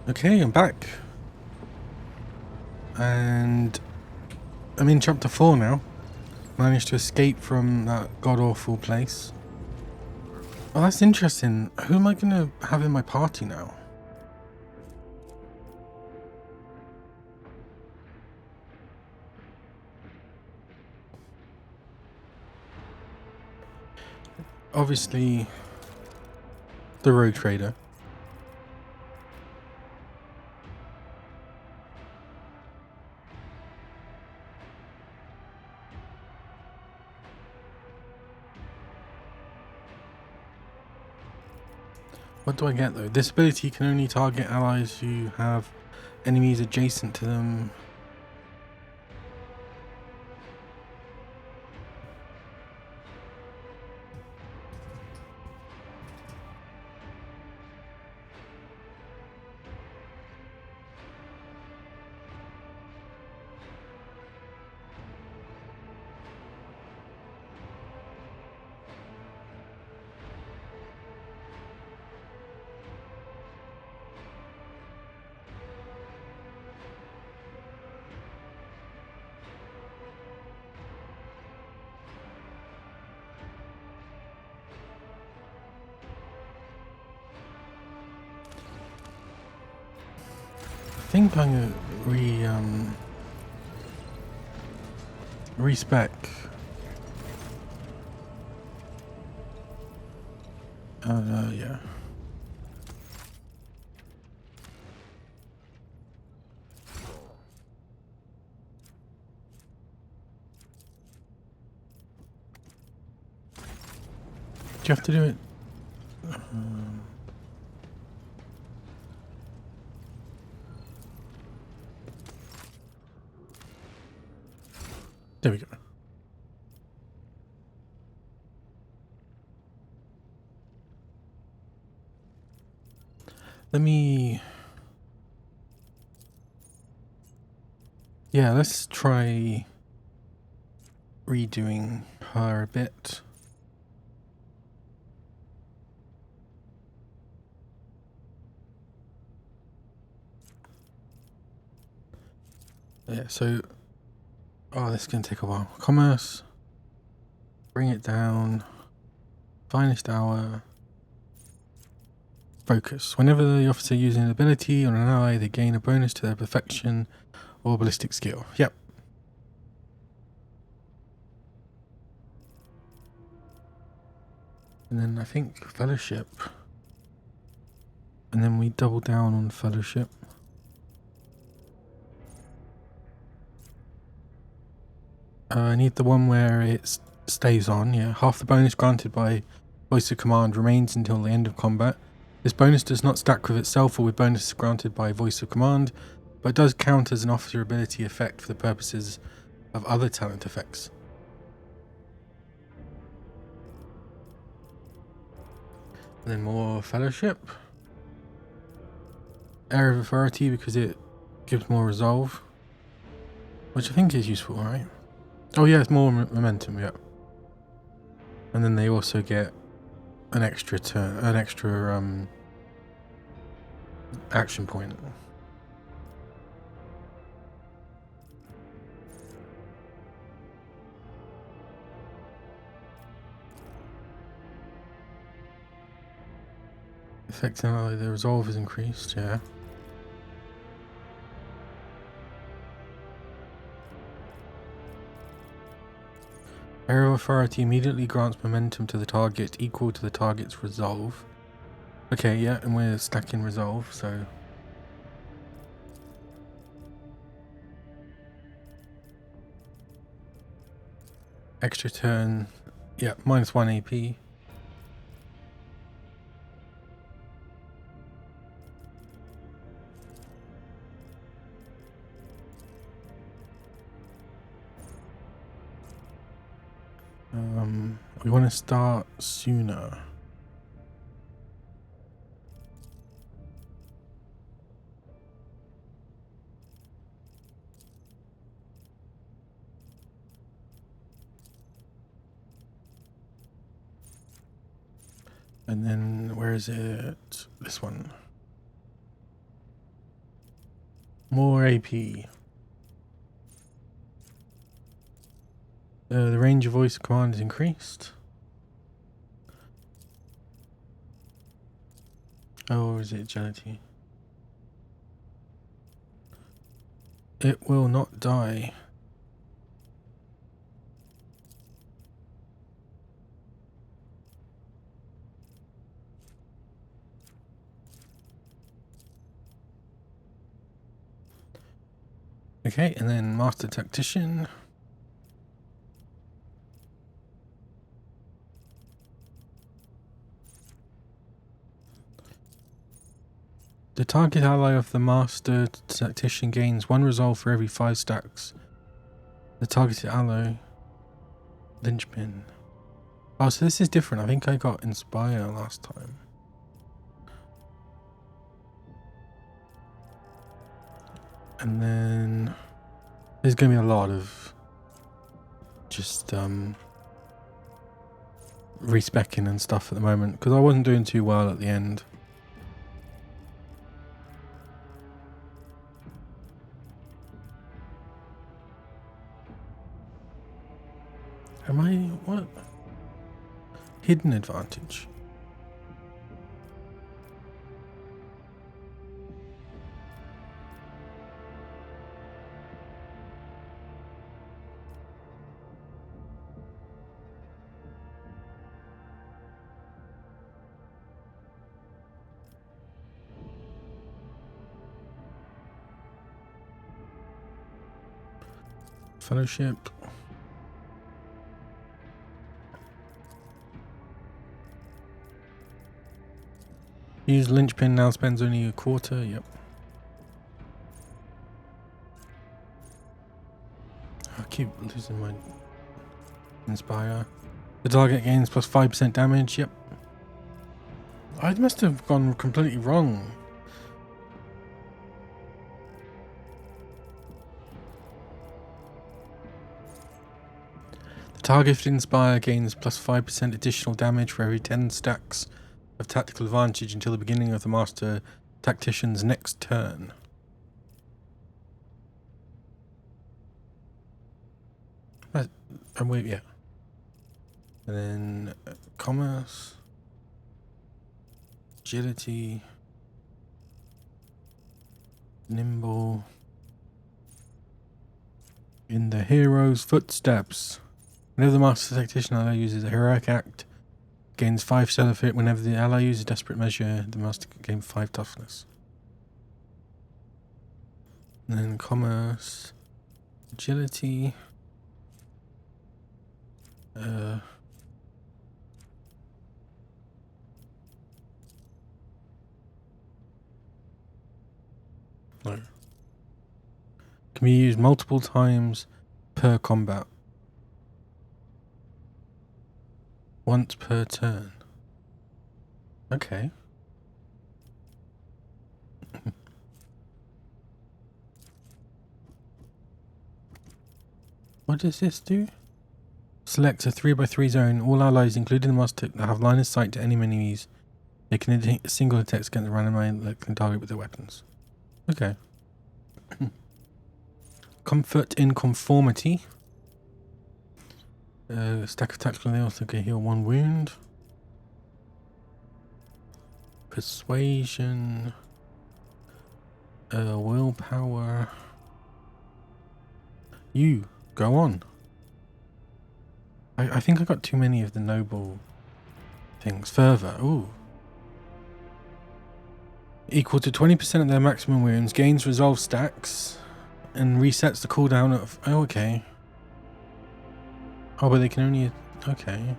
Okay, I'm back. And I'm in chapter 4 now. Managed to escape from that god-awful place. Oh, that's interesting. Who am I going to have in my party now? Obviously, the rogue trader. What do I get though? This ability can only target allies who have enemies adjacent to them. I think I'm gonna respec. Yeah. Do you have to do it? There we go. Let me... Yeah, let's try redoing her a bit. Yeah, so... Oh, this is going to take a while. Commerce. Bring it down. Finest hour. Focus. Whenever the officer uses an ability on an ally, they gain a bonus to their perfection or ballistic skill. Yep. And then I think fellowship. And then we double down on fellowship. I need the one where it stays on, yeah. Half the bonus granted by voice of command remains until the end of combat. This bonus does not stack with itself or with bonuses granted by voice of command, but does count as an officer ability effect for the purposes of other talent effects. And then more fellowship. Area of authority because it gives more resolve, which I think is useful, right? Oh yeah, it's more momentum, yeah. And then they also get an extra turn, an extra action point. Effectively, the resolve is increased, yeah. Area of authority immediately grants momentum to the target equal to the target's resolve. Okay, yeah, and we're stacking resolve, so... Extra turn, yeah, -1 AP. We want to start sooner. And then, where is it? This one. More AP. The range of voice command is increased. Oh, or is it agility? It will not die. Okay, and then Master Tactician. The target ally of the Master Tactician gains 1 resolve for every 5 stacks. The targeted ally... Linchpin. Oh, so this is different. I think I got Inspire last time. And then... There's going to be a lot of... Just, respecking and stuff at the moment. Because I wasn't doing too well at the end. Am I... what? Hidden advantage. Fellowship. Use Linchpin now spends only a quarter, yep. I keep losing my Inspire. The target gains plus 5% damage, yep. I must have gone completely wrong. The targeted Inspire gains plus 5% additional damage for every 10 stacks of tactical advantage until the beginning of the Master Tactician's next turn. Wait, yeah. And then commerce, agility, nimble. In the hero's footsteps. Whenever the Master Tactician ally uses a heroic act, gains 5 stellar fit. Whenever the ally uses a desperate measure, the Master gains 5 toughness. And then commerce, agility. No. Can be used multiple times per combat. Once per turn. Okay. What does this do? Select a 3x3 zone. All allies, including the Master, that have line of sight to any enemies. They can single attacks against a random ally that can target with their weapons. Okay. Comfort in conformity. Stack of tactical nails can heal 1 wound. Persuasion. Willpower. You go on. I think I got too many of the noble things. Fervor. Ooh. Equal to 20% of their maximum wounds. Gains resolve stacks. And resets the cooldown of... Oh, okay. Oh, but they can only... Okay.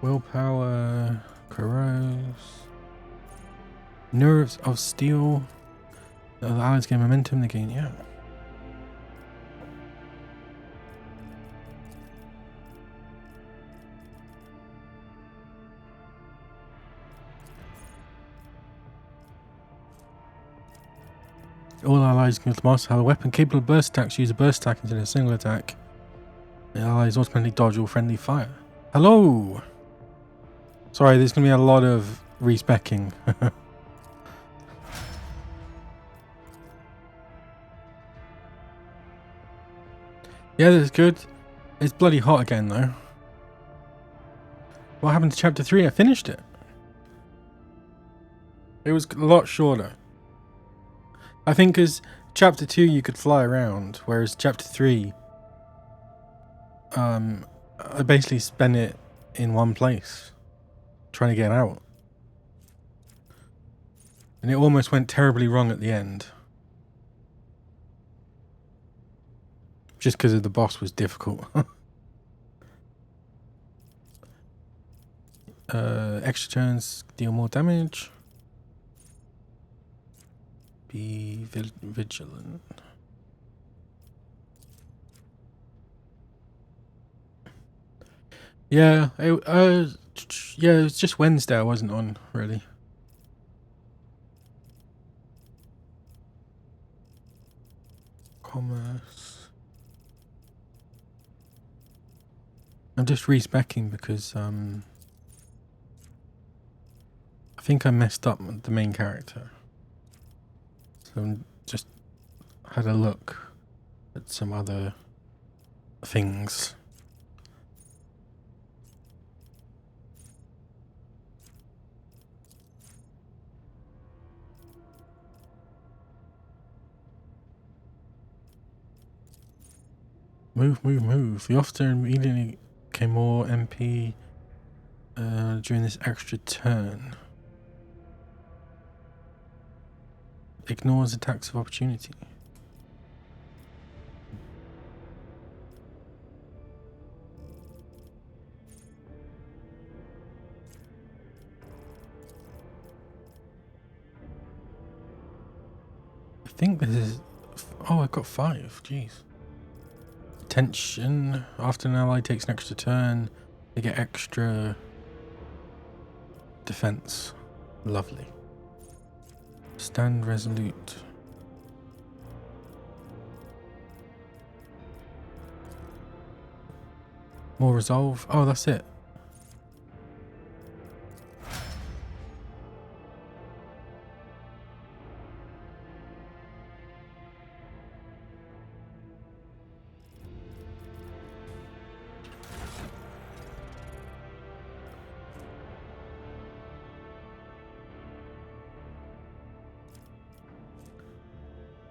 Willpower... Corrose... Nerves of Steel. The allies gain momentum, they gain... Yeah. All allies with Master have a weapon capable of burst attacks. Use a burst attack instead of a single attack. The allies automatically dodge all friendly fire. Hello! Sorry, there's going to be a lot of respecking. Yeah, that's good. It's bloody hot again, though. What happened to chapter 3? I finished it. It was a lot shorter. I think because chapter 2 you could fly around, whereas chapter 3, I basically spent it in one place, trying to get out. And it almost went terribly wrong at the end. Just because the boss was difficult. Extra turns deal more damage. Be vigilant. Yeah, it was just Wednesday I wasn't on, really. Commerce. I'm just respecking because I think I messed up the main character. So I just had a look at some other things. Move. The officer immediately became more MP during this extra turn. Ignores attacks of opportunity. I think this is... Oh, I got 5. Jeez. Attention. After an ally takes an extra turn, they get extra defense. Lovely. Stand resolute. More resolve. Oh, that's it.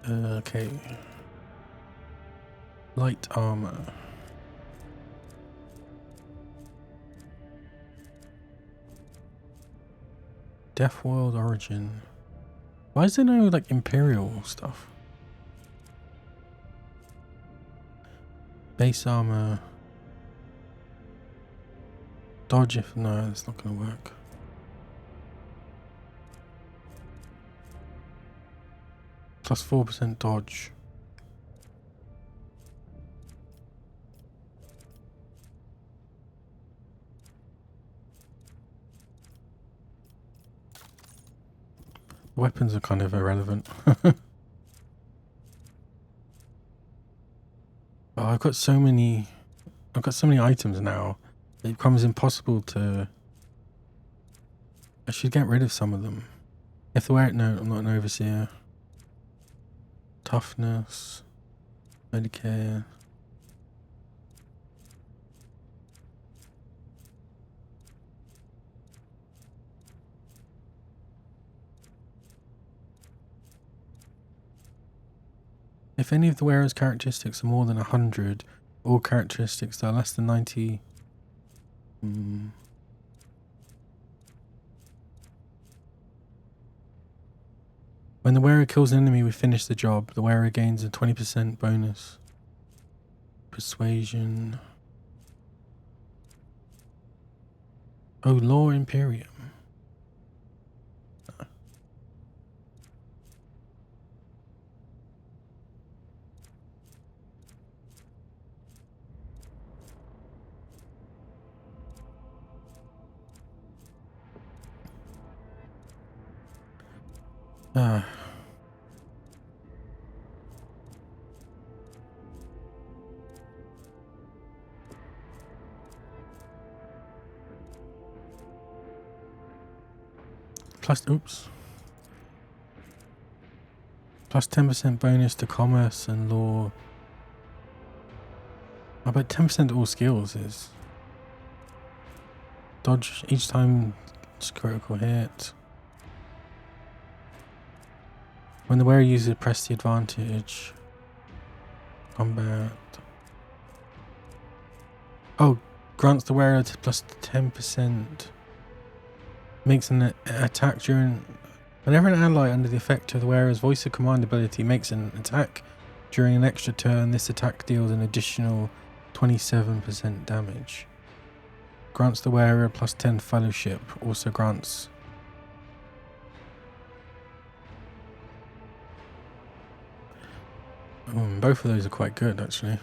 Okay. Light armor. Death World Origin. Why is there no like Imperial stuff? Base armor. Dodge if... No, that's not going to work. Plus 4% dodge. Weapons are kind of irrelevant. Oh, I've got so many items now. It becomes impossible to... I should get rid of some of them. If they wear it, no, I'm not an overseer. Toughness. Medicare. If any of the wearer's characteristics are more than 100, all characteristics that are less than 90... When the wearer kills an enemy, we finish the job. The wearer gains a 20% bonus. Persuasion. Oh, Law Imperium. plus, oops. Plus 10% bonus to commerce and law. I bet 10% to all skills is. Dodge each time it's critical hit. When the wearer uses press the advantage. Combat. Oh, grants the wearer to plus 10%. Makes an attack during... Whenever an ally under the effect of the wearer's voice of command ability makes an attack during an extra turn, this attack deals an additional 27% damage. Grants the wearer plus 10 fellowship. Also grants... both of those are quite good, actually.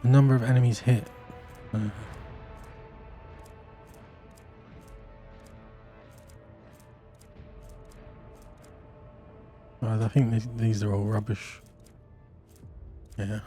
The number of enemies hit. I think these are all rubbish. Yeah.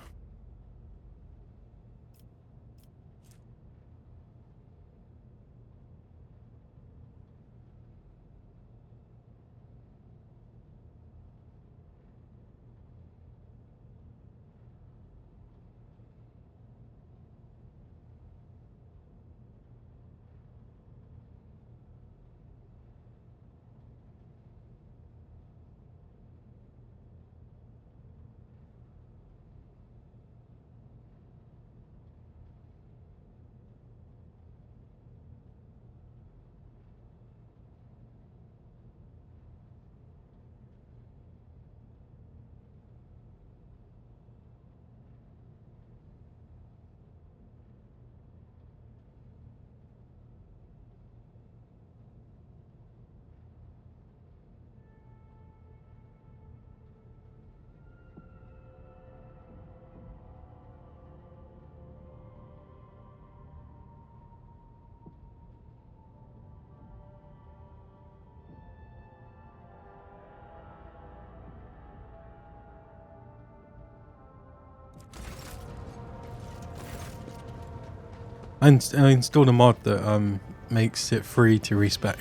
I installed a mod that makes it free to respec.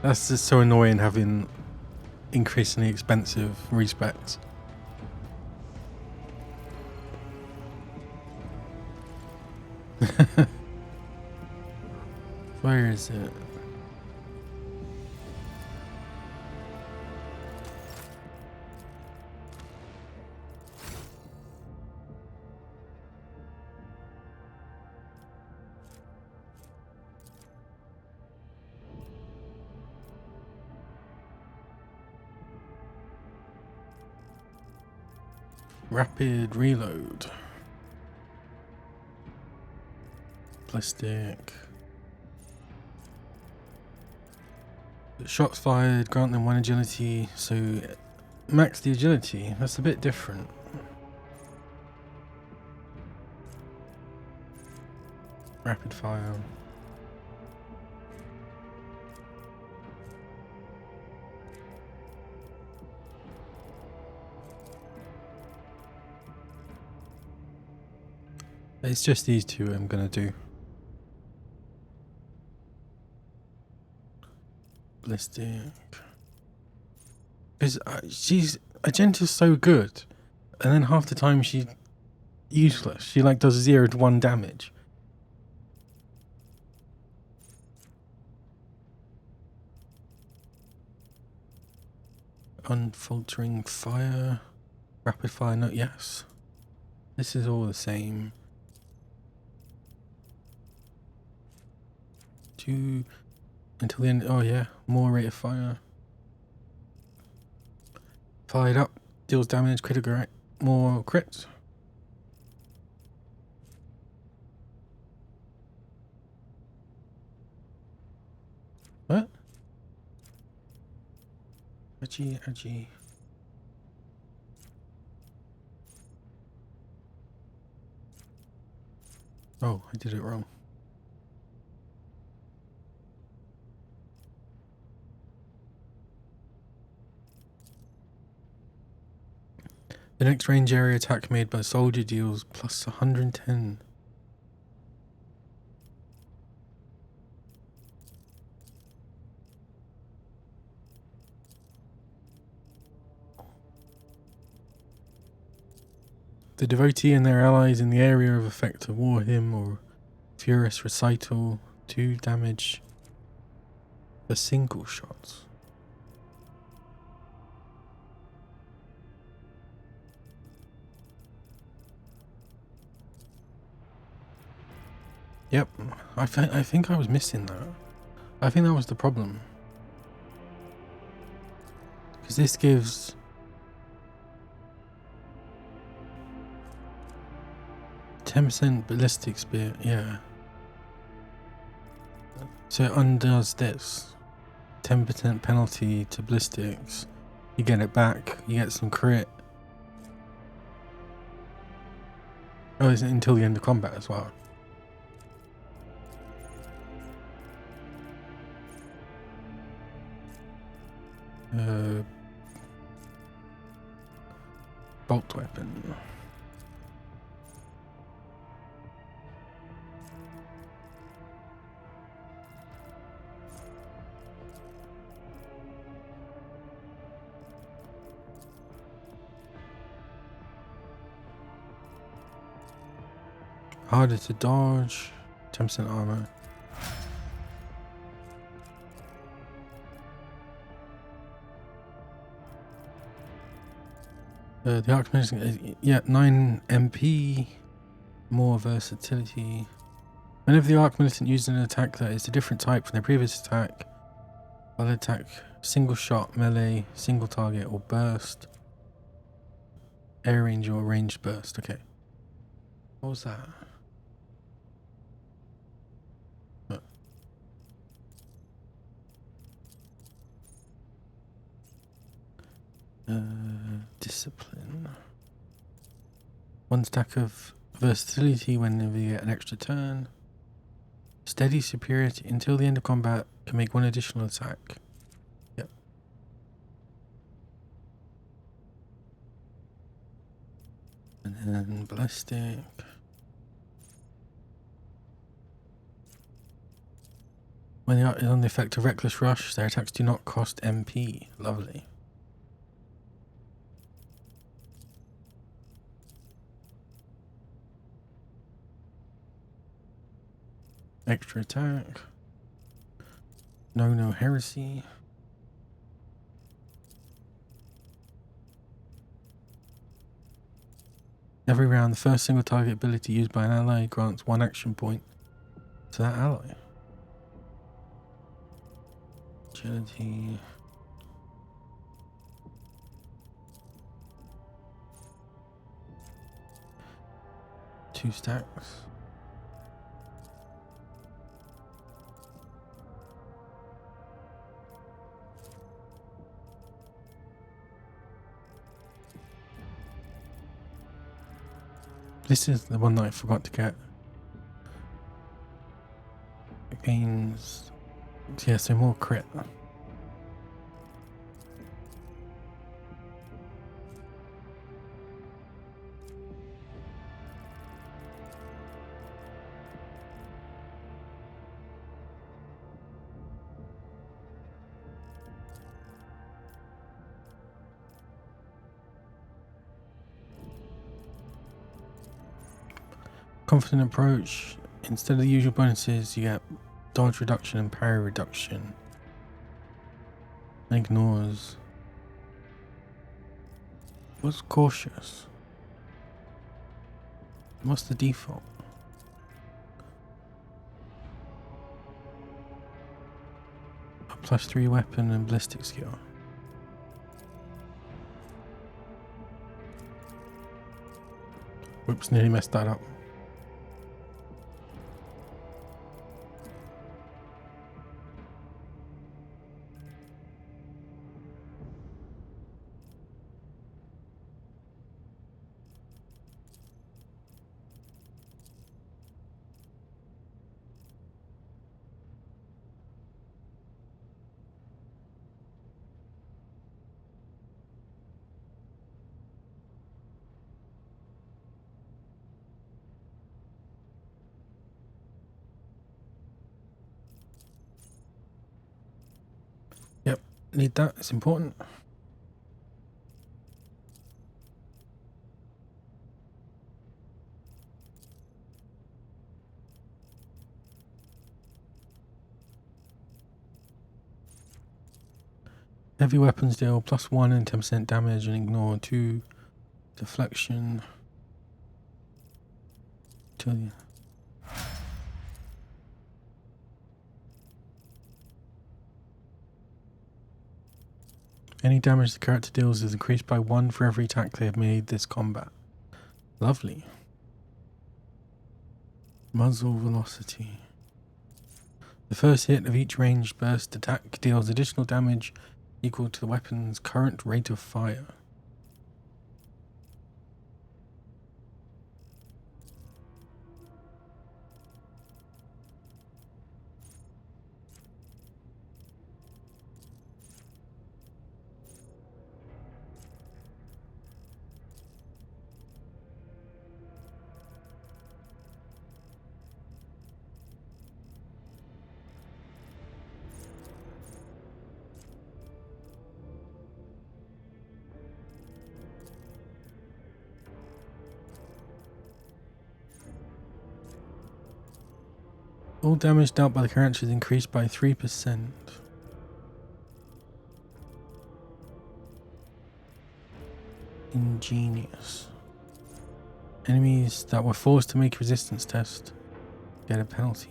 That's just so annoying having increasingly expensive respecs. Where is it? Rapid reload. Ballistic. Shots fired, grant them 1 agility, so max the agility. That's a bit different. Rapid fire. It's just these two I'm gonna do. Ballistic. Because Agenta's so good, and then half the time she's useless. She like does 0 to 1 damage. Unfaltering fire. Rapid fire, no, yes. This is all the same. 2 until the end. Oh yeah, more rate of fire. Fired up, deals damage, critical rate, more crits. What? Agi. Oh, I did it wrong. The next range area attack made by soldier deals plus 110. The devotee and their allies in the area of effect of war hymn or furious recital 2 damage for single shots. Yep, I think I was missing that. I think that was the problem. Because this gives 10% ballistic spear, yeah. So it undoes this. 10% penalty to ballistics. You get it back, you get some crit. Oh, it's until the end of combat as well. Bolt weapon. Harder to dodge, 10% armor. The Archmagician, yeah, 9 MP, more versatility. Whenever the Archmagician uses an attack that is a different type from their previous attack, while attack single shot, melee, single target, or burst. Air range or ranged burst, okay. What was that? Discipline. 1 stack of versatility whenever you get an extra turn. Steady superiority until the end of combat, can make 1 additional attack. Yep. And then ballistic. When the art is on the effect of Reckless Rush, their attacks do not cost MP. Lovely. Extra attack. No heresy. Every round, the first single target ability used by an ally grants 1 action point to that ally. Agility. Two stacks. This is the one that I forgot to get. It gains, yeah, so more crit. Confident approach. Instead of the usual bonuses, you get dodge reduction and parry reduction. Ignores. What's cautious? What's the default? A +3 weapon and ballistic skill. Whoops, nearly messed that up. Need that, it's important. Heavy weapons deal +1 and 10% damage and ignore 2 deflection. Any damage the character deals is increased by 1 for every attack they have made this combat. Lovely. Muzzle velocity. The first hit of each ranged burst attack deals additional damage equal to the weapon's current rate of fire. All damage dealt by the character is increased by 3%. Ingenious. Enemies that were forced to make a resistance test get a penalty.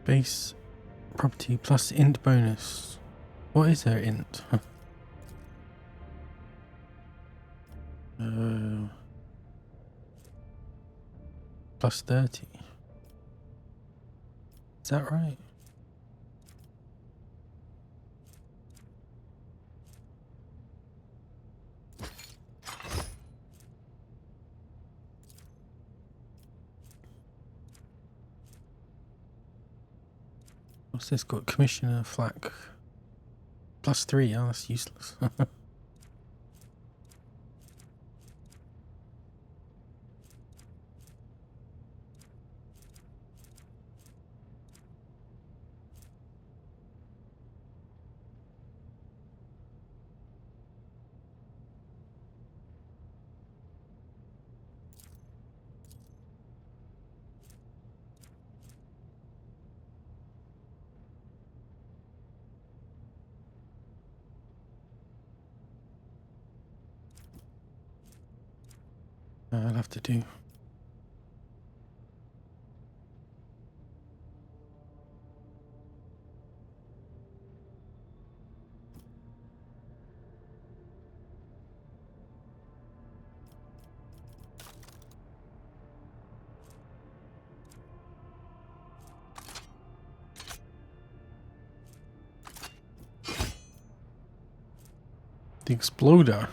Base property plus int bonus. What is their int? Plus 30. Is that right? What's this got? Commissioner flak. +3, oh, that's useless. I'll have to do. The exploder.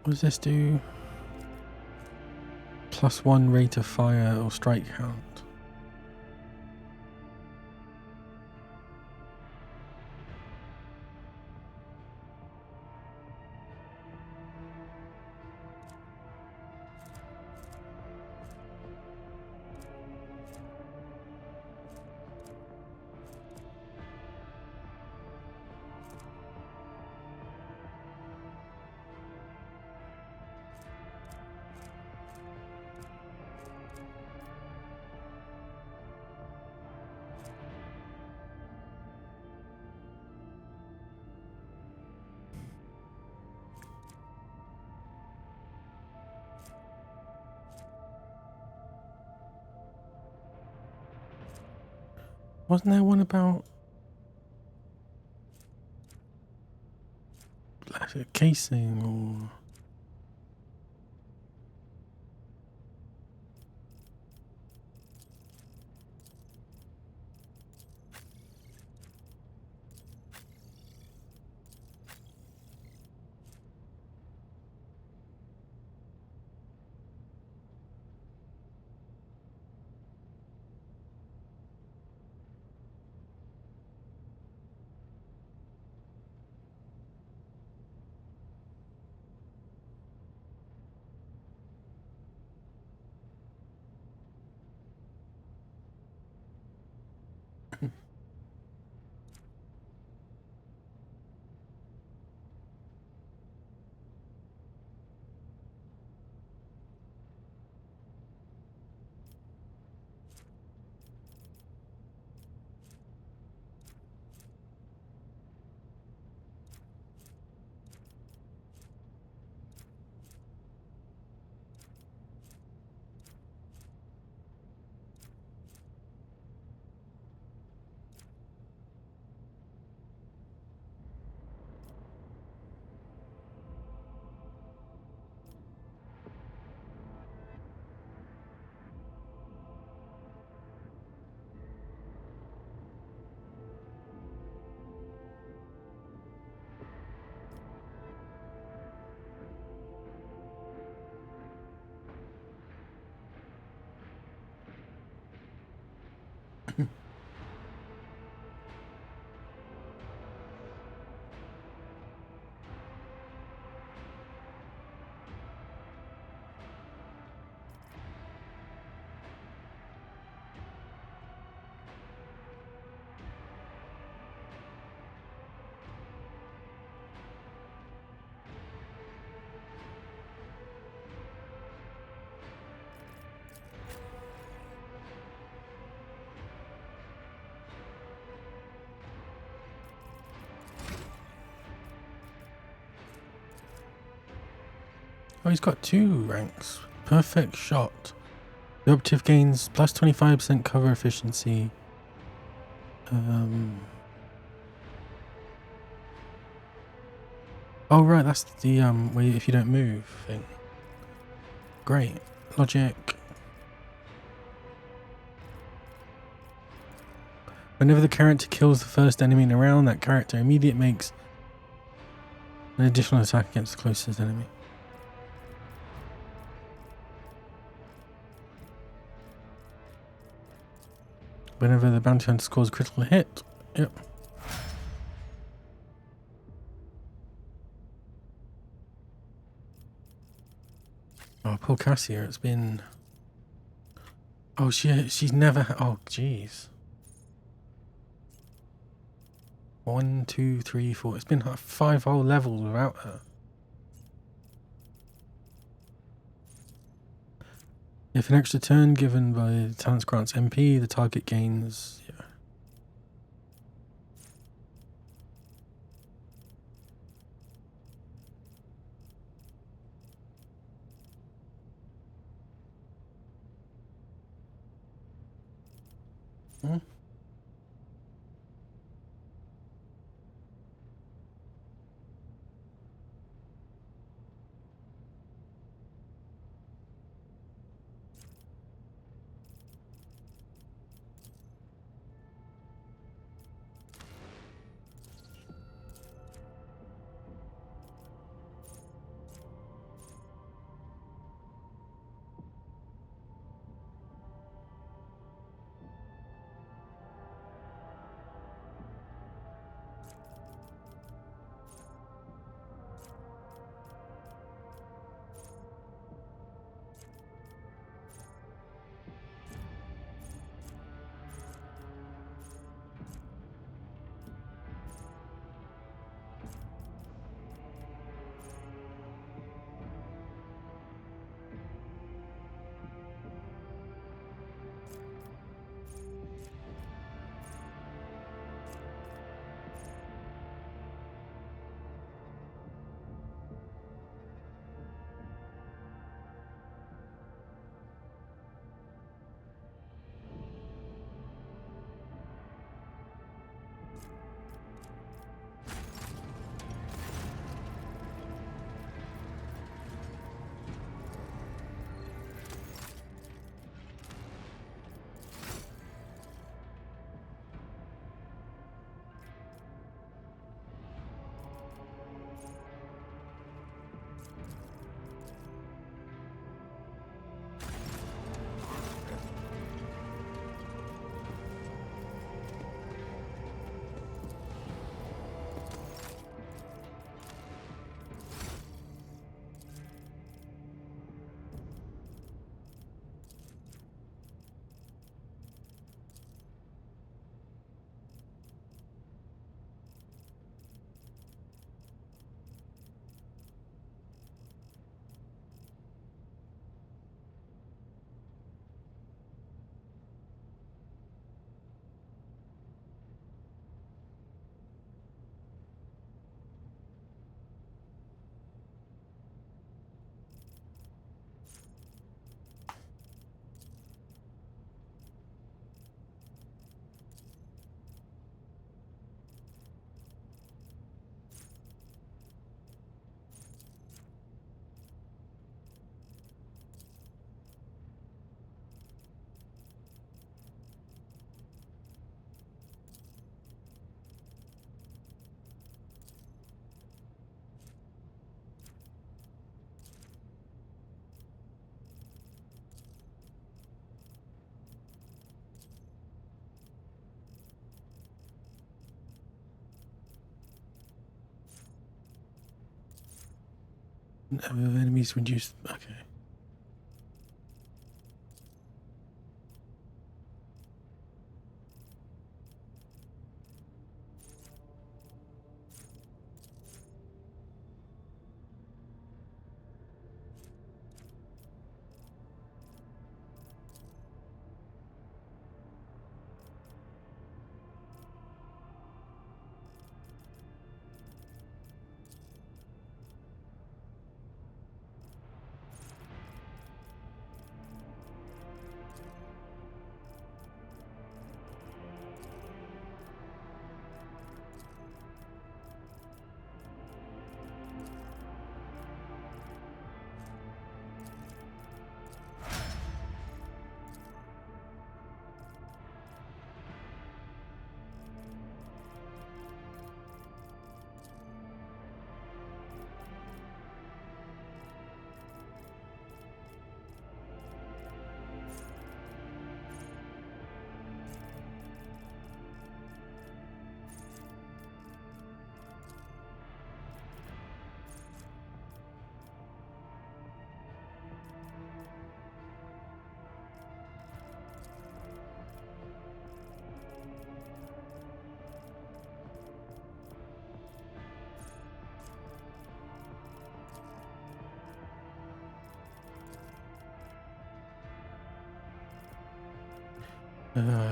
What does this do? +1 rate of fire or strike count. Wasn't there one about like a casing or? Oh, he's got 2 ranks. Perfect shot. The operative gains plus 25% cover efficiency. Oh right, that's the where if you don't move thing. Great. Logic. Whenever the character kills the first enemy in a round, that character immediately makes an additional attack against the closest enemy. Whenever the bounty hunter scores a critical hit. Yep. Oh, poor Cassia, it's been... Oh, she's never... Oh, jeez. 1, 2, 3, 4. It's been 5 whole levels without her. If an extra turn given by the talents grants MP, the target gains... Yeah. Hmm? Enemies reduced. Okay.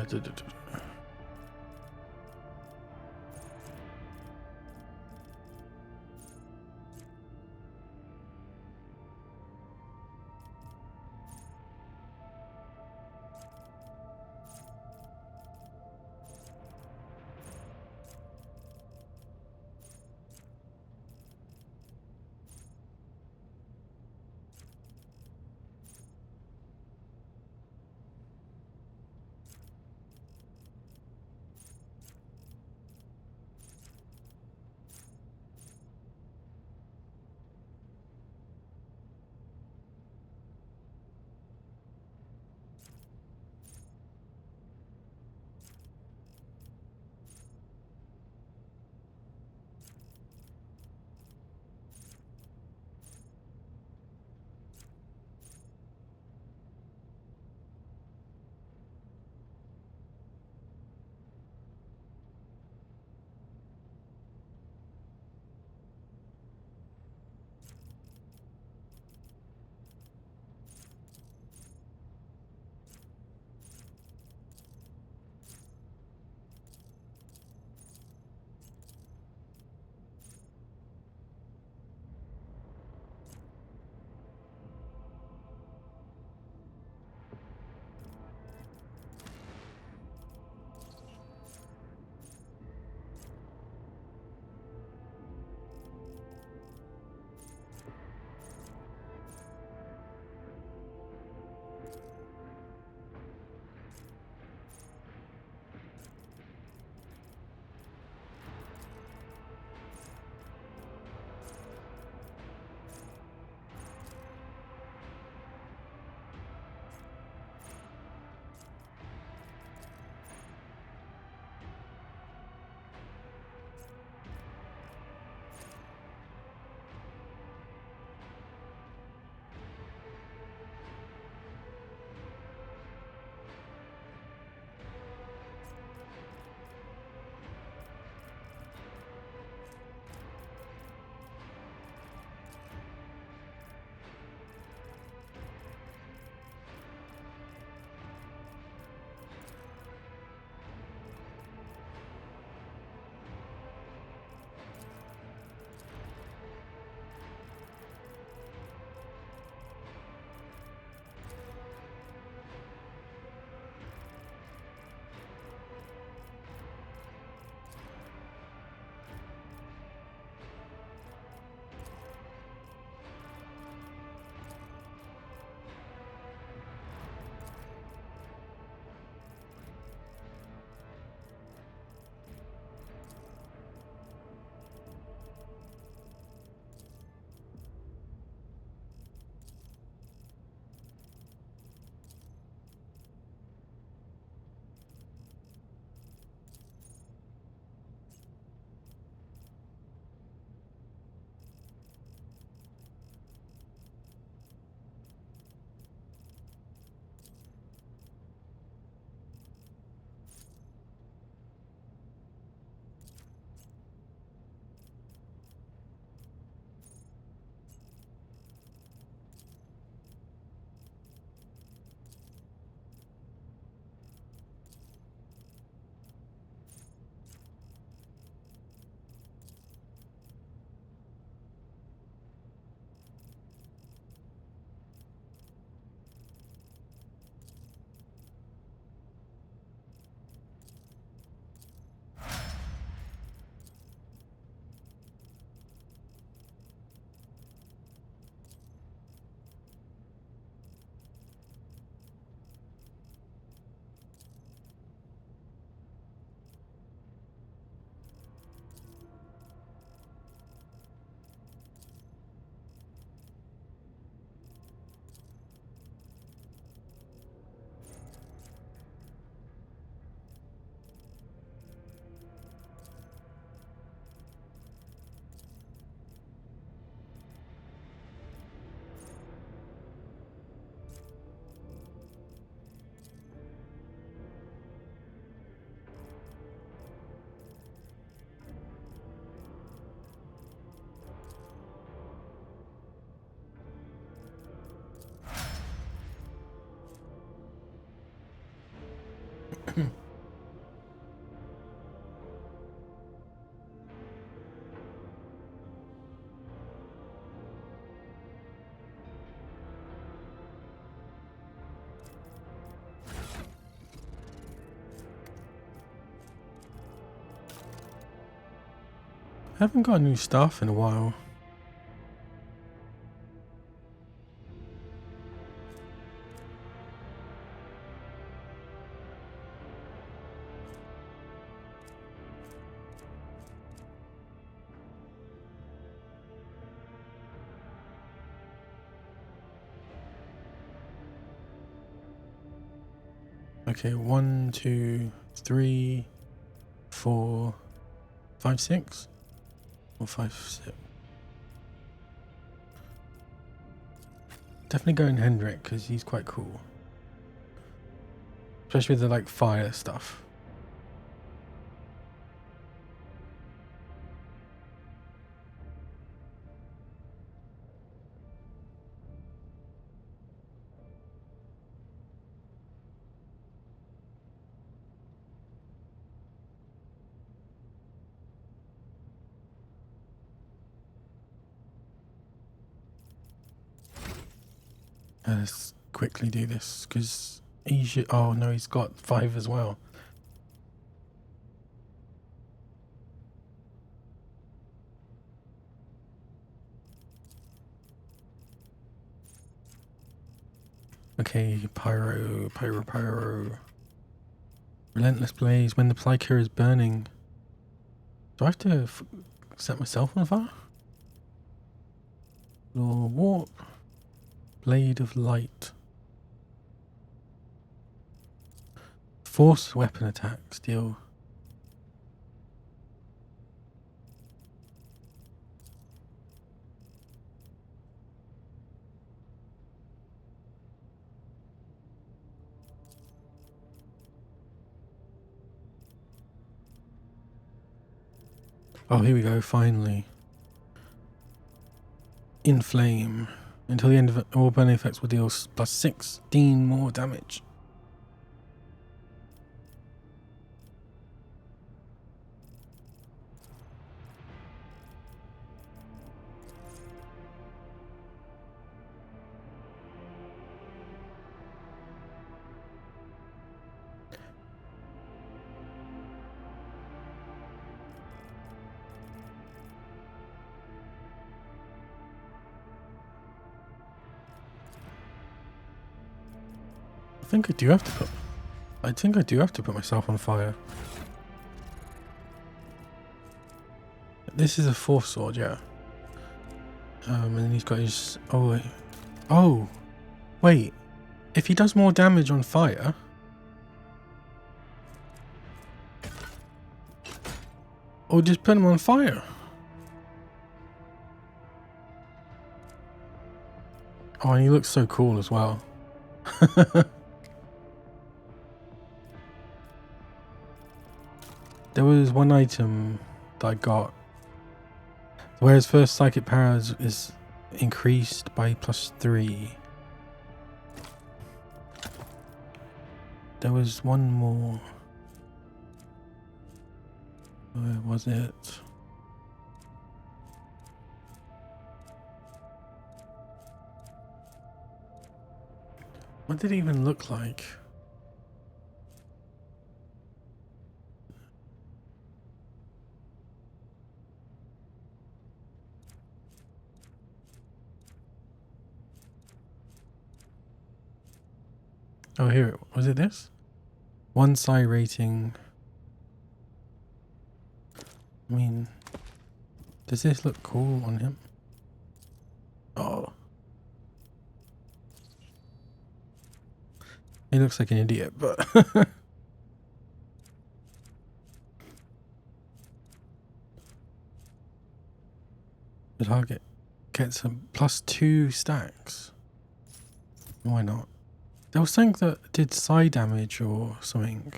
Duh, duh, duh. I haven't got new stuff in a while. Okay, 1, 2, 3, 4, 5, 6, or 5, 6. Definitely going Hendrik because he's quite cool, especially with the like fire stuff. Let's quickly do this because he should. Oh no, he's got 5 as well. Okay, pyro, pyro, pyro. Relentless blaze. When the plica is burning, do I have to set myself on fire? Or warp. Blade of light. Force weapon attacks deal. Oh, here we go, finally. Inflame. Until the end of it, all burning effects will deal plus 16 more damage. I think I do have to put myself on fire. This is a force sword, yeah. And he's got his oh wait. If he does more damage on fire, or just put him on fire. Oh, and he looks so cool as well. There was one item that I got where his first psychic power is increased by +3. There was one more. Where was it? What did it even look like? Oh, here. Was it this? 1 psi rating. I mean, does this look cool on him? Oh. He looks like an idiot, but... The target gets a +2 stacks. Why not? There was something that did psi damage or something.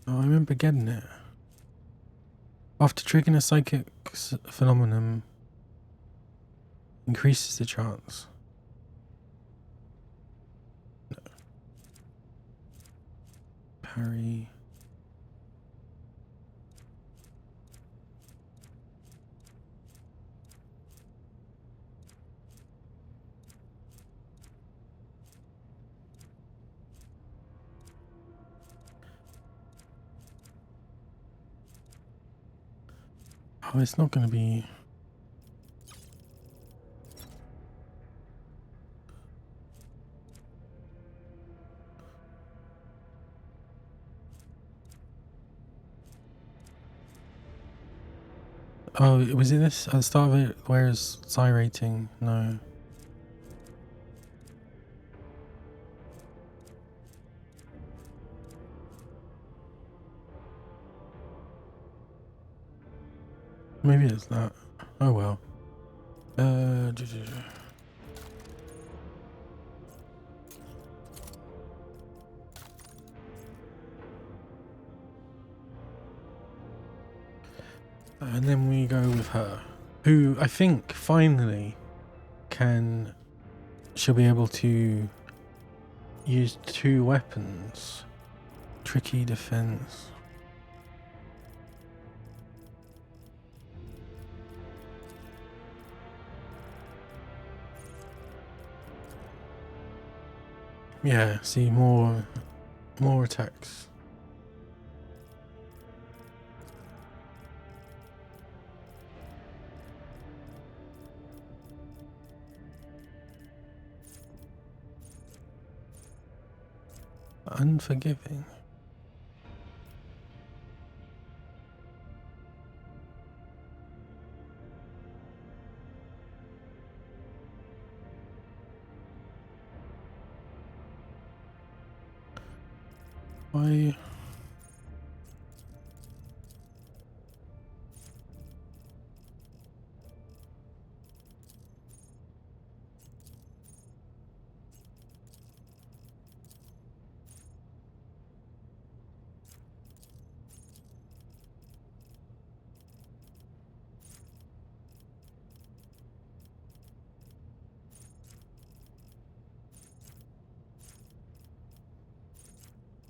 Oh, I remember getting it. After triggering a psychic phenomenon, increases the chance. No. Parry. Oh, it's not going to be... Oh, was it this at the start of it? Where's Psi rating? No. Maybe it's that. Oh well. And then we go with her, who I think finally she'll be able to use 2 weapons. Tricky defense. Yeah, see more attacks. Unforgiving. Why?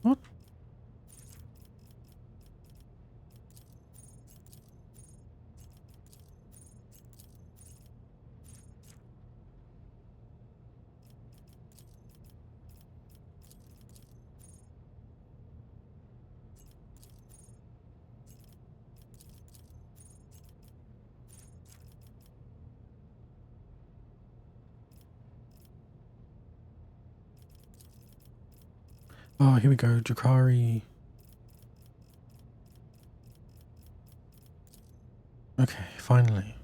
What? Oh, here we go. Drakari. Okay, finally.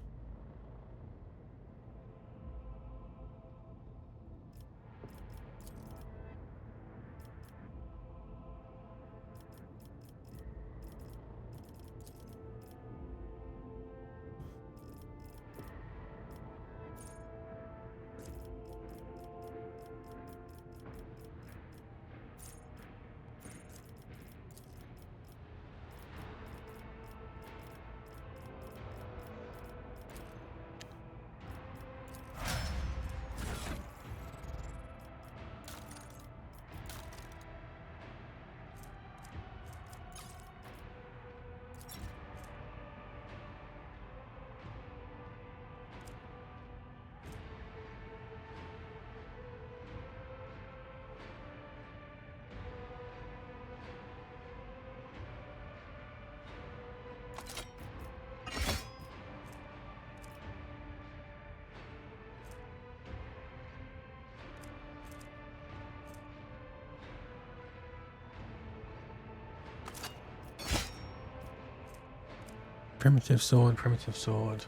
Primitive sword, primitive sword.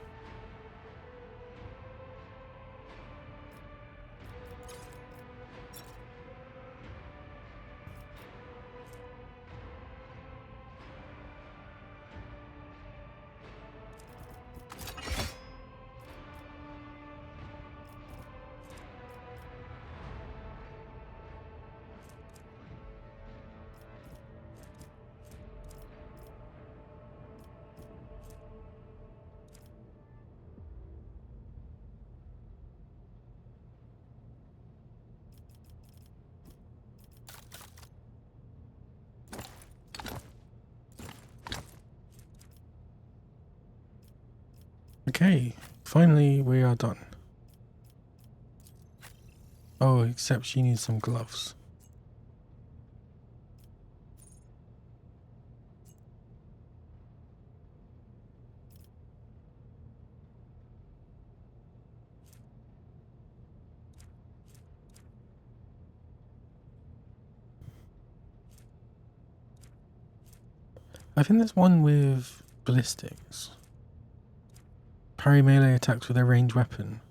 Okay, finally we are done. Oh, except she needs some gloves. I think there's one with ballistics. Parry melee attacks with a ranged weapon.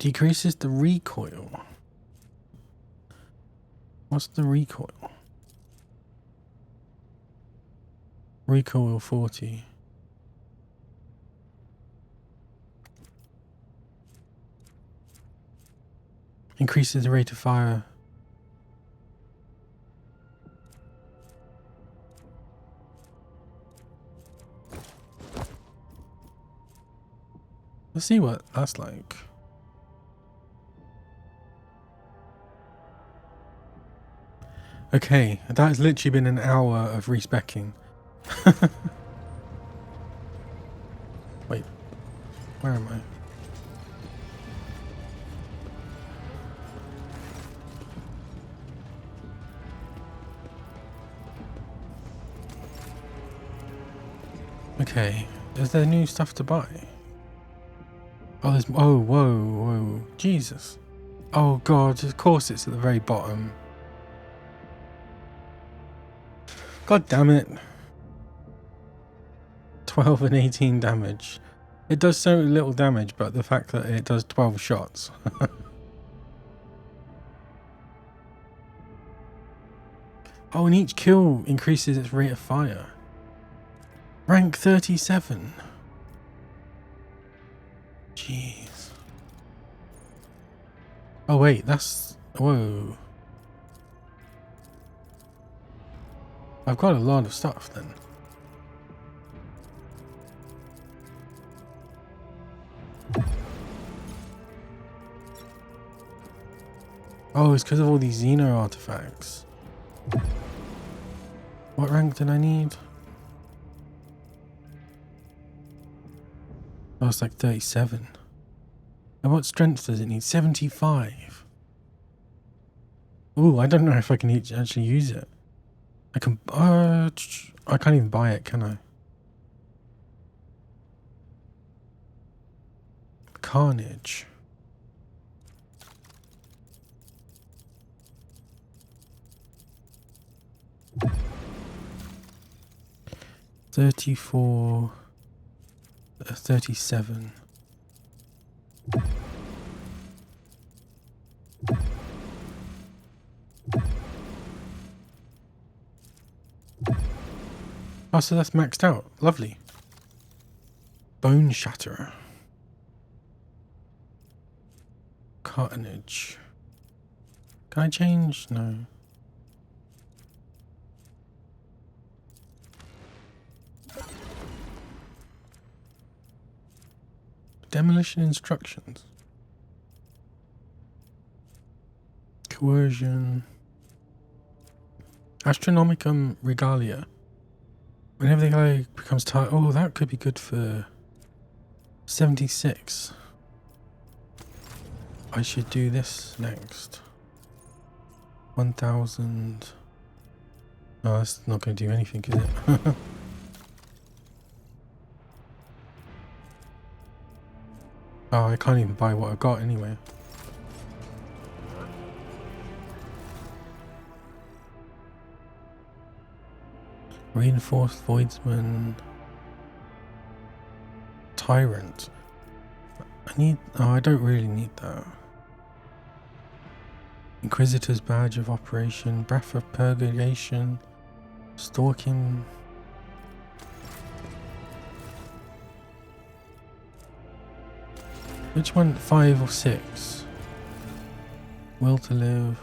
Decreases the recoil. What's the recoil? Recoil 40. Increases the rate of fire. Let's see what that's like. Okay, that has literally been an hour of respecking. Wait, where am I? Okay, is there new stuff to buy? Oh, there's... Oh, whoa. Jesus. Oh, God, of course it's at the very bottom. God damn it. 12 and 18 damage. It does so little damage, but the fact that it does 12 shots. Oh, and each kill increases its rate of fire. Rank 37. Jeez. Oh wait, that's... Whoa. I've got a lot of stuff then. Oh, it's because of all these Xeno artifacts. What rank did I need? Oh, it's like 37. And what strength does it need? 75. Ooh, I don't know if I can actually use it. I can... I can't even buy it, can I? Carnage. $34... 37. Oh, so that's maxed out. Lovely. Bone Shatterer. Carnage. Can I change? No. Demolition instructions. Coercion. Astronomicum regalia. Whenever the guy becomes tired... Oh, that could be good for 76. I should do this next. 1000. Oh, that's not going to do anything, is it? Oh, I can't even buy what I've got anyway. Reinforced Voidsman. Tyrant. I need... Oh, I don't really need that. Inquisitor's Badge of Operation. Breath of Purgation. Stalking... Which one? 5 or 6? Will to Live.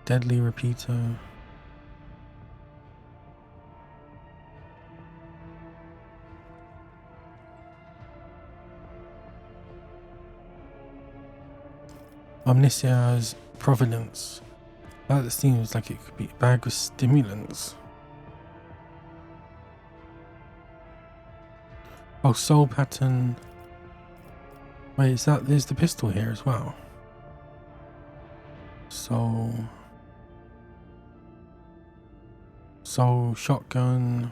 Deadly Repeater. Omnisia's Providence. That seems like it could be a bag of stimulants. Oh, Soul Pattern. Wait, is that... There's the pistol here as well. Soul Shotgun.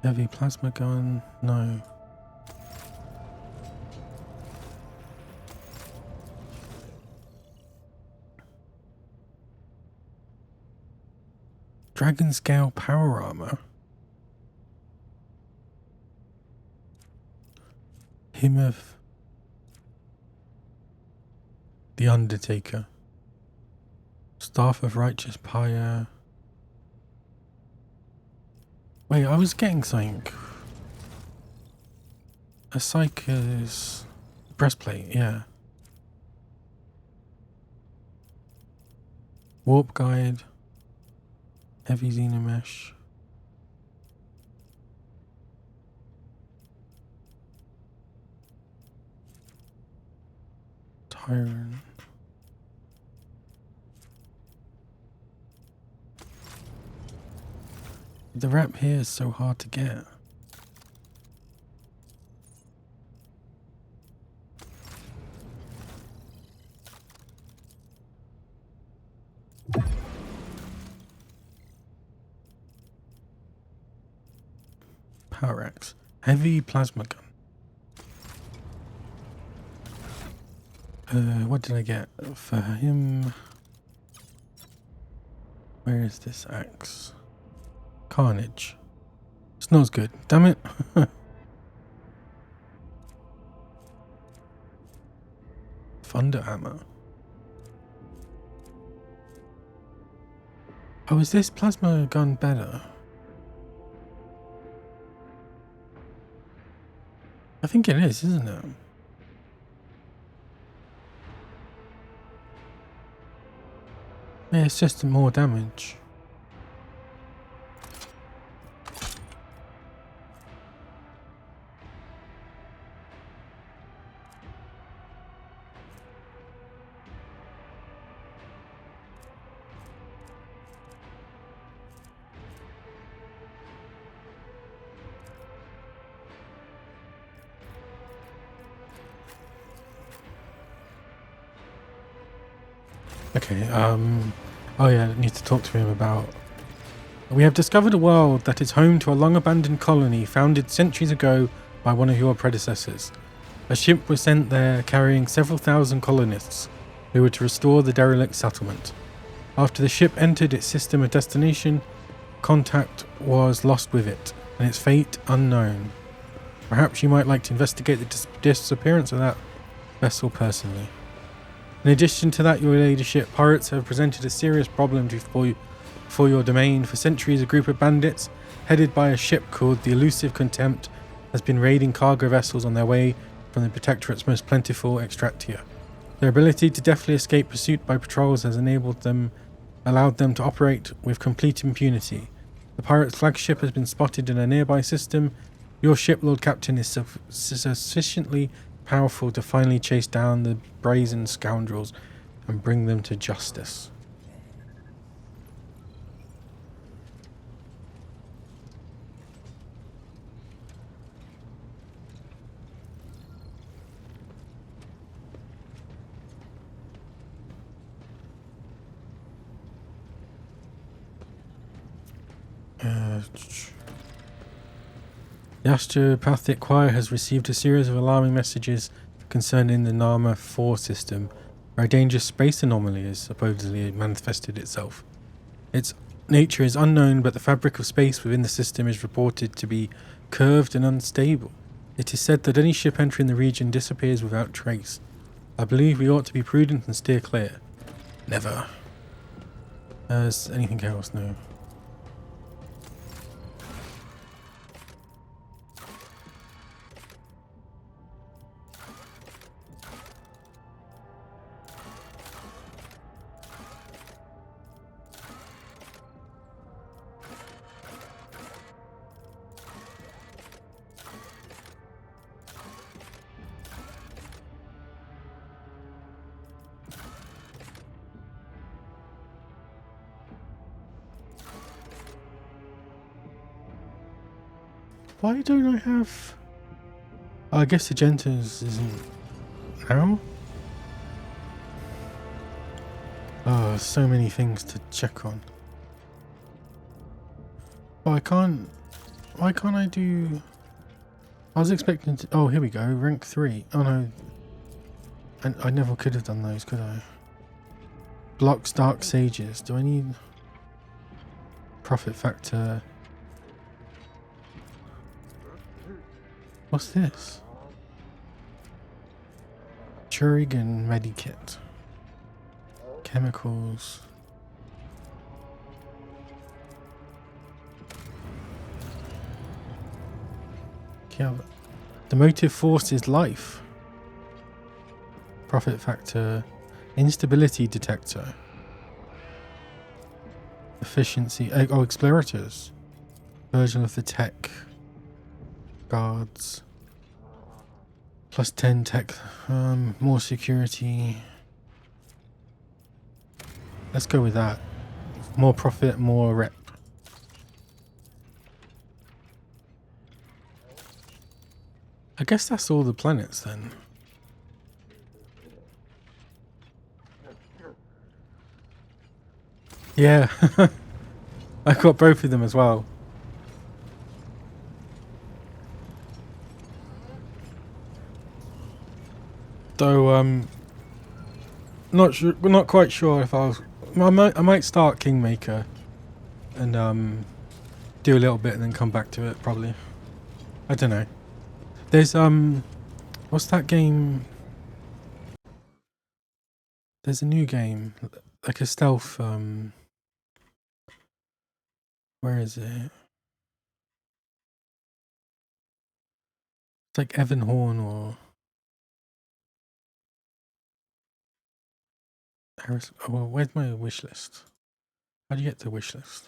Heavy Plasma Gun. No. Dragon scale power armor. Hymn of the Undertaker. Staff of Righteous Pyre. Wait, I was getting something. A Psyker's breastplate, yeah. Warp guide. Heavy xenomesh. Tyrant. The wrap here is so hard to get. Power axe. Heavy plasma gun. What did I get for him? Where is this axe? Carnage. Smells good. Damn it. Thunder hammer. Oh, is this plasma gun better? I think it is, isn't it? Yeah, it's just more damage. Okay, oh yeah, I need to talk to him about... We have discovered a world that is home to a long-abandoned colony founded centuries ago by one of your predecessors. A ship was sent there carrying several thousand colonists who were to restore the derelict settlement. After the ship entered its system of destination, contact was lost with it, and its fate unknown. Perhaps you might like to investigate the disappearance of that vessel personally. In addition to that, your ladyship, pirates have presented a serious problem for your domain. For centuries, a group of bandits, headed by a ship called the Elusive Contempt, has been raiding cargo vessels on their way from the Protectorate's most plentiful extractia. Their ability to deftly escape pursuit by patrols has allowed them to operate with complete impunity. The pirate's flagship has been spotted in a nearby system. Your ship, Lord Captain, is sufficiently powerful to finally chase down the brazen scoundrels and bring them to justice. The Astropathic Choir has received a series of alarming messages concerning the Nama 4 system, where a dangerous space anomaly has supposedly manifested itself. Its nature is unknown, but the fabric of space within the system is reported to be curved and unstable. It is said that any ship entering the region disappears without trace. I believe we ought to be prudent and steer clear. Never. Is anything else? No. Why don't I have... I guess the Gentas isn't now? Oh, so many things to check on. Oh, I can't... Why can't I do... I was expecting to... Oh, here we go. Rank 3. Oh no. And I never could have done those, could I? Blocks Dark Sages. Do I need... profit factor. What's this? Churigan medikit. Chemicals. Yeah, the motive force is life. Profit factor. Instability detector. Efficiency. Oh, explorators. Version of the tech. Guards. Plus 10 tech. More security. Let's go with that. More profit, more rep. I guess that's all the planets then. Yeah. I got both of them as well. Though not sure, not quite sure if I might start Kingmaker and do a little bit and then come back to it probably. I don't know. There's what's that game? There's a new game, like a stealth where is it? It's like Evan Horn or Harris. Oh, well, where's my wish list? How do you get to wish list?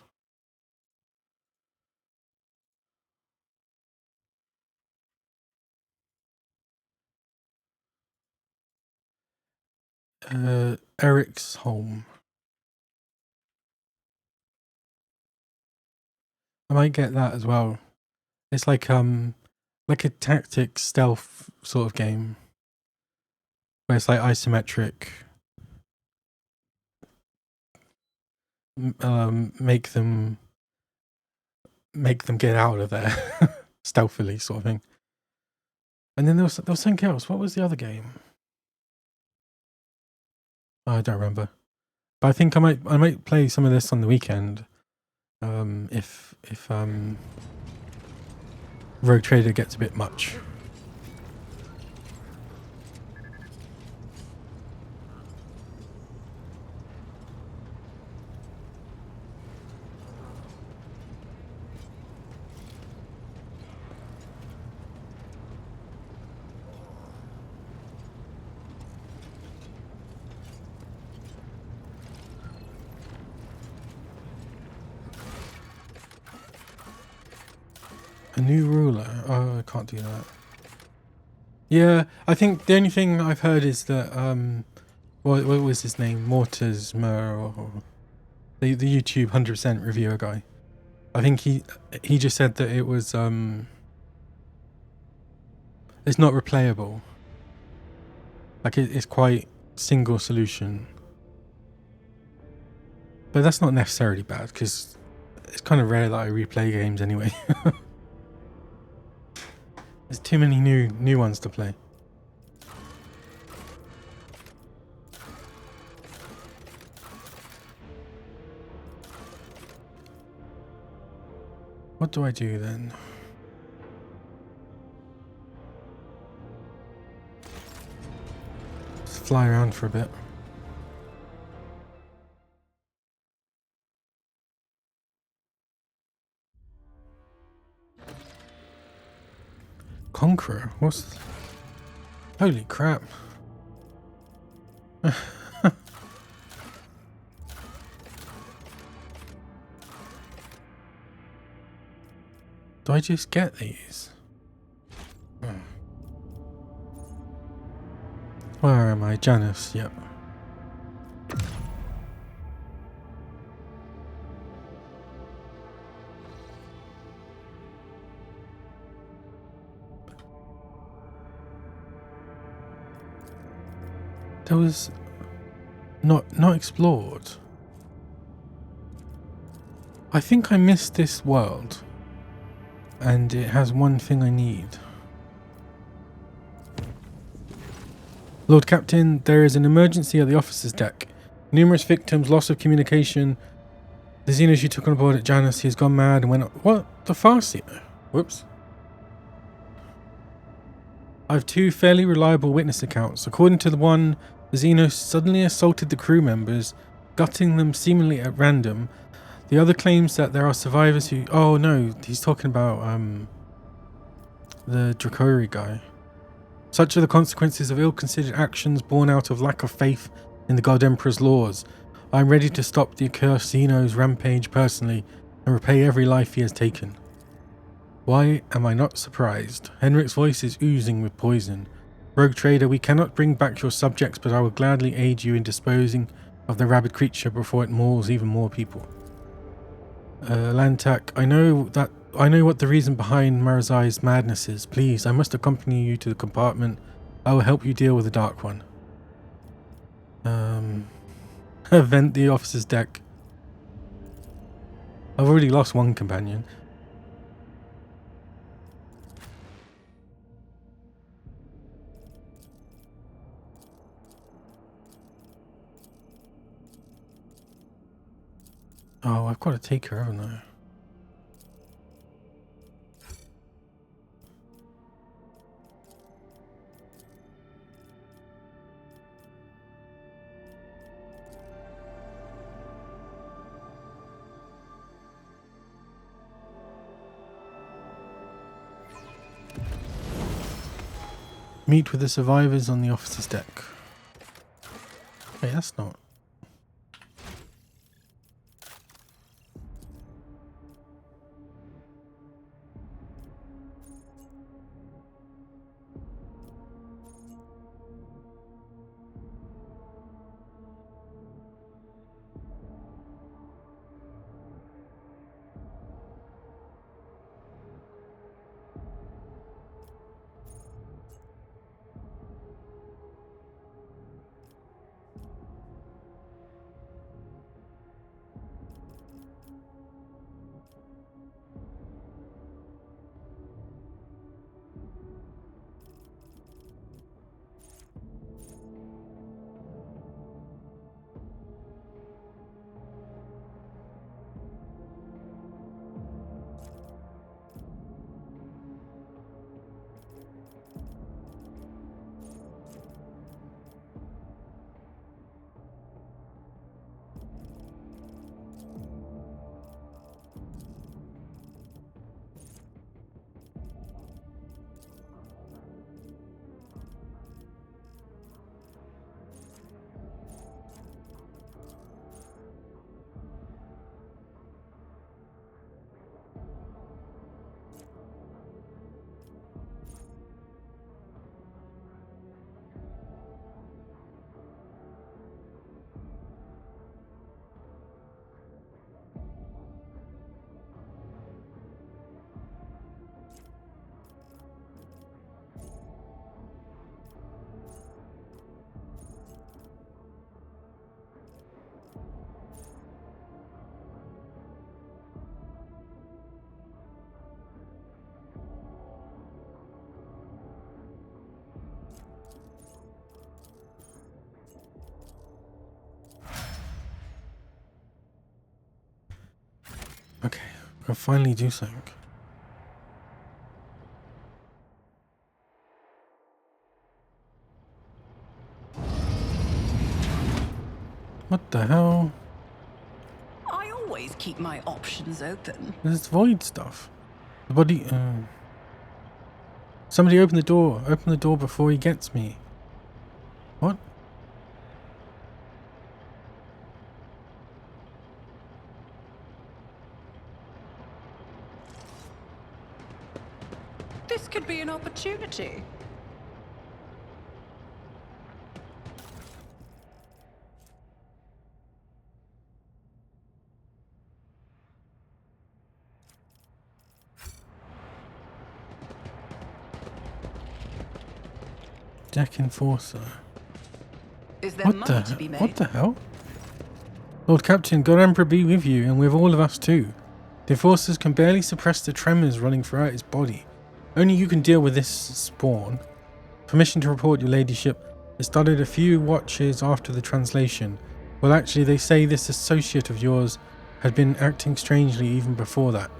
Eric's home. I might get that as well. It's like a tactics stealth sort of game where it's like isometric. Make them get out of there stealthily, sort of thing. And then there was something else. What was the other game? Oh, I don't remember. But I think I might play some of this on the weekend. If Rogue Trader gets a bit much. A new ruler. Oh, I can't do that. Yeah, I think the only thing I've heard is that what was his name? Mortismer or the YouTube 100% reviewer guy. I think he just said that it was it's not replayable. Like it's quite single solution. But that's not necessarily bad because it's kind of rare that I replay games anyway. There's too many new ones to play. What do I do then? Just fly around for a bit. Conqueror? What's... Holy crap. Do I just get these? Oh. Where am I? Janus, yep. That was not explored. I think I missed this world. And it has one thing I need. Lord Captain, there is an emergency at the officer's deck. Numerous victims, loss of communication. The Xenos you took on board at Janus, he has gone mad and went... What? The Farseer? Whoops. I have two fairly reliable witness accounts. According to the one, the Xenos suddenly assaulted the crew members, gutting them seemingly at random. The other claims that there are survivors who... Oh no, he's talking about the Dracori guy. Such are the consequences of ill-considered actions born out of lack of faith in the God Emperor's laws. I am ready to stop the accursed Xeno's rampage personally and repay every life he has taken. Why am I not surprised? Henrik's voice is oozing with poison. Rogue trader, we cannot bring back your subjects, but I will gladly aid you in disposing of the rabid creature before it mauls even more people. Lantak, I know what the reason behind Marazai's madness is. Please, I must accompany you to the compartment. I will help you deal with the Dark One. Vent the officer's deck. I've already lost one companion. Oh, I've got to take her, haven't I? Meet with the survivors on the officer's deck. Hey, that's not... Okay, I'll finally do something. What the hell? I always keep my options open. There's void stuff. The body... Somebody open the door. Open the door before he gets me. What? This could be an opportunity. Deck Enforcer. Is there money to be made? What the hell? Lord Captain, God Emperor be with you, and with all of us too. The Enforcers can barely suppress the tremors running throughout his body. Only you can deal with this spawn. Permission to report, your ladyship. It started a few watches after the translation. Well, actually, they say this associate of yours had been acting strangely even before that.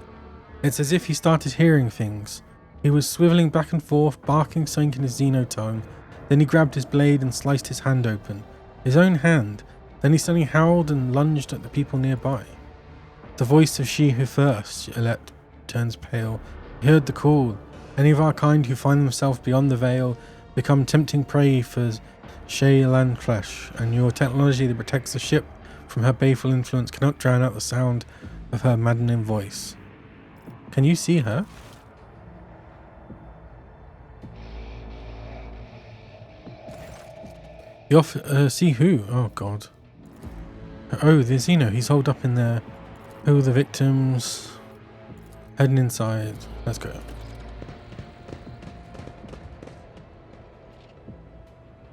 It's as if he started hearing things. He was swiveling back and forth, barking something in his Xeno tongue. Then he grabbed his blade and sliced his hand open. His own hand. Then he suddenly howled and lunged at the people nearby. The voice of she who first, Elette turns pale. He heard the call. Any of our kind who find themselves beyond the veil become tempting prey for Shaylan flesh, and your technology that protects the ship from her baleful influence cannot drown out the sound of her maddening voice. Can you see her? See who? Oh god. Oh, the Xeno. He's holed up in there. Oh, the victims. Heading inside. Let's go.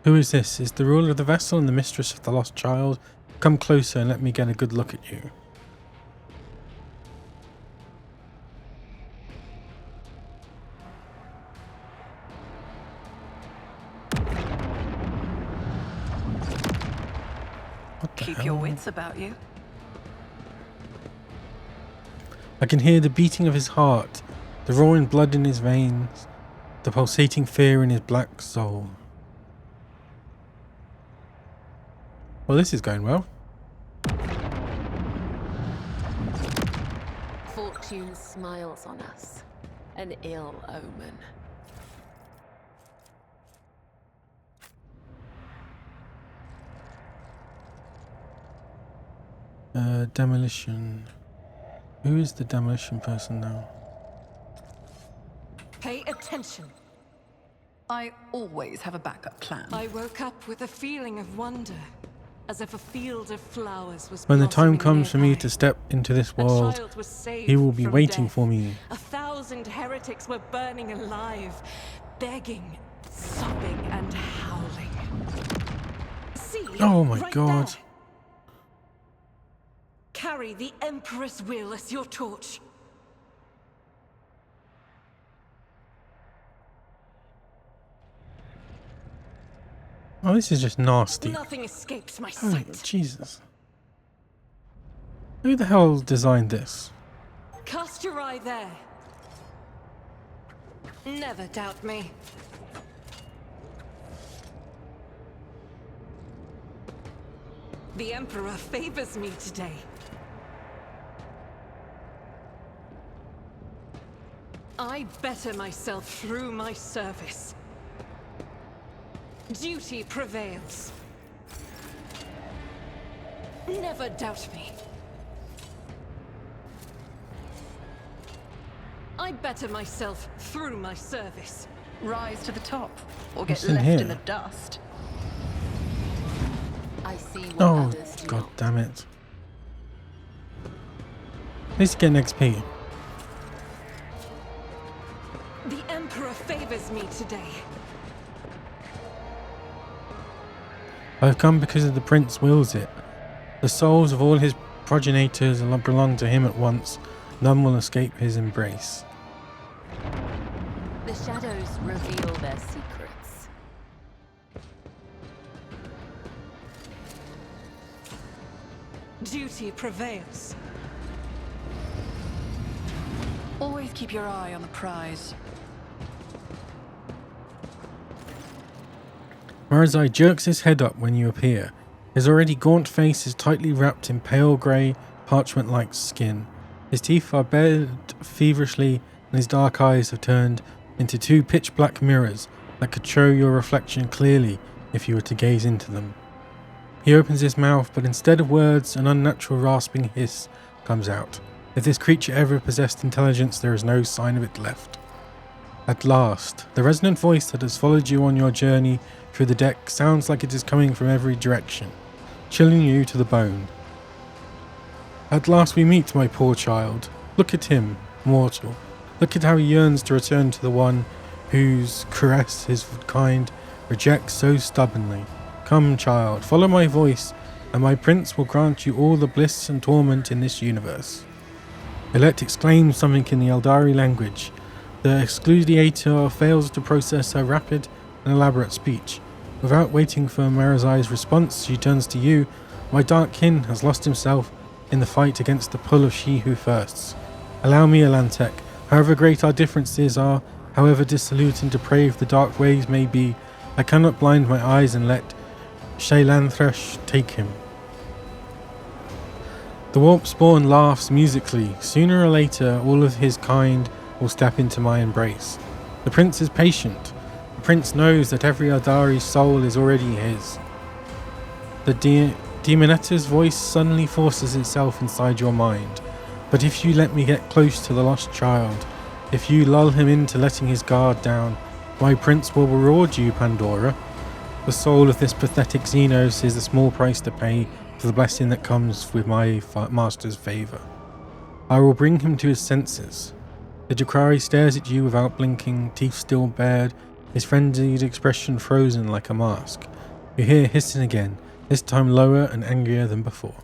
Who is this? Is the ruler of the vessel and the mistress of the lost child? Come closer and let me get a good look at you. What the Keep hell? your wits about you. I can hear the beating of his heart, the roaring blood in his veins, the pulsating fear in his black soul. Well, this is going well. Fortune smiles on us. An ill omen. Demolition. Who is the demolition person now? Pay attention. I always have a backup plan. I woke up with a feeling of wonder, as if a field of flowers was When the time blossoming comes for me nearby. to step into this A world, child was saved he will be from waiting death. for me. 1,000 heretics were burning alive, begging, sobbing, and howling. See? Oh my right god. there. Carry the Emperor's will as your torch. Oh, this is just nasty. Nothing escapes my Oh, sight. Jesus. Who the hell designed this? Cast your eye there. Never doubt me. The Emperor favors me today. I better myself through my service. Duty prevails. Never doubt me. I better myself through my service. Rise to the top, or get What's in left here? in the dust. I see what Oh, others do god not. damn it. At least get an XP. The Emperor favors me today. I've come because the prince wills it. The souls of all his progenitors belong to him at once. None will escape his embrace. The shadows reveal their secrets. Duty prevails. Always keep your eye on the prize. Marazai jerks his head up when you appear. His already gaunt face is tightly wrapped in pale grey, parchment-like skin. His teeth are bared feverishly, and his dark eyes have turned into two pitch-black mirrors that could show your reflection clearly if you were to gaze into them. He opens his mouth, but instead of words, an unnatural rasping hiss comes out. If this creature ever possessed intelligence, there is no sign of it left. At last, the resonant voice that has followed you on your journey through the deck sounds like it is coming from every direction, chilling you to the bone. At last we meet, my poor child. Look at him, mortal. Look at how he yearns to return to the one whose caress his kind rejects so stubbornly. Come, child, follow my voice, and my prince will grant you all the bliss and torment in this universe. Elette exclaims something in the Eldari language. The excludiator fails to process her rapid and elaborate speech. Without waiting for Marazai's response, she turns to you. My dark kin has lost himself. in the fight against the pull of she who thirsts. Allow me, Elantek, however great our differences are, however dissolute and depraved the dark ways may be, I cannot blind my eyes and let Shailanthresh take him. The warp spawn laughs musically. Sooner or later, all of his kind will step into my embrace. The prince is patient. The prince knows that every Ardari's soul is already his. The Demonetta's voice suddenly forces itself inside your mind. But if you let me get close to the lost child, if you lull him into letting his guard down, my prince will reward you, Pandora. The soul of this pathetic Xenos is a small price to pay for the blessing that comes with my master's favour. I will bring him to his senses. The Drukhari stares at you without blinking, teeth still bared, his frenzied expression frozen like a mask. You hear hissing again, this time lower and angrier than before.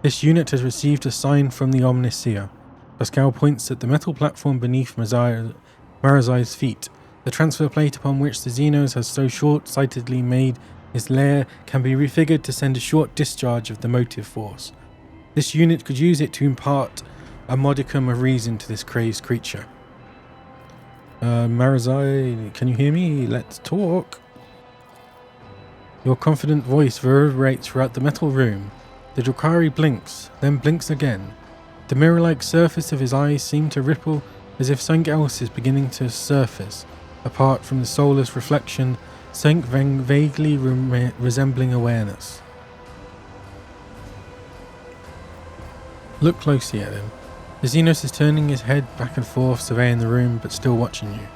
This unit has received a sign from the Omniseer. Pascal points at the metal platform beneath Marazai's feet. The transfer plate upon which the Xenos has so short-sightedly made his lair can be refigured to send a short discharge of the motive force. This unit could use it to impart a modicum of reason to this crazed creature. Marazai, can you hear me? Let's talk. Your confident voice reverberates throughout the metal room. The Drukhari blinks, then blinks again. The mirror-like surface of his eyes seems to ripple as if something else is beginning to surface, apart from the soulless reflection, something vaguely resembling awareness. Look closely at him. The Xenos is turning his head back and forth, surveying the room, but still watching you.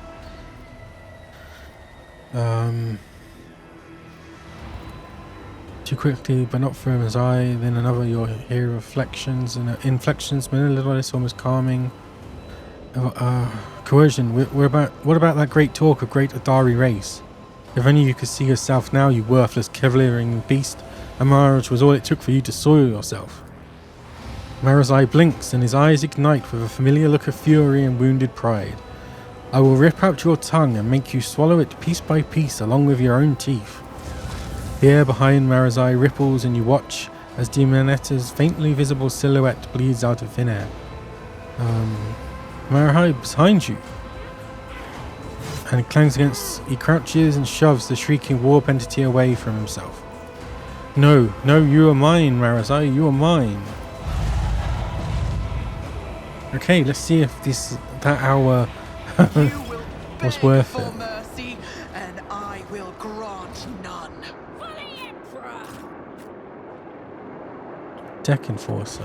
Too quickly, but not from his eye. Then another, you'll hear reflections and inflections, but a little less, almost calming. Coercion. What about that great talk of great Adari race? If only you could see yourself now, you worthless, cavaliering beast. A marriage was all it took for you to soil yourself. Marazai blinks, and his eyes ignite with a familiar look of fury and wounded pride. I will rip out your tongue and make you swallow it piece by piece along with your own teeth. The air behind Marazai ripples, and you watch as Demonetta's faintly visible silhouette bleeds out of thin air. Marazai behind you. And he clangs against, he crouches and shoves the shrieking warp entity away from himself. No, you are mine, Marazai, you are mine. Okay, let's see if that hour was worth it. Mercy, and I will grant none. Deck Enforcer.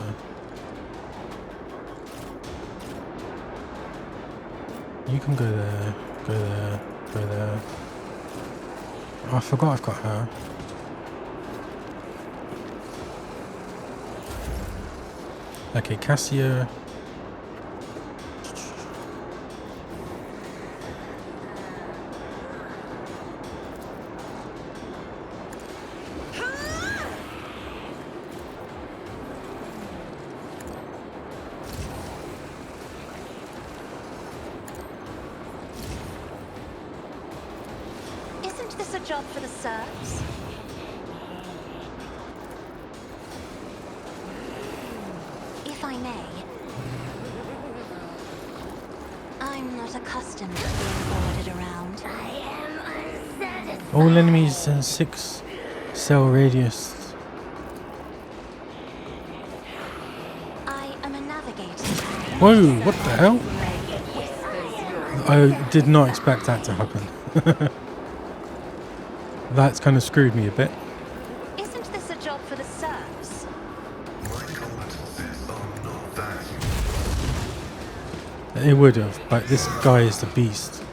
You can go there, go there, go there. Oh, I forgot I've got her. Okay, Cassia. Isn't this a job for the serfs? If I may, I'm not accustomed to being ordered around. I am unsatisfied. All enemies in 6 cell radius. I am a navigator. Whoa, what the hell? I did not expect that to happen. That's kind of screwed me a bit. Isn't this a job for the serfs? It would have, but this guy is the beast.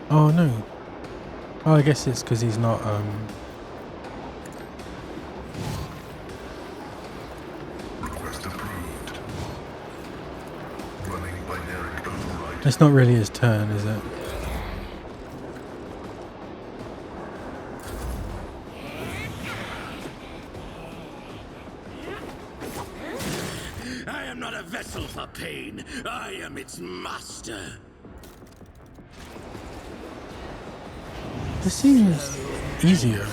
Oh no. Oh, I guess it's because he's not, It's not really his turn, is it? I am not a vessel for pain. I am its master. This seems easier.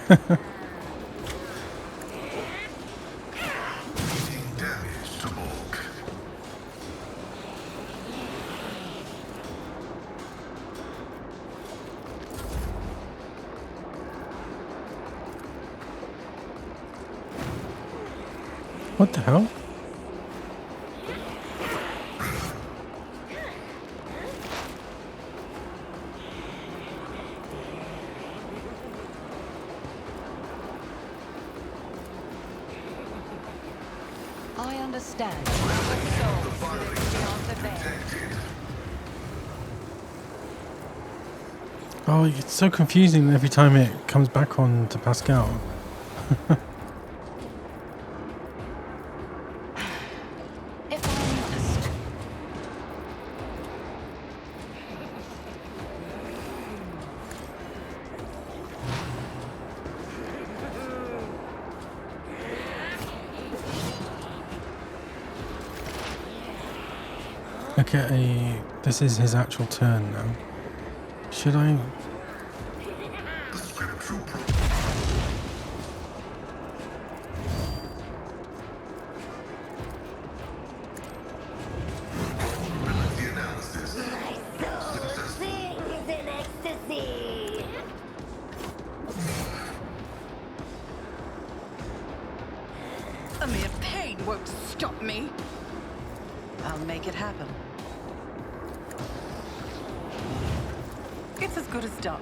Damage to bulk. What the hell? I understand. Beyond the veil. Oh, it's so confusing every time it comes back on to Pascal. If I'm honest, Okay, this is his actual turn now. Should I? Sings in ecstasy. a mere pain won't stop me. I'll make it happen. It's as good as done.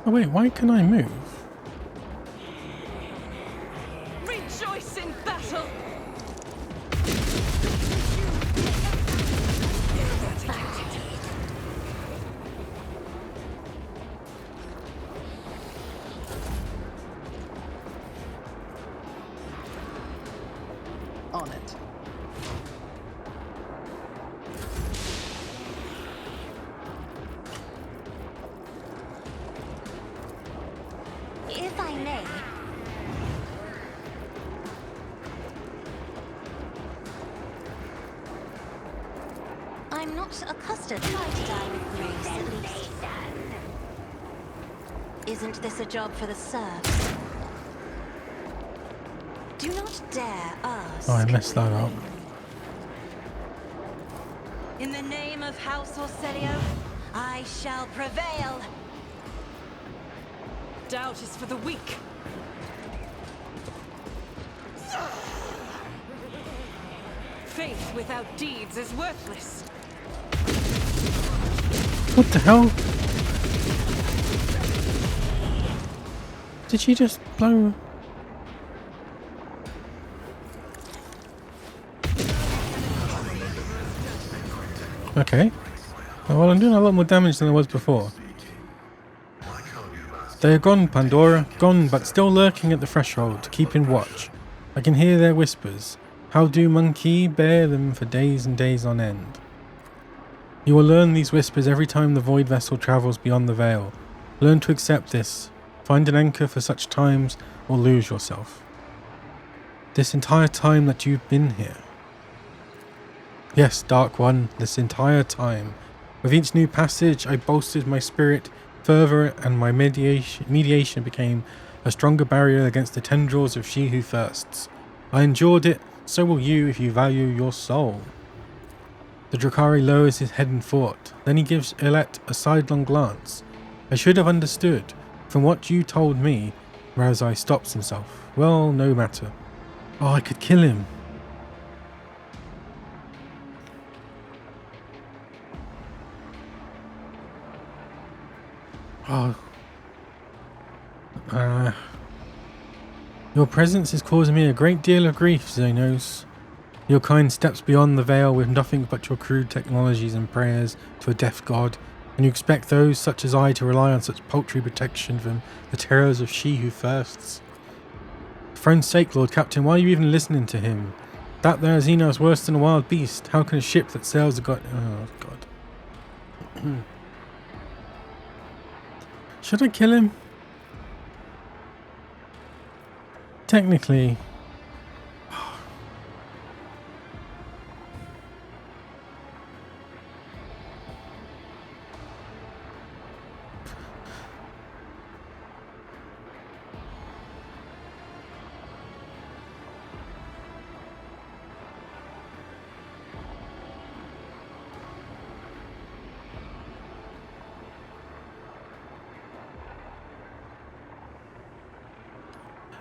Oh wait, why can I move? Rejoice in battle! On it. If I may, I'm not accustomed to die with grace, at least. Isn't this a job for the serfs? Do not dare ask. Oh, I messed that up. In the name of House Orselio, I shall prevail. Doubt is for the weak. Faith without deeds is worthless. What the hell? Did she just blow? Okay. Well, I'm doing a lot more damage than I was before. They are gone, Pandora. Gone, but still lurking at the threshold, keeping watch. I can hear their whispers. How do monkey bear them for days and days on end? You will learn these whispers every time the void vessel travels beyond the veil. Learn to accept this. Find an anchor for such times, or lose yourself. This entire time that you've been here. Yes, Dark One, this entire time. With each new passage, I bolstered my spirit further, and my mediation became a stronger barrier against the tendrils of she who thirsts. I endured it, so will you if you value your soul. The Drakari lowers his head in thought. Then he gives Ilette a sidelong glance. I should have understood, from what you told me. Razai stops himself. Well, no matter. Oh, I could kill him. Oh. Your presence is causing me a great deal of grief, Xenos. Your kind steps beyond the veil with nothing but your crude technologies and prayers to a deaf god, and you expect those such as I to rely on such paltry protection from the terrors of she who thirsts. For throne's sake, Lord Captain, why are you even listening to him? That there Xenos worse than a wild beast. How can a ship that sails the god... Oh, God. Should I kill him? Technically.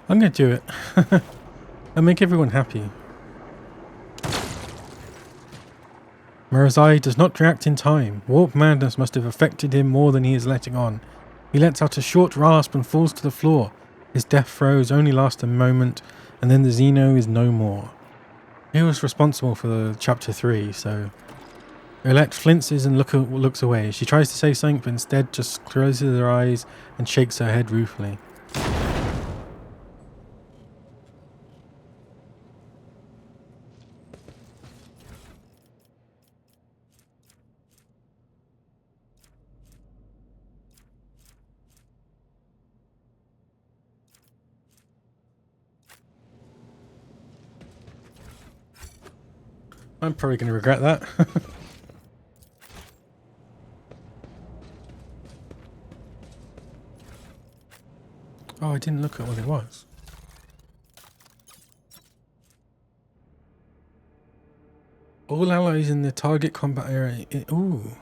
I'm going to do it. And make everyone happy. Marazai does not react in time. Warp madness must have affected him more than he is letting on. He lets out a short rasp and falls to the floor. His death throes only last a moment, and then the Xeno is no more. He was responsible for the chapter 3, so... Olette flinches and looks away. She tries to say something, but instead just closes her eyes and shakes her head ruefully. I'm probably going to regret that. Oh, I didn't look at what it was. All allies in the target combat area. Ooh.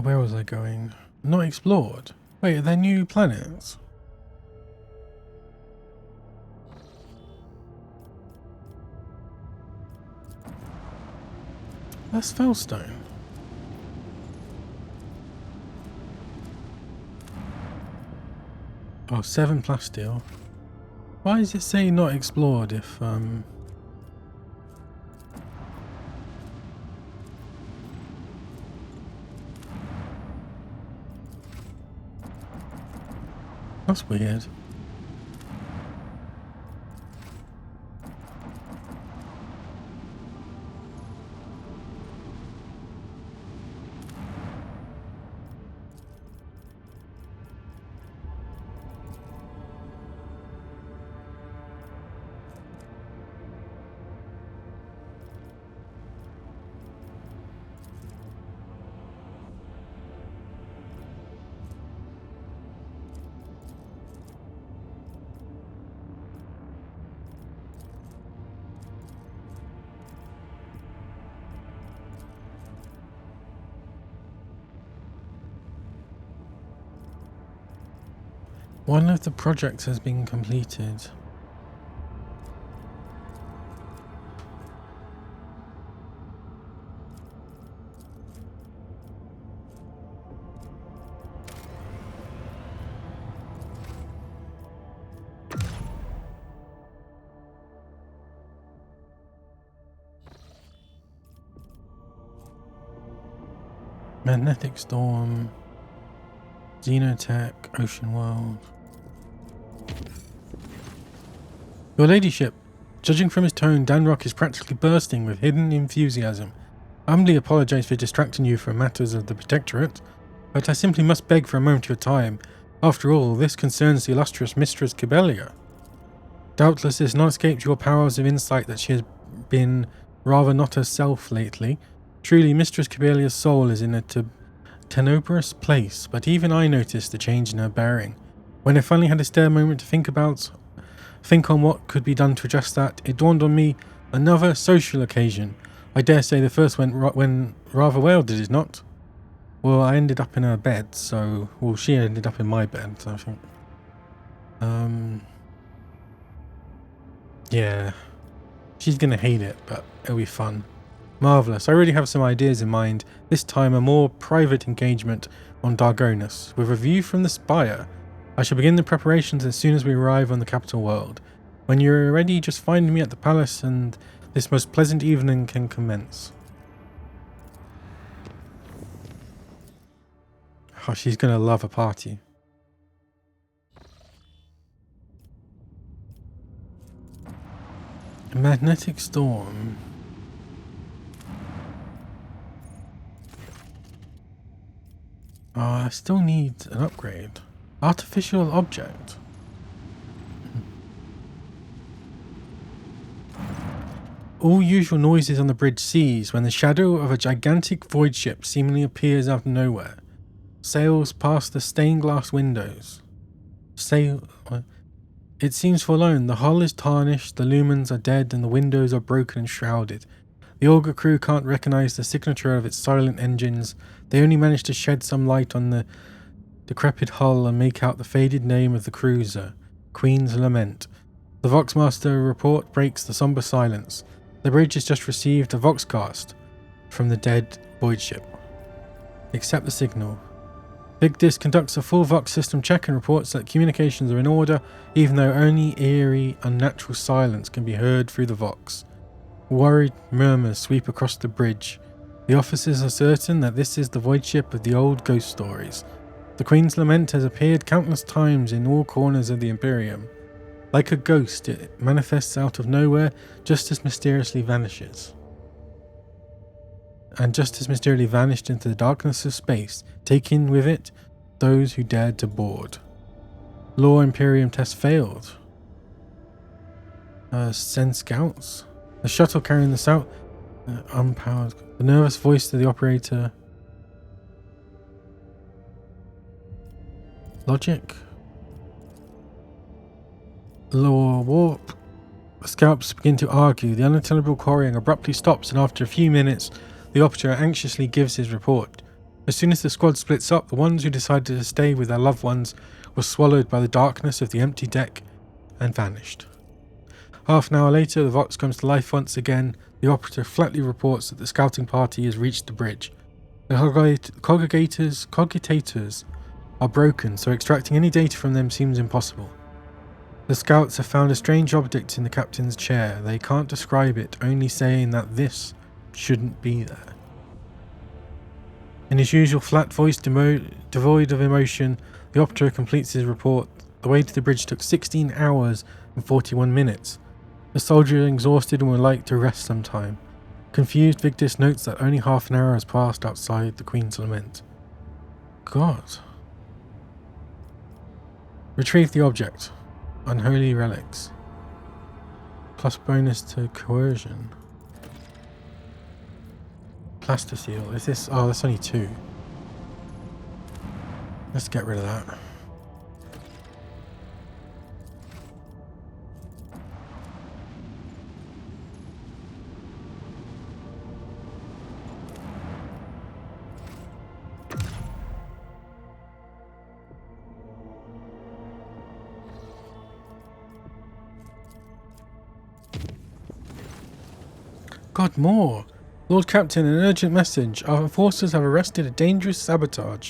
Where was I going? Not explored. Wait, are there new planets? That's Fellstone. Oh, 7 plasteel. Why does it say not explored if, That's weird. One of the projects has been completed. Magnetic Storm, Xenotech, Ocean World. Your Ladyship, judging from his tone, Danrock is practically bursting with hidden enthusiasm. I humbly apologize for distracting you from matters of the Protectorate, but I simply must beg for a moment of your time. After all, this concerns the illustrious Mistress Kibelia. Doubtless it has not escaped your powers of insight that she has been rather not herself lately. Truly, Mistress Kibelia's soul is in a tenebrous place, but even I noticed the change in her bearing. When I finally had a spare moment to think on what could be done to address that, it dawned on me another social occasion. I dare say the first went rather well, did it not? Well, I ended up in her bed, so... Well, she ended up in my bed, so I think. Yeah. She's gonna hate it, but it'll be fun. Marvellous. I already have some ideas in mind. This time a more private engagement on Dargonus, with a view from the spire. I shall begin the preparations as soon as we arrive on the capital world. When you're ready, just find me at the palace and this most pleasant evening can commence. Oh, she's gonna love a party. A magnetic storm. Oh, I still need an upgrade. Artificial object. All usual noises on the bridge cease when the shadow of a gigantic void ship seemingly appears out of nowhere. Sails past the stained glass windows. It seems forlorn. The hull is tarnished, the lumens are dead, and the windows are broken and shrouded. The Augur crew can't recognize the signature of its silent engines. They only manage to shed some light on the decrepit hull and make out the faded name of the cruiser, Queen's Lament. The Voxmaster report breaks the somber silence. The bridge has just received a Voxcast from the dead void ship. Accept the signal. Big Disc conducts a full Vox system check and reports that communications are in order, even though only eerie, unnatural silence can be heard through the Vox. Worried murmurs sweep across the bridge. The officers are certain that this is the void ship of the old ghost stories. The Queen's Lament has appeared countless times in all corners of the Imperium. Like a ghost, it manifests out of nowhere, just as mysteriously vanishes. And just as mysteriously vanished into the darkness of space, taking with it those who dared to board. Law Imperium test failed. Send scouts. The shuttle carrying this out, unpowered. The nervous voice of the operator. Logic. Law warp. The scouts begin to argue. The unintelligible quarrying abruptly stops, and after a few minutes, the operator anxiously gives his report. As soon as the squad splits up, the ones who decided to stay with their loved ones were swallowed by the darkness of the empty deck and vanished. Half an hour later, the Vox comes to life once again. The operator flatly reports that the scouting party has reached the bridge. The cogitators are broken, so extracting any data from them seems impossible. The scouts have found a strange object in the captain's chair. They can't describe it, only saying that this shouldn't be there. In his usual flat voice, devoid of emotion, the operator completes his report. The way to the bridge took 16 hours and 41 minutes. The soldier is exhausted and would like to rest some time. Confused, Victus notes that only half an hour has passed outside the Queen's Lament. God. Retrieve the object. Unholy relics. Plus bonus to coercion. Plasticine. Is this? Oh, that's only 2. Let's get rid of that. God, more! Lord Captain, an urgent message. Our forces have arrested a dangerous saboteur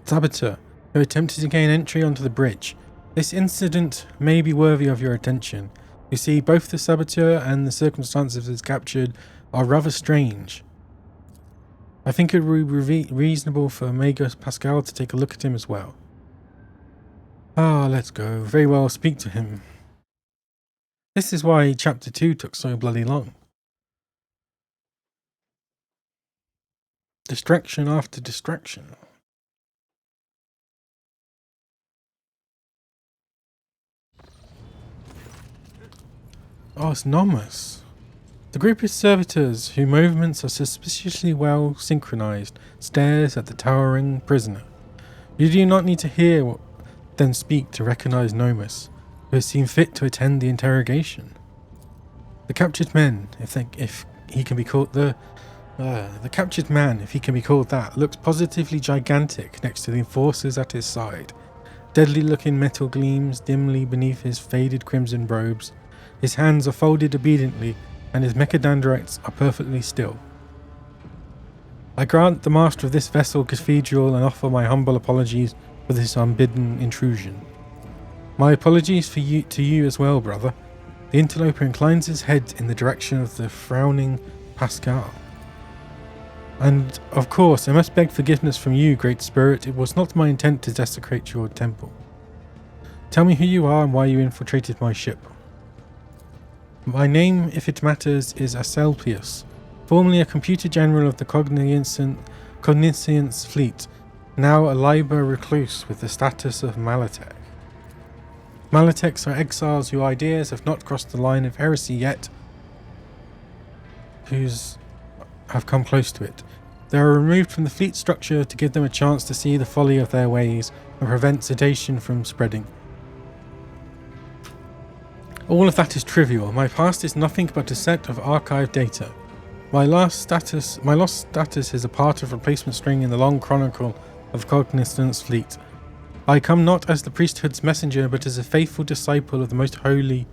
who attempted to gain entry onto the bridge. This incident may be worthy of your attention. You see, both the saboteur and the circumstances of his capture are rather strange. I think it would be reasonable for Omega Pascal to take a look at him as well. Ah, let's go. Very well, speak to him. This is why Chapter 2 took so bloody long. Distraction after distraction. Oh, it's Nomus. The group of servitors, whose movements are suspiciously well synchronized, stares at the towering prisoner. You do not need to hear, then speak to recognize Nomus, who has seen fit to attend the interrogation. The captured men, if he can be called, the The captured man, if he can be called that, looks positively gigantic next to the enforcers at his side. Deadly-looking metal gleams dimly beneath his faded crimson robes. His hands are folded obediently, and his mechadendrites are perfectly still. I grant the master of this vessel cathedral and offer my humble apologies for this unbidden intrusion. My apologies to you as well, brother. The interloper inclines his head in the direction of the frowning Pascal. And, of course, I must beg forgiveness from you, Great Spirit. It was not my intent to desecrate your temple. Tell me who you are and why you infiltrated my ship. My name, if it matters, is Aselpius, formerly a computer general of the Cognizance fleet, now a Liber recluse with the status of Malatech. Malatechs are exiles whose ideas have not crossed the line of heresy yet, whose have come close to it. They are removed from the fleet structure to give them a chance to see the folly of their ways and prevent sedation from spreading. All of that is trivial. My past is nothing but a set of archived data. My lost status is a part of replacement string in the long chronicle of Cognizance fleet. I come not as the priesthood's messenger, but as a faithful disciple of the most holy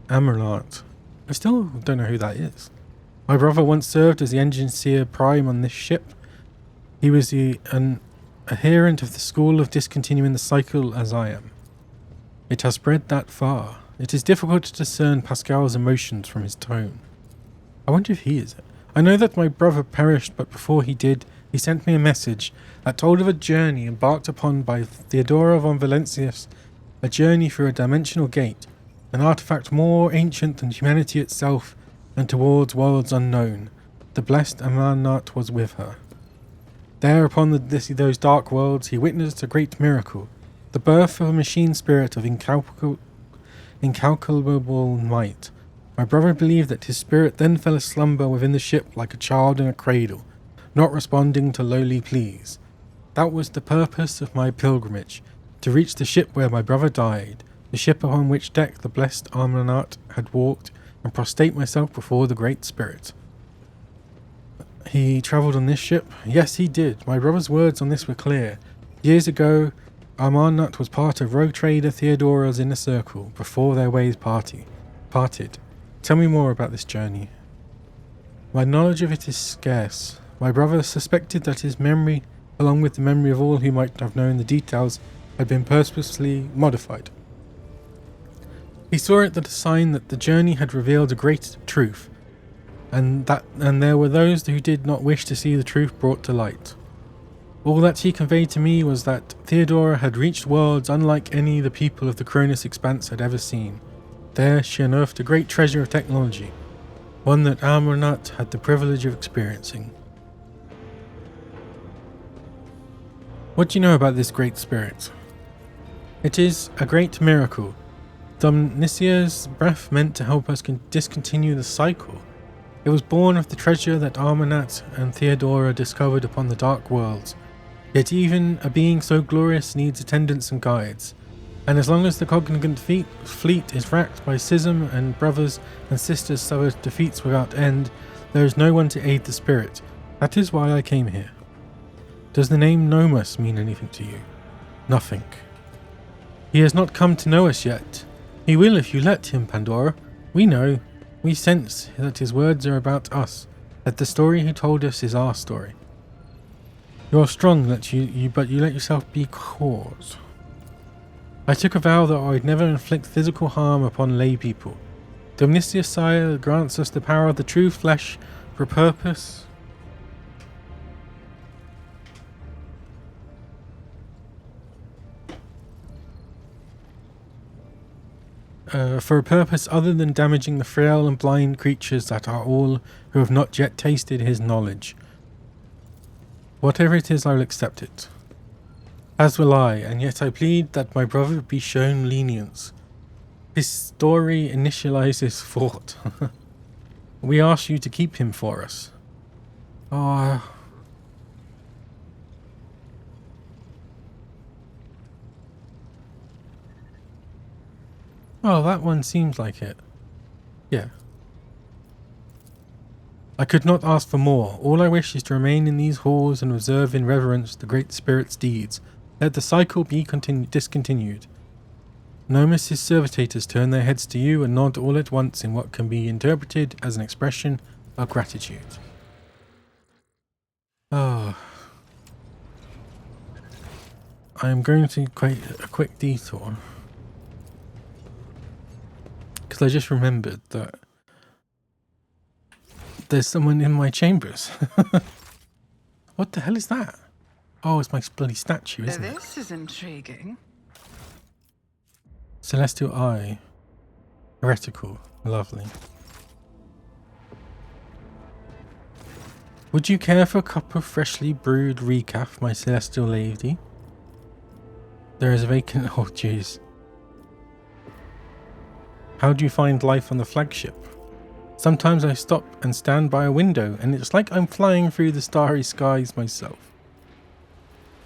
Amarant. I still don't know who that is. My brother once served as the engineer prime on this ship. He was an adherent of the school of discontinuing the cycle as I am. It has spread that far. It is difficult to discern Pascal's emotions from his tone. I wonder if he is it. I know that my brother perished, but before he did, he sent me a message that told of a journey embarked upon by Theodora von Valentius, a journey through a dimensional gate, an artifact more ancient than humanity itself, and towards worlds unknown. The blessed Amarnat was with her. There upon those dark worlds he witnessed a great miracle, the birth of a machine spirit of incalculable might. My brother believed that his spirit then fell aslumber within the ship like a child in a cradle, not responding to lowly pleas. That was the purpose of my pilgrimage, to reach the ship where my brother died, the ship upon which deck the blessed Amarnat had walked, and prostrate myself before the Great Spirit. He travelled on this ship? Yes, he did. My brother's words on this were clear. Years ago, Amarnat was part of rogue trader Theodora's inner circle, before their ways parted. Tell me more about this journey. My knowledge of it is scarce. My brother suspected that his memory, along with the memory of all who might have known the details, had been purposely modified. He saw it as a sign that the journey had revealed a great truth, and there were those who did not wish to see the truth brought to light. All that he conveyed to me was that Theodora had reached worlds unlike any the people of the Cronus Expanse had ever seen. There she unearthed a great treasure of technology, one that Amarnat had the privilege of experiencing. What do you know about this great spirit? It is a great miracle. Domnicia's breath meant to help us discontinue the cycle. It was born of the treasure that Amarnat and Theodora discovered upon the dark worlds. Yet even a being so glorious needs attendants and guides. And as long as the Cognizant fleet is racked by schism and brothers and sisters suffer defeats without end, there is no one to aid the spirit. That is why I came here. Does the name Nomus mean anything to you? Nothing. He has not come to know us yet. He will if you let him, Pandora. We know. We sense that his words are about us, that the story he told us is our story. You are strong, but you let yourself be caught. I took a vow that I would never inflict physical harm upon lay people. The omniscient Sire grants us the power of the true flesh for a purpose. For a purpose other than damaging the frail and blind creatures that are all who have not yet tasted his knowledge. Whatever it is, I will accept it. As will I, and yet I plead that my brother be shown lenience. His story initializes thought. We ask you to keep him for us. Oh, that one seems like it. Yeah. I could not ask for more. All I wish is to remain in these halls and observe in reverence the great spirit's deeds. Let the cycle be discontinued. Nomus's servitors turn their heads to you and nod all at once in what can be interpreted as an expression of gratitude. Oh. I am going to take a quick detour. Because I just remembered that there's someone in my chambers. What the hell is that? Oh, it's my bloody statue, isn't it? This is intriguing. Celestial Eye. Heretical. Lovely. Would you care for a cup of freshly brewed recaf, my celestial lady? There is a vacant... Oh, jeez. How do you find life on the flagship? Sometimes I stop and stand by a window, and it's like I'm flying through the starry skies myself.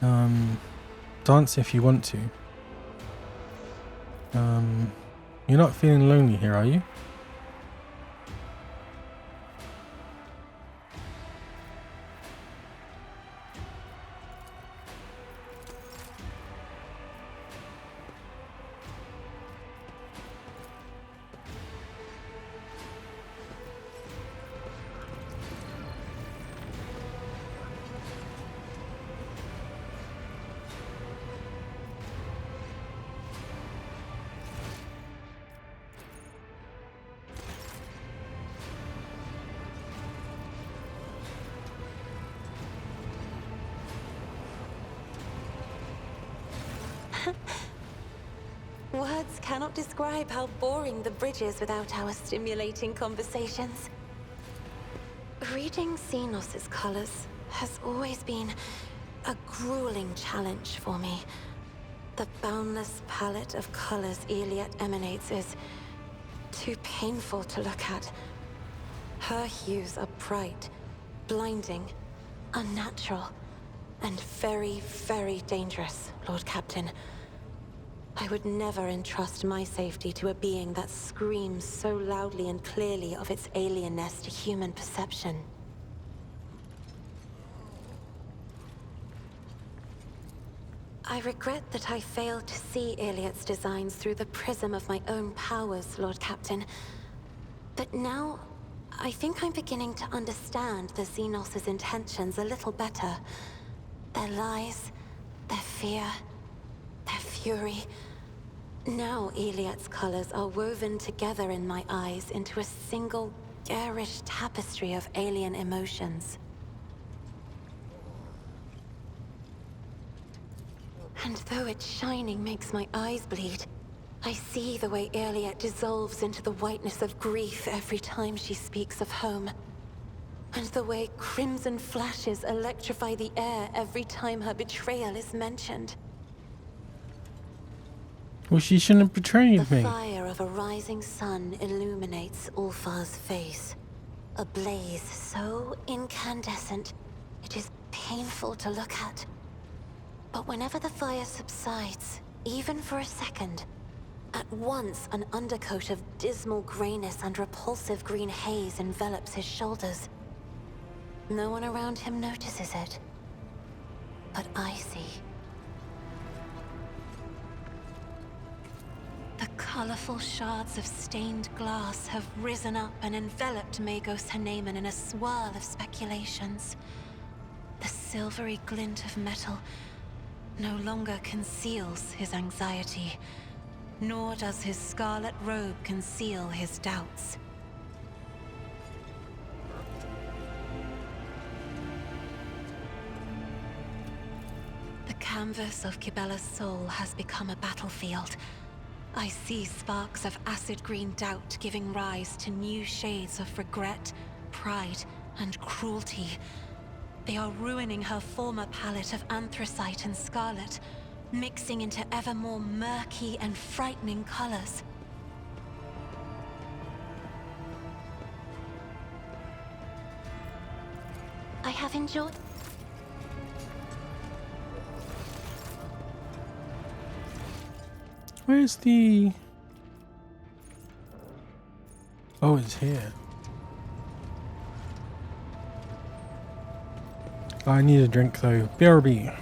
Dance if you want to. You're not feeling lonely here, are you? Words cannot describe how boring the bridge is without our stimulating conversations. Reading Xenos's colors has always been a grueling challenge for me. The boundless palette of colors Iliad emanates is too painful to look at. Her hues are bright, blinding, unnatural, and very, very dangerous, Lord Captain. I would never entrust my safety to a being that screams so loudly and clearly of its alienness to human perception. I regret that I failed to see Iliad's designs through the prism of my own powers, Lord Captain. But now, I think I'm beginning to understand the Xenos' intentions a little better. Their lies, their fear, their fury. Now Iliad's colors are woven together in my eyes into a single, garish tapestry of alien emotions. And though its shining makes my eyes bleed, I see the way Iliad dissolves into the whiteness of grief every time she speaks of home. And the way crimson flashes electrify the air every time her betrayal is mentioned. Well, she shouldn't have betrayed me. The fire of a rising sun illuminates Ulfar's face. A blaze so incandescent, it is painful to look at. But whenever the fire subsides, even for a second, at once an undercoat of dismal grayness and repulsive green haze envelops his shoulders. No one around him notices it, but I see. The colorful shards of stained glass have risen up and enveloped Magos Haneman in a swirl of speculations. The silvery glint of metal no longer conceals his anxiety, nor does his scarlet robe conceal his doubts. The canvas of Kibella's soul has become a battlefield. I see sparks of acid green doubt giving rise to new shades of regret, pride, and cruelty. They are ruining her former palette of anthracite and scarlet, mixing into ever more murky and frightening colors. I have enjoyed... Where's the... Oh, it's here. I need a drink though. BRB.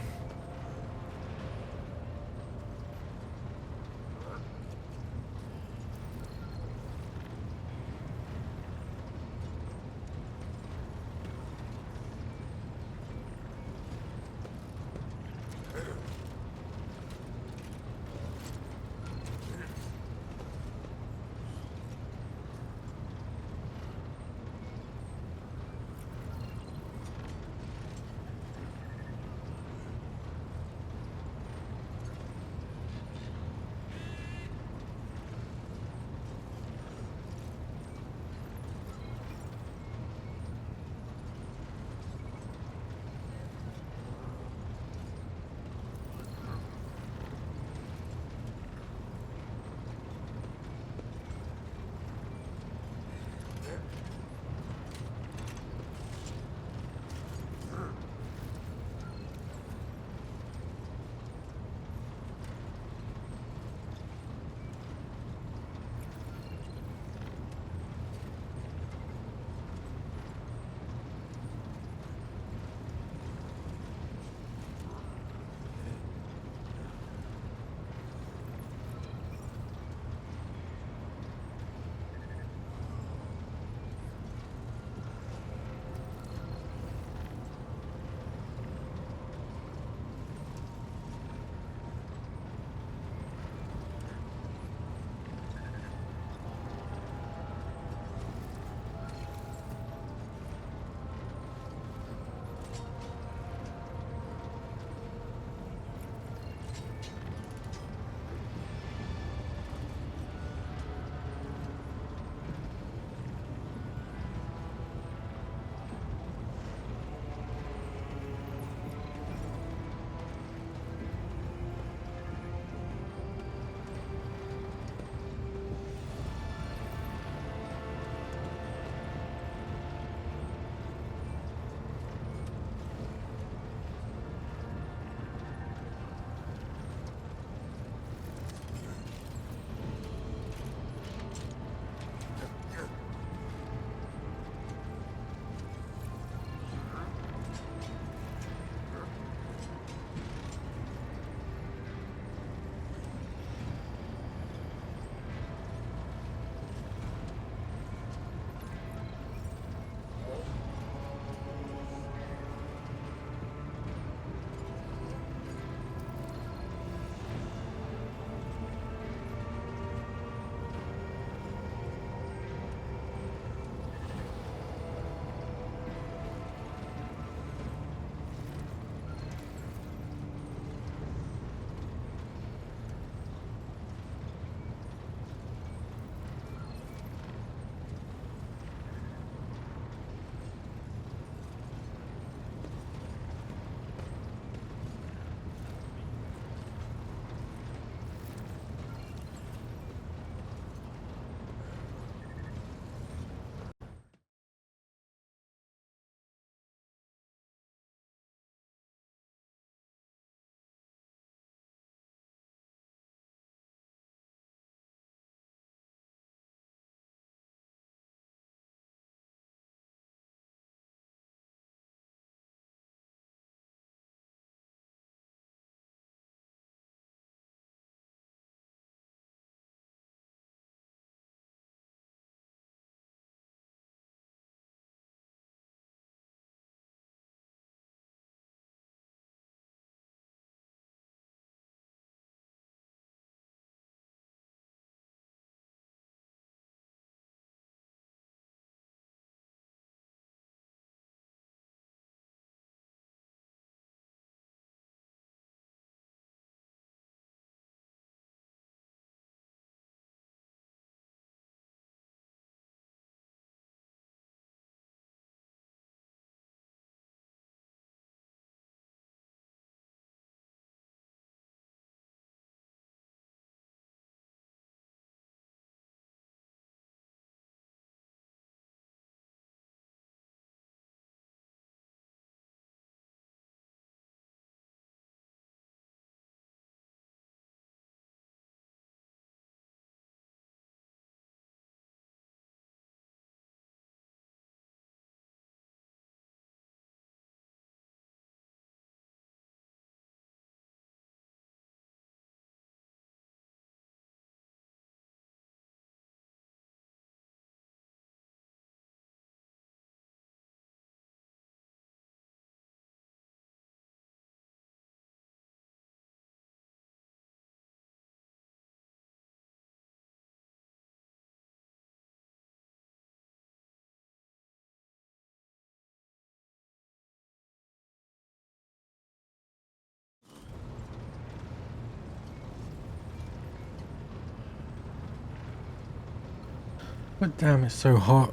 But damn, it's so hot.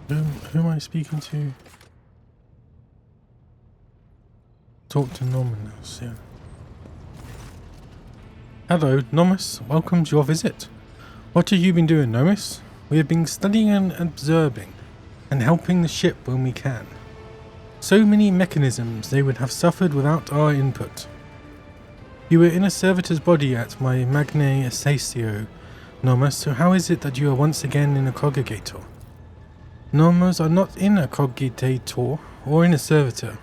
Who am I speaking to? Talk to Nominus, yeah. Hello, Nomus. Welcome to your visit. What have you been doing, Nomus? We have been studying and observing, and helping the ship when we can. So many mechanisms they would have suffered without our input. You were in a servitor's body at my Magna Assacio, Nomus, so how is it that you are once again in a cogitator? Nomos are not in a cogitator or in a servitor.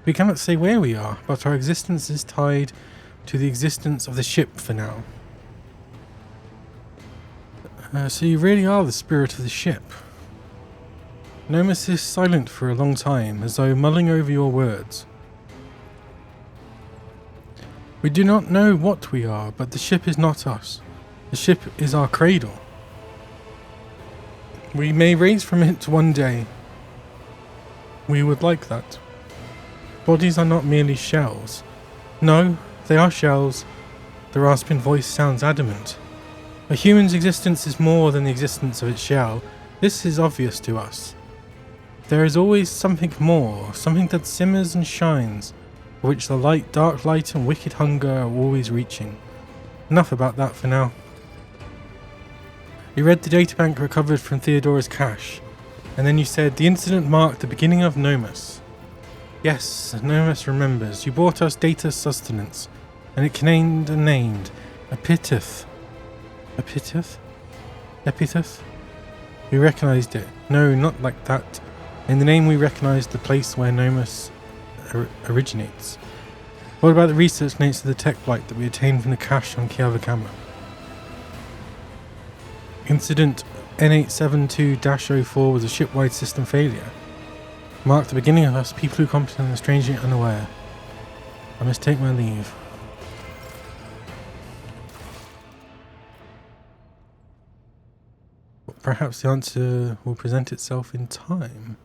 We cannot say where we are, but our existence is tied to the existence of the ship for now. So you really are the spirit of the ship. Nomus is silent for a long time, as though mulling over your words. We do not know what we are, but the ship is not us. The ship is our cradle. We may raise from it one day. We would like that. Bodies are not merely shells. No, they are shells. The rasping voice sounds adamant. A human's existence is more than the existence of its shell. This is obvious to us. There is always something more, something that simmers and shines, for which the light, dark light and wicked hunger are always reaching. Enough about that for now. You read the databank recovered from Theodora's cache, and then you said the incident marked the beginning of Nomus. Yes, Nomus remembers. You brought us data sustenance, and it contained a named epitaph. Epitaph? We recognized it. No, not like that. In the name we recognized the place where Nomus originates. What about the research notes of the tech blight that we obtained from the cache on Kiavakama? Incident N872-04 was a ship-wide system failure. Marked the beginning of us, people who comprehend and strangely unaware. I must take my leave. Perhaps the answer will present itself in time.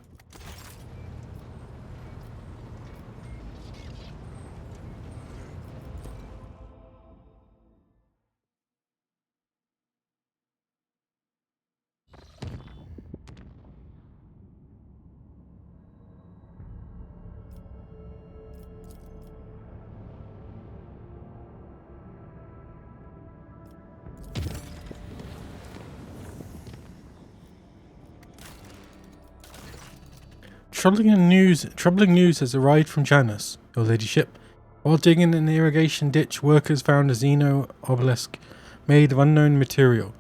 Troubling news has arrived from Janus, your ladyship. While digging an irrigation ditch, workers found a Xeno obelisk made of unknown material.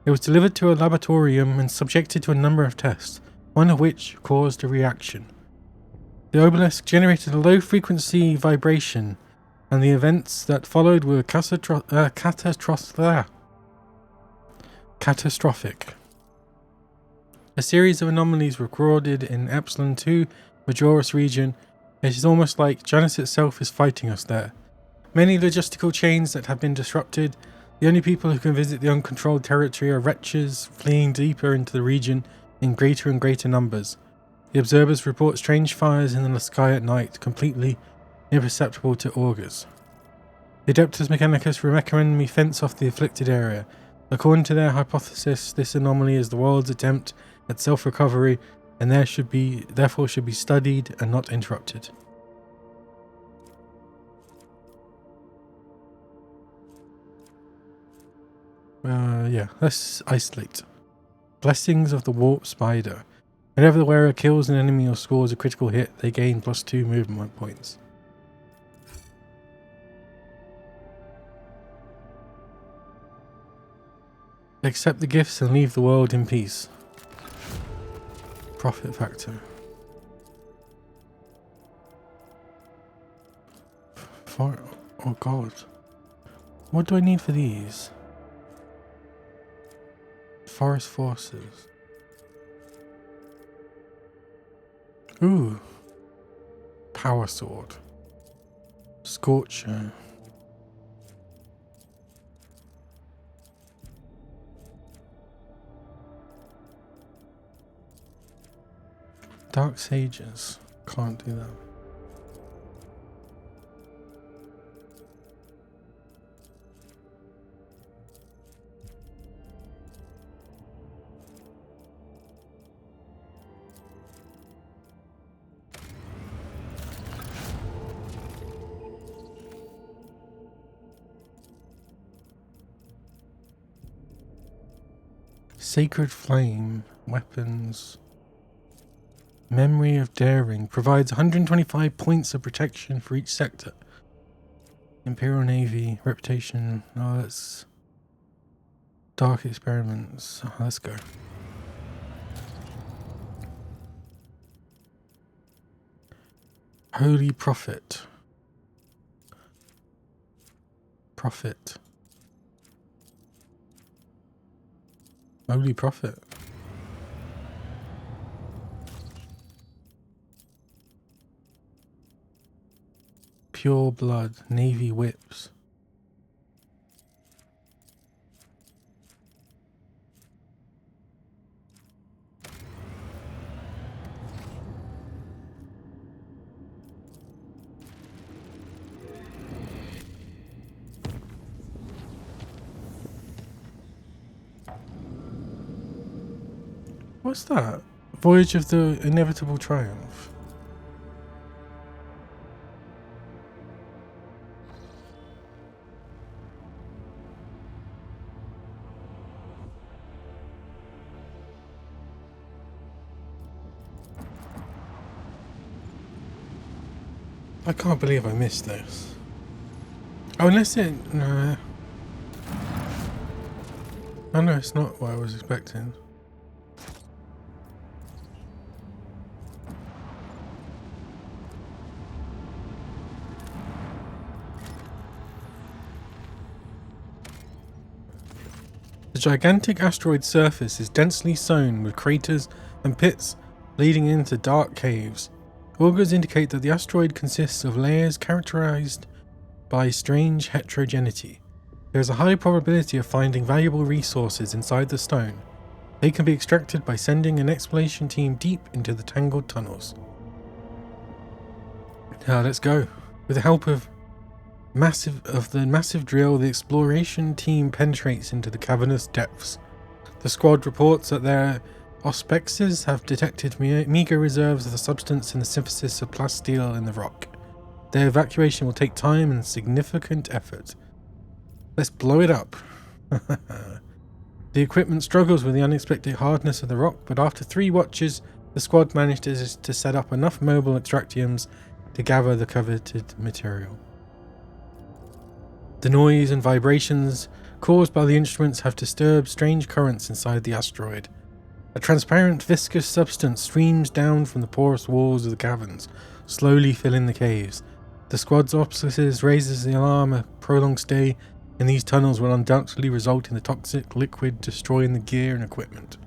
It was delivered to a laboratorium and subjected to a number of tests, one of which caused a reaction. The obelisk generated a low-frequency vibration, and the events that followed were catastrophic. A series of anomalies were recorded in Epsilon 2 Majoris region. It is almost like Janus itself is fighting us there. Many logistical chains that have been disrupted. The only people who can visit the uncontrolled territory are wretches fleeing deeper into the region in greater and greater numbers. The observers report strange fires in the sky at night, completely imperceptible to augurs. The Adeptus Mechanicus recommend we fence off the afflicted area. According to their hypothesis, this anomaly is the world's attempt at self-recovery, and therefore should be studied and not interrupted. Yeah, let's isolate. Blessings of the Warp Spider. Whenever the wearer kills an enemy or scores a critical hit, they gain +2 movement points. Accept the gifts and leave the world in peace. Profit factor. Oh god. What do I need for these? Forest forces. Ooh. Power sword. Scorcher. Dark Sages. Can't do that. Sacred Flame. Weapons. Memory of Daring provides 125 points of protection for each sector. Imperial Navy, Reputation. Oh, that's Dark Experiments. Oh, let's go. Holy Prophet. Prophet. Holy Prophet. Pure Blood, Navy Whips. What's that? Voyage of the Inevitable Triumph. I can't believe I missed this. Oh, unless it... Nah. Oh no, it's not what I was expecting. The gigantic asteroid surface is densely sown with craters and pits leading into dark caves. Augurs indicate that the asteroid consists of layers characterized by strange heterogeneity. There is a high probability of finding valuable resources inside the stone. They can be extracted by sending an exploration team deep into the tangled tunnels. Now let's go. With the help of the massive drill, the exploration team penetrates into the cavernous depths. The squad reports that their auspexes have detected meager reserves of the substance in the synthesis of plasteel in the rock. Their evacuation will take time and significant effort. Let's blow it up. The equipment struggles with the unexpected hardness of the rock, but after 3 watches, the squad manages to set up enough mobile extractiums to gather the coveted material. The noise and vibrations caused by the instruments have disturbed strange currents inside the asteroid. A transparent, viscous substance streams down from the porous walls of the caverns, slowly filling the caves. The squad's officers raises the alarm. A prolonged stay in these tunnels will undoubtedly result in the toxic liquid destroying the gear and equipment.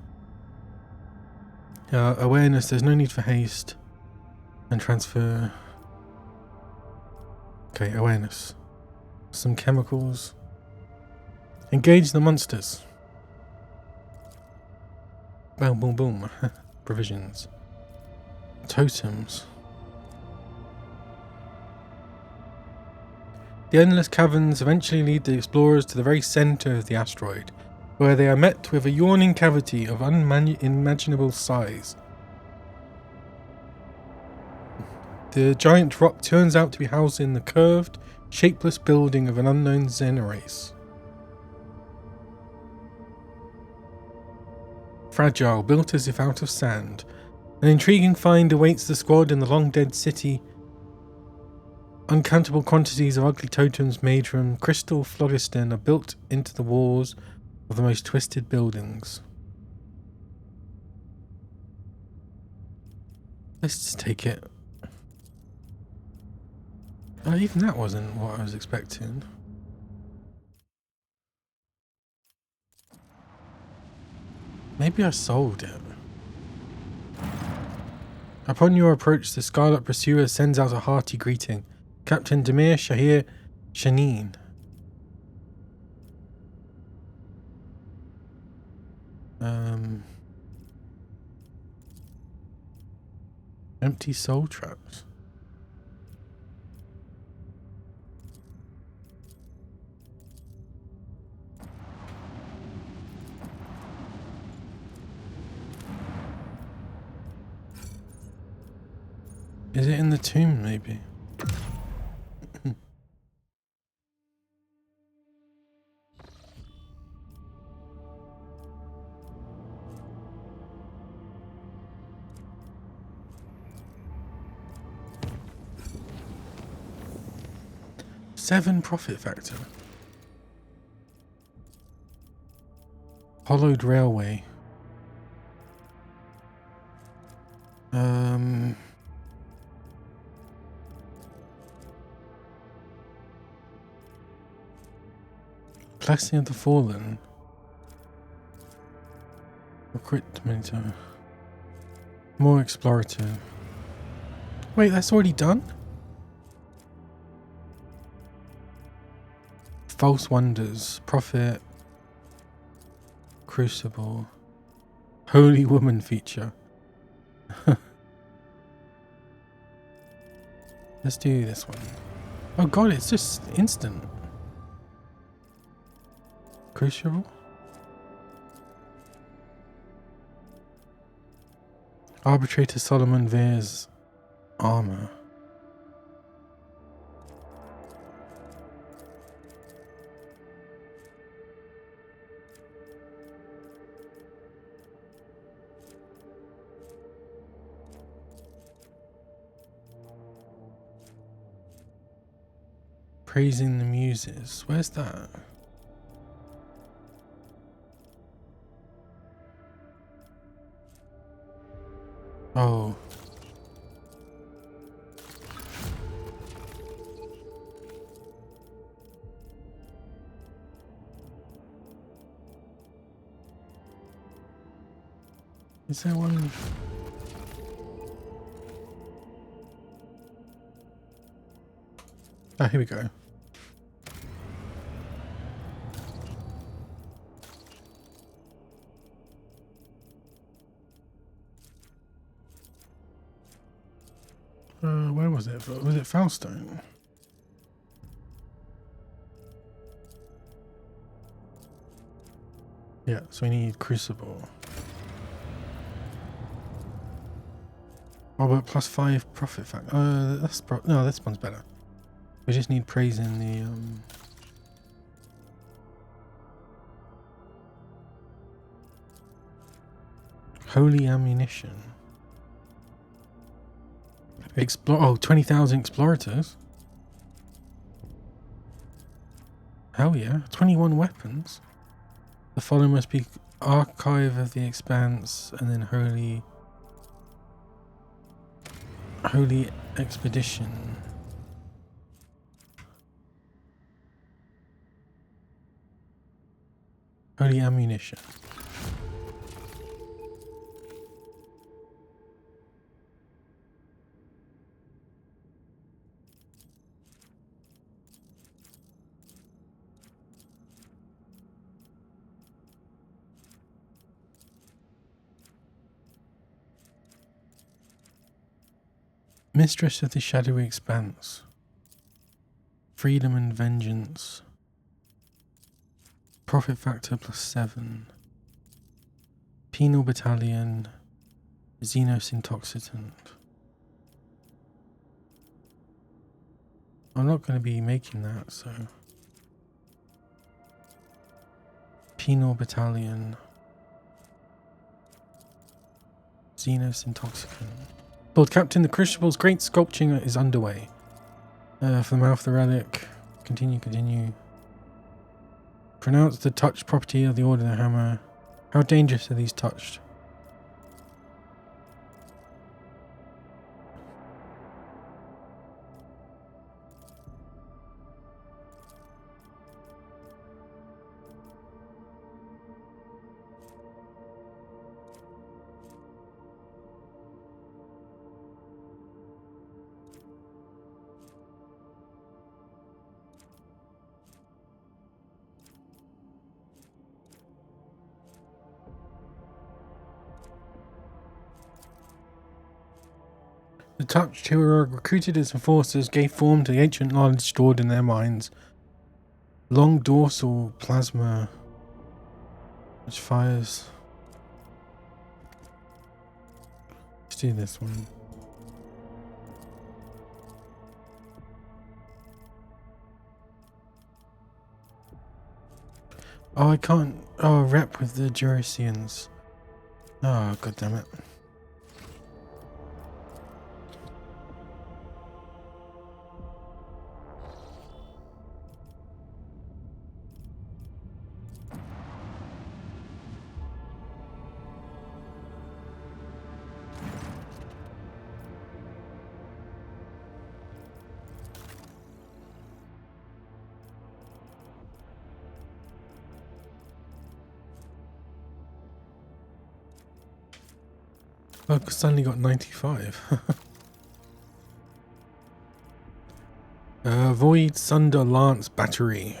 Awareness, there's no need for haste. And transfer. Okay, awareness. Some chemicals. Engage the monsters. Boom, boom, boom. Provisions. Totems. The endless caverns eventually lead the explorers to the very center of the asteroid, where they are met with a yawning cavity of unimaginable size. The giant rock turns out to be housed in the curved, shapeless building of an unknown Xena race. Fragile, built as if out of sand, an intriguing find awaits the squad in the long-dead city. Uncountable quantities of ugly totems made from crystal phlogiston are built into the walls of the most twisted buildings. Let's just take it. Oh, even that wasn't what I was expecting. Maybe I solved it. Upon your approach, the Scarlet Pursuer sends out a hearty greeting. Captain Demir Shahir Shaneen. Empty soul traps. Is it in the tomb, maybe? Seven profit factor. Hollowed railway. Blessing of the Fallen. Recruit monitor. More explorative. Wait, that's already done? False Wonders. Prophet. Crucible. Holy Woman feature. Let's do this one. Oh god, it's just instant. Crucible? Arbitrator Solomon Veer's armor. Praising the Muses. Where's that? Oh. Is there one? Ah, here we go. Where was it? Was it Falstone? Yeah, so we need Crucible. Oh, but +5 profit factor. No, this one's better. We just need praise in the Holy Ammunition. Oh, 20,000 explorators. Hell yeah. 21 weapons. The following must be Archive of the Expanse and then Holy Expedition. Holy Ammunition. Mistress of the Shadowy Expanse. Freedom and Vengeance. Profit factor +7. Penal Battalion. Xenos Intoxicant. I'm not going to be making that, so. Penal Battalion. Xenos Intoxicant. Lord Captain, the Crucible's great sculpting is underway. For the mouth of the relic. Continue. Pronounce the touch property of the Order of the Hammer. How dangerous are these touched? The touched who were recruited as enforcers gave form to the ancient knowledge stored in their minds. Long dorsal plasma which fires. Let's do this one. Oh, I can't. Oh, rep with the Jurassians. Oh, god damn it. Oh, I suddenly got 95. Void Sunder Lance Battery.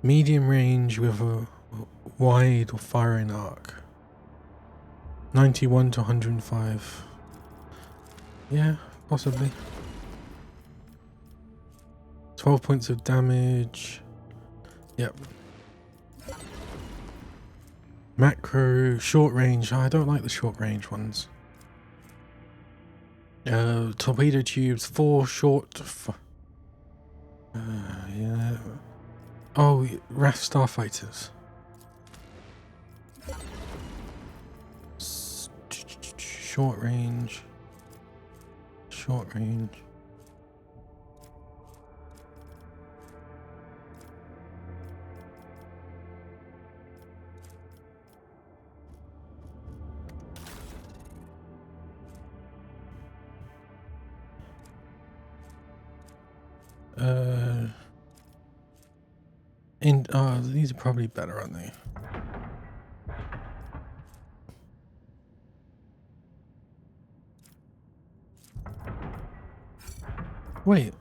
Medium range with a wide or firing arc. 91 to 105. Yeah, possibly. 12 points of damage. Yep. Macro, short range. I don't like the short range ones. Torpedo tubes, 4 short. Yeah. Oh, RAF starfighters. Short range. Short range. These are probably better, aren't they? Wait.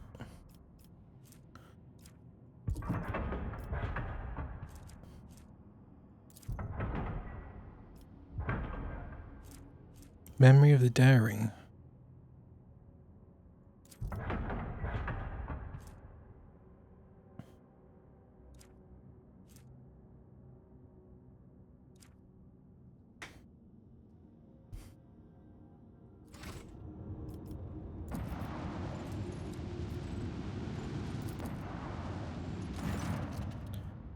Memory of the Daring.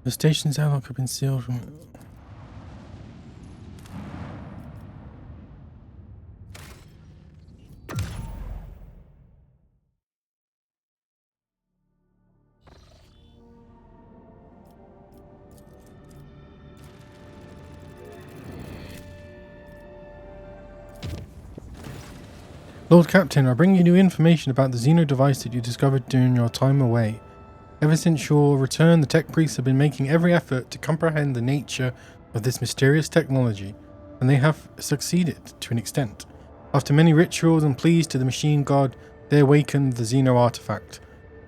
The station's airlock had been sealed from... Lord Captain, I bring you new information about the Xeno device that you discovered during your time away. Ever since your return, the tech priests have been making every effort to comprehend the nature of this mysterious technology, and they have succeeded to an extent. After many rituals and pleas to the machine god, they awakened the Xeno artifact.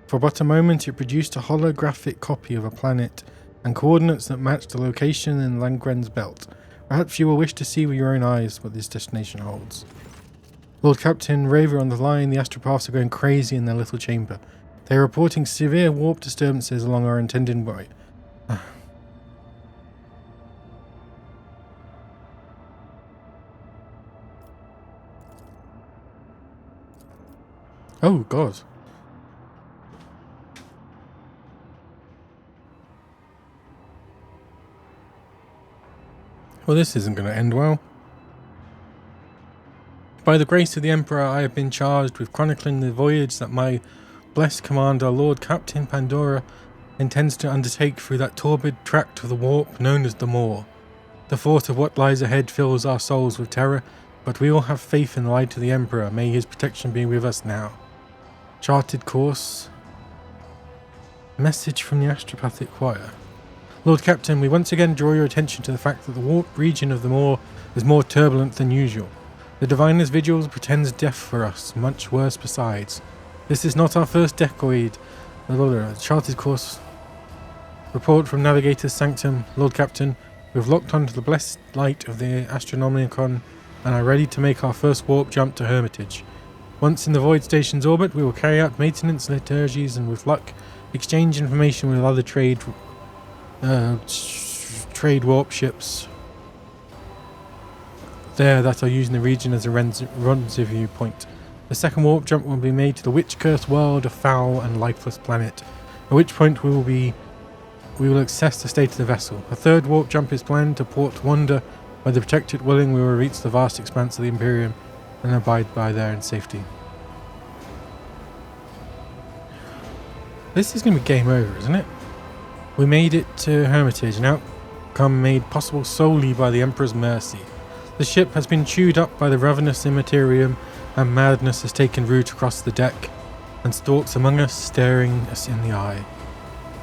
For but a moment it produced a holographic copy of a planet and coordinates that matched the location in Langren's belt. Perhaps you will wish to see with your own eyes what this destination holds. Lord Captain, Raver on the line, the astropaths are going crazy in their little chamber. They are reporting severe warp disturbances along our intended way. Oh, God. Well, this isn't going to end well. By the grace of the Emperor, I have been charged with chronicling the voyage that my blessed commander, Lord Captain Pandora, intends to undertake through that turbid tract of the warp known as the Maw. The thought of what lies ahead fills our souls with terror, but we all have faith in the light of the Emperor. May his protection be with us now. Charted course. Message from the Astropathic Choir. Lord Captain, we once again draw your attention to the fact that the warp region of the Maw is more turbulent than usual. The Diviner's Vigil pretends death for us, much worse besides. This is not our first decoy. Charted course. Report from Navigator's Sanctum. Lord Captain, we've locked onto the blessed light of the Astronomicon and are ready to make our first warp jump to Hermitage. Once in the Void Station's orbit, we will carry out maintenance liturgies and, with luck, exchange information with other trade warp ships there that are using the region as a rendezvous point. The second warp jump will be made to the witch-cursed world, a foul and lifeless planet, at which point we will assess the state of the vessel. A third warp jump is planned to Port Wonder, where the protected willing we will reach the vast expanse of the Imperium and abide by there in safety. This is going to be game over, isn't it? We made it to Hermitage, an outcome made possible solely by the Emperor's mercy. The ship has been chewed up by the ravenous Immaterium, and madness has taken root across the deck and stalks among us, staring us in the eye.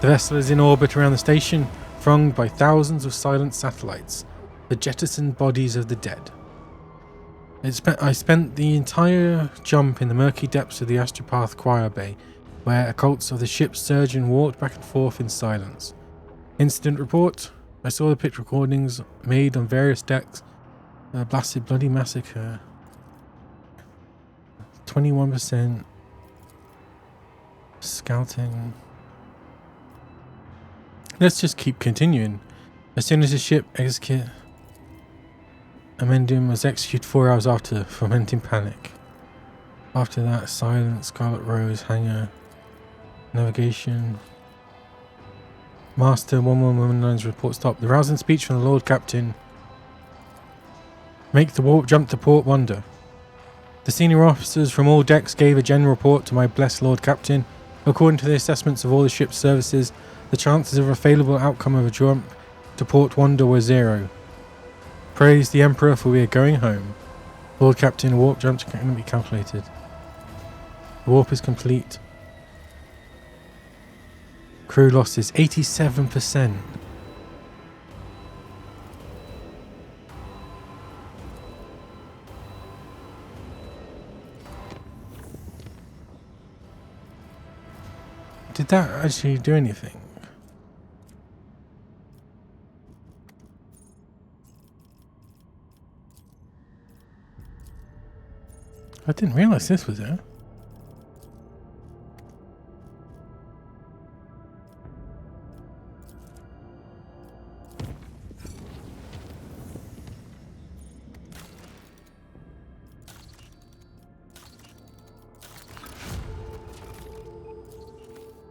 The vessel is in orbit around the station, thronged by thousands of silent satellites, the jettisoned bodies of the dead. I spent the entire jump in the murky depths of the Astropath Choir Bay, where occults of the ship's surgeon walked back and forth in silence. Incident report. I saw the pitch recordings made on various decks. Blasted bloody massacre. 21%. Scouting. Let's just keep continuing. As soon as the ship execute, Amendium was executed 4 hours after fomenting panic. After that, silence, Scarlet Rose, hangar, navigation. Master 1119's report stopped. The rousing speech from the Lord Captain. Make the warp jump to Port Wonder. The senior officers from all decks gave a general report to my blessed Lord Captain. According to the assessments of all the ship's services, the chances of a favourable outcome of a jump to Port Wonder were 0. Praise the Emperor, for we are going home. Lord Captain, a warp jump can be calculated. The warp is complete. Crew losses 87%. Did that actually do anything? I didn't realise this was it.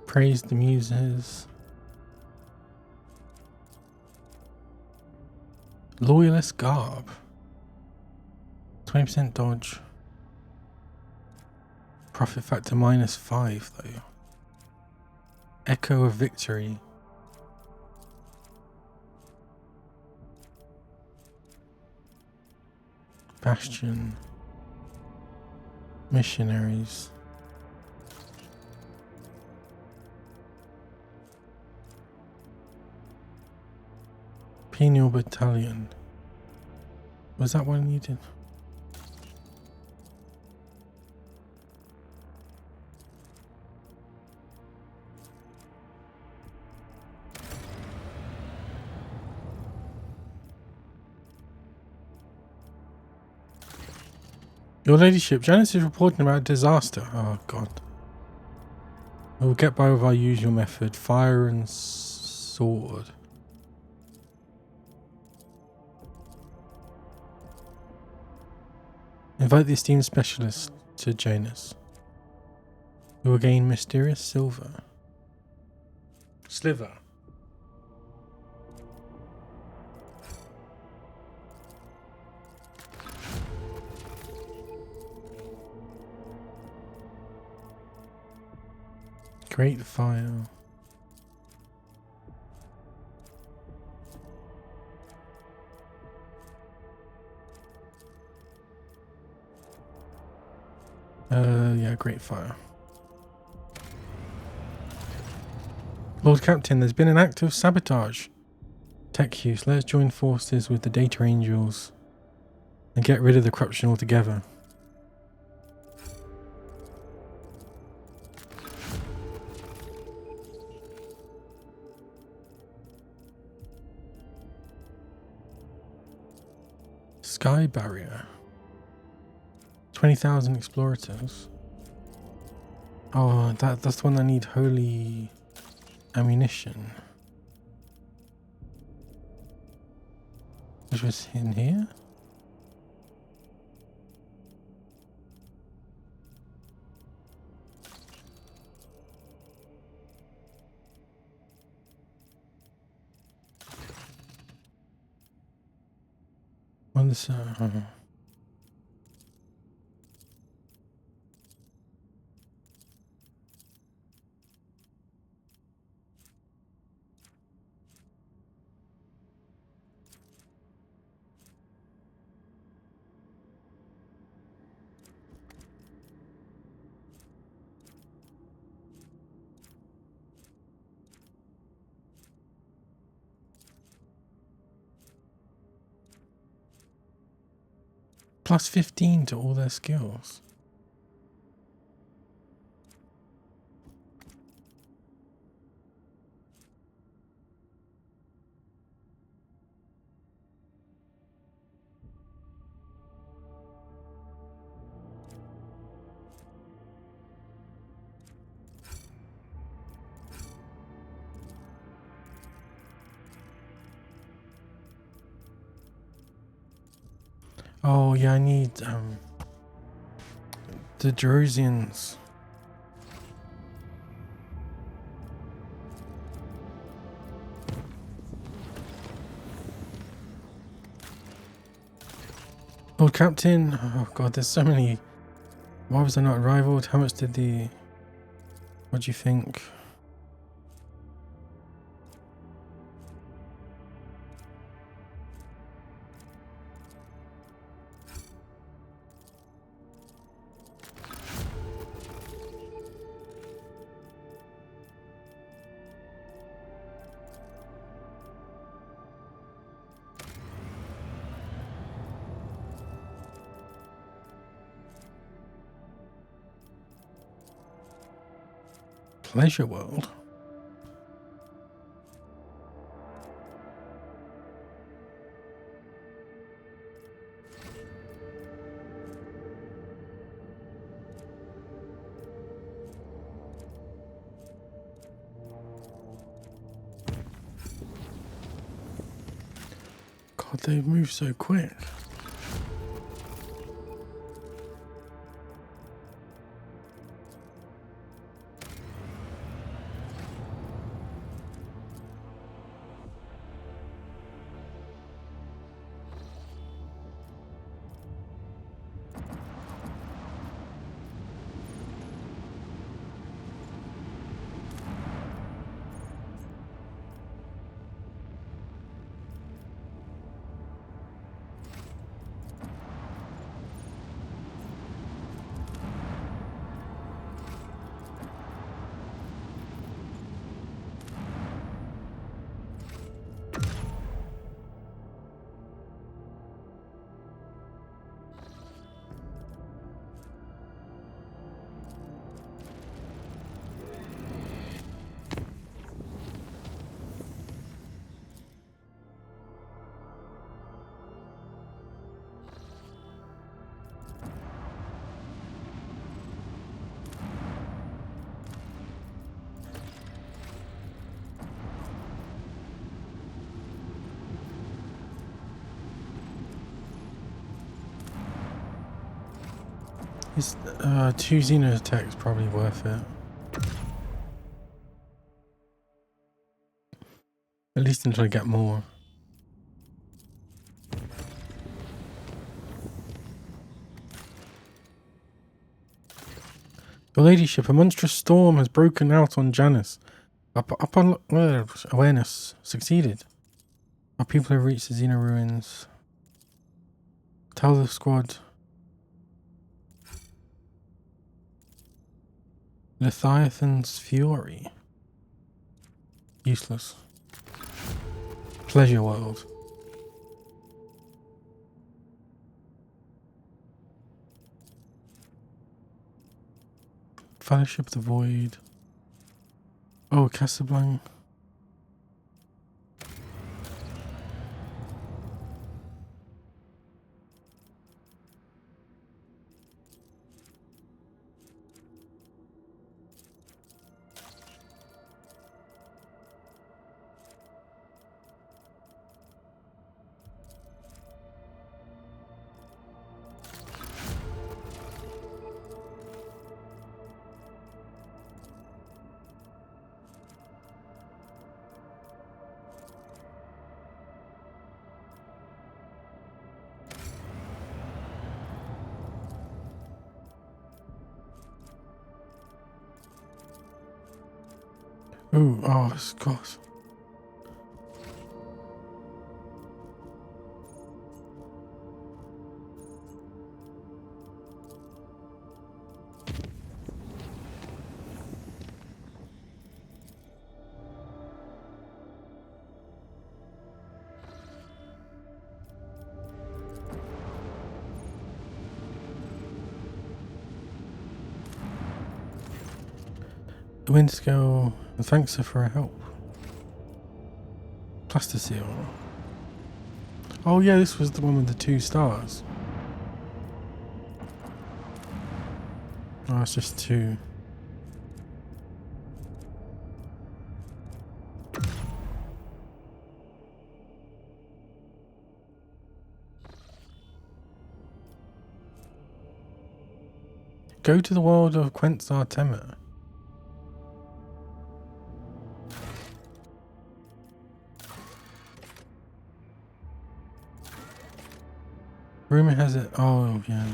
Praise the muses. Loyalist garb. 20% dodge. Profit factor -5 though. Echo of victory. Bastion. Missionaries. Penal Battalion. Was that what I needed? Your ladyship, Janice is reporting about a disaster. Oh god. We'll get by with our usual method. Fire and sword. Invite the esteemed specialist to Janus. You will gain mysterious silver. Sliver. Great fire. Yeah, great fire. Lord Captain, there's been an act of sabotage. Tech use. Let's join forces with the Data Angels and get rid of the corruption altogether. Sky barrier. 20,000 explorators. Oh, that's the one that need holy ammunition. Which was in here? What is plus 15 to all their skills? Oh yeah, I need the Jerosians. Oh, Captain. Oh god, there's so many. Why was I not rivaled? How much did the... What do you think? Pleasure World. God, they move so quick. It's 2 Xeno attacks probably worth it. At least until I get more. Your ladyship, a monstrous storm has broken out on Janus. Upon awareness succeeded. Our people have reached the Xeno ruins. Tell the squad. Leviathan's Fury. Useless. Pleasure World. Fellowship of the Void. Oh, Casablanca. Ooh, oh, of course. The wind scale, thanks for her help. Plasticine. Oh yeah, this was the one with the 2 stars. Oh, it's just 2. Go to the world of Quentzar Temer. Rumor has it. Oh, yeah.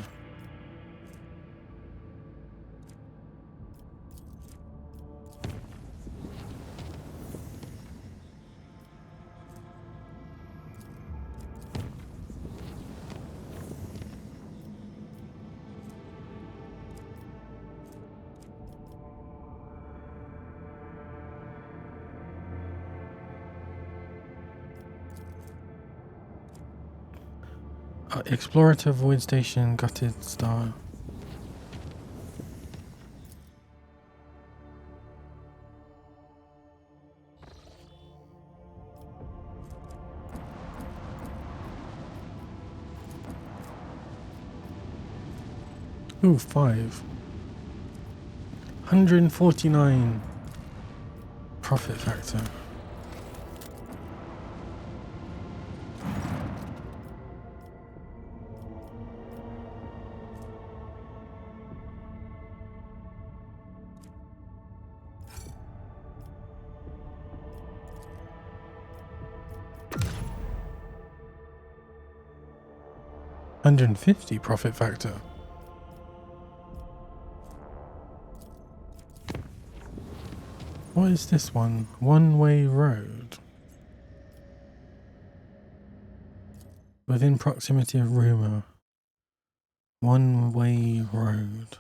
Explorator Void Station Gutted Star. Ooh, 5. 149 profit factor. $150 profit factor. What is this one? One-way road. Within proximity of rumor. One-way road.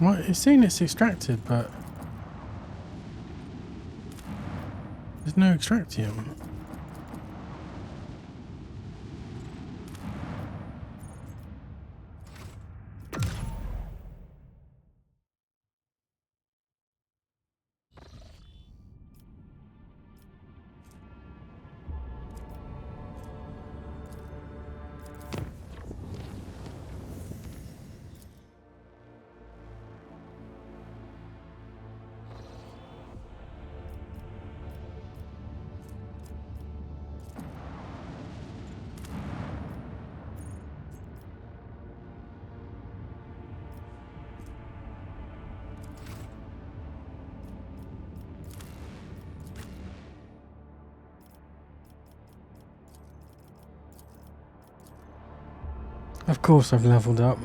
Well, it's saying it's extracted, but there's no extractium. Of course I've leveled up.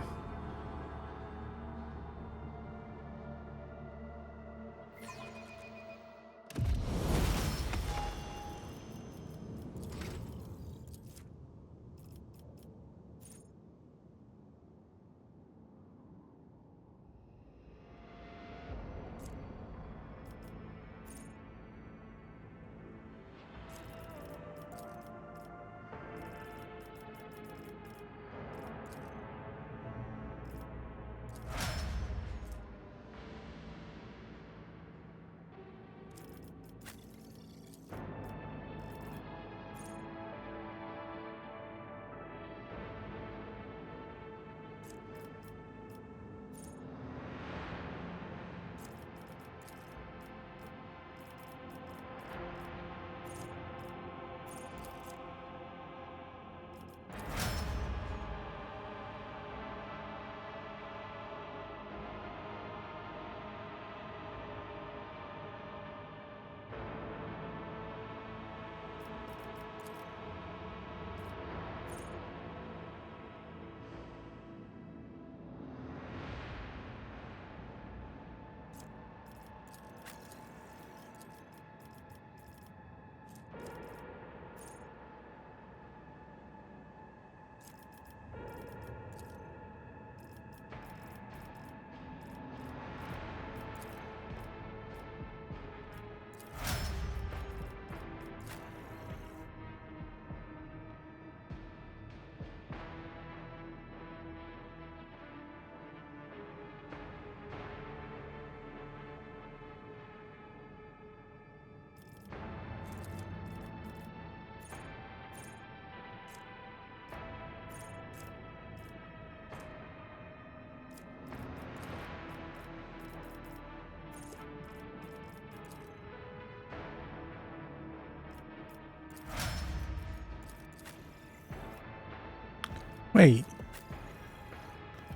Wait.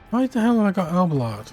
Why the hell have I got Alballard?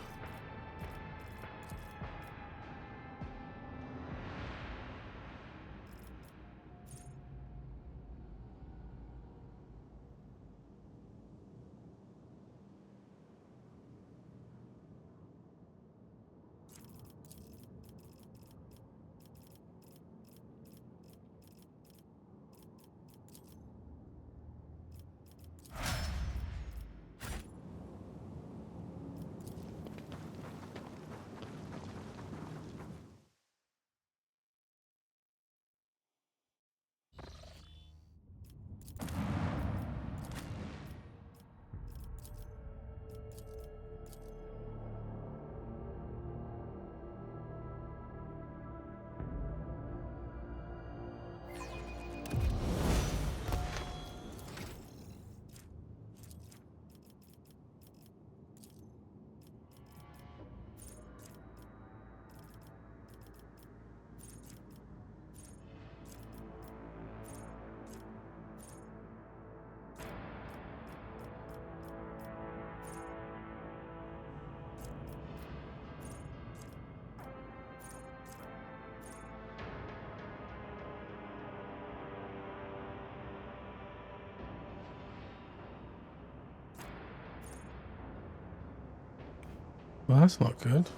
Well, that's not good.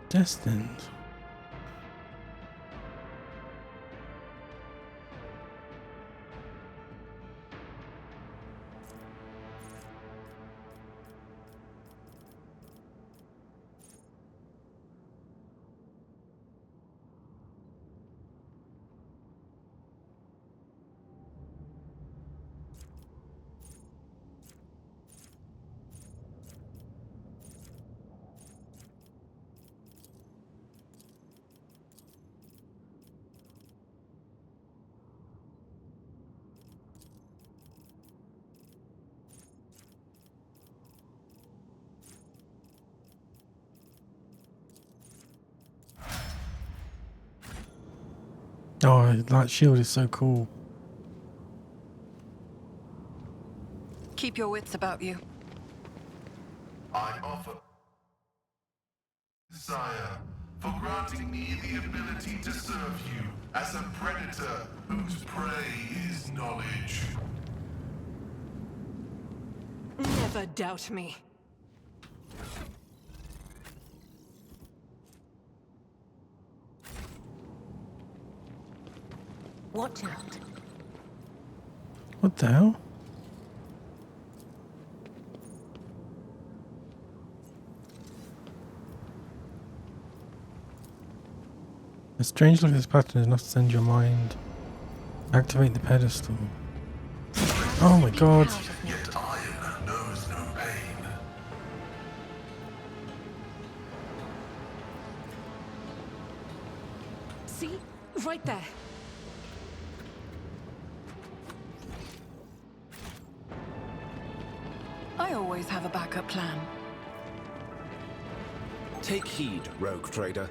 Destined. Oh, that shield is so cool. Keep your wits about you. I offer, Sire, for granting me the ability to serve you as a predator whose prey is knowledge. Never doubt me. Watch out. What the hell? A strange look at this pattern is enough to send your mind. Activate the pedestal. Oh my god. Yet iron knows no pain. See? Right there. I always have a backup plan. Take heed, rogue trader.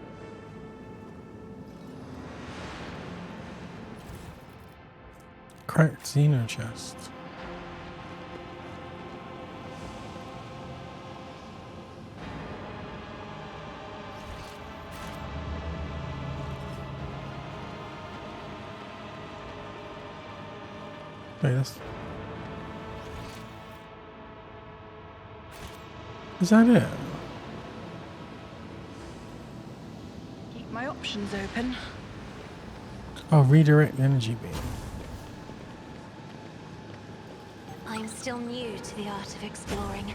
Cracked Xeno chest. Wait, that's... Is that it? Keep my options open. Oh, redirect energy beam. I'm still new to the art of exploring.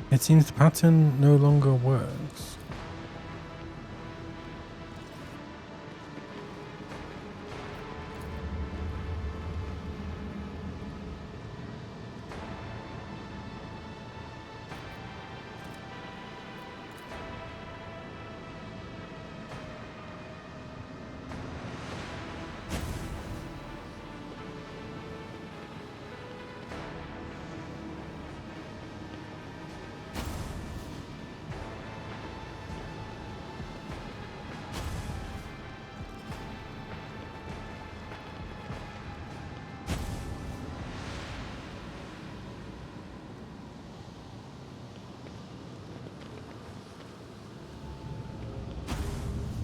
It seems the pattern no longer works.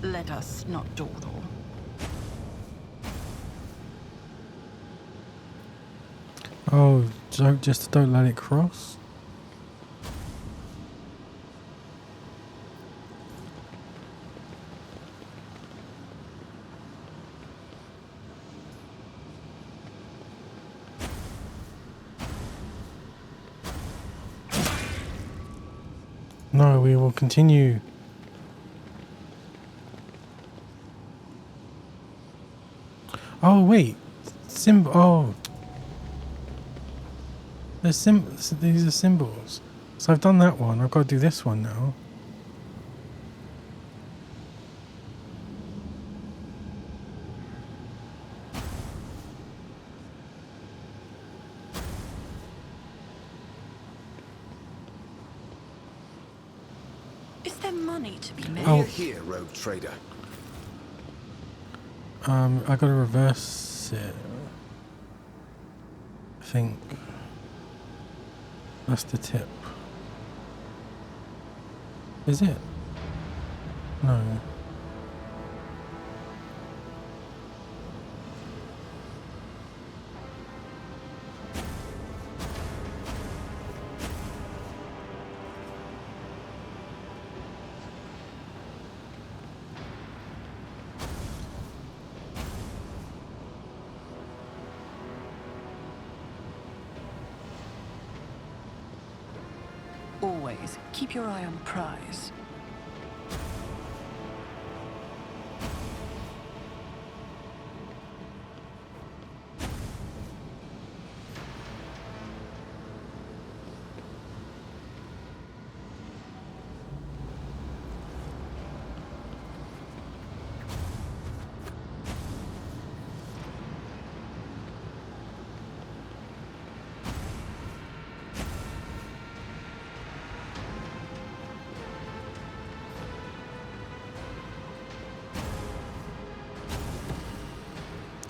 Let us not dawdle. Oh, just don't let it cross? No, we will continue. Oh, wait. Oh. These are symbols. So I've done that one. I've got to do this one now. Is there money to be made? Oh. Here, rogue trader. I gotta reverse it. I think that's the tip. Is it? No. Always keep your eye on the prize.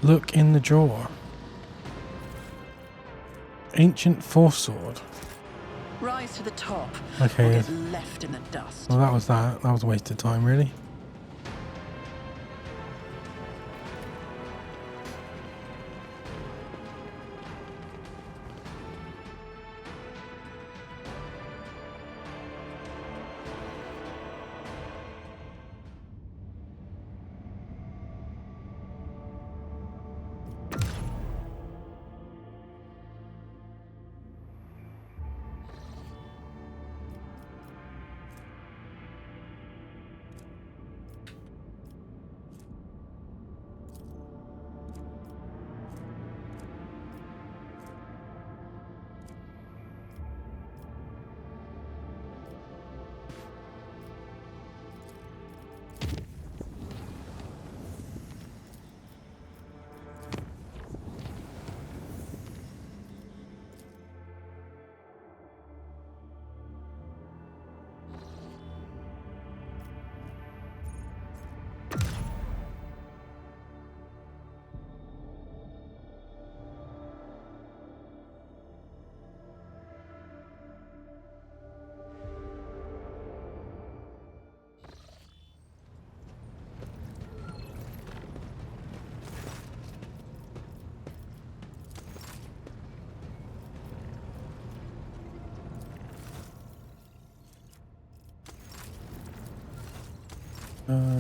Look in the drawer. Ancient force sword. Rise to the top. Okay. Or get left in the dust. Well, that was that. That was a waste of time, really.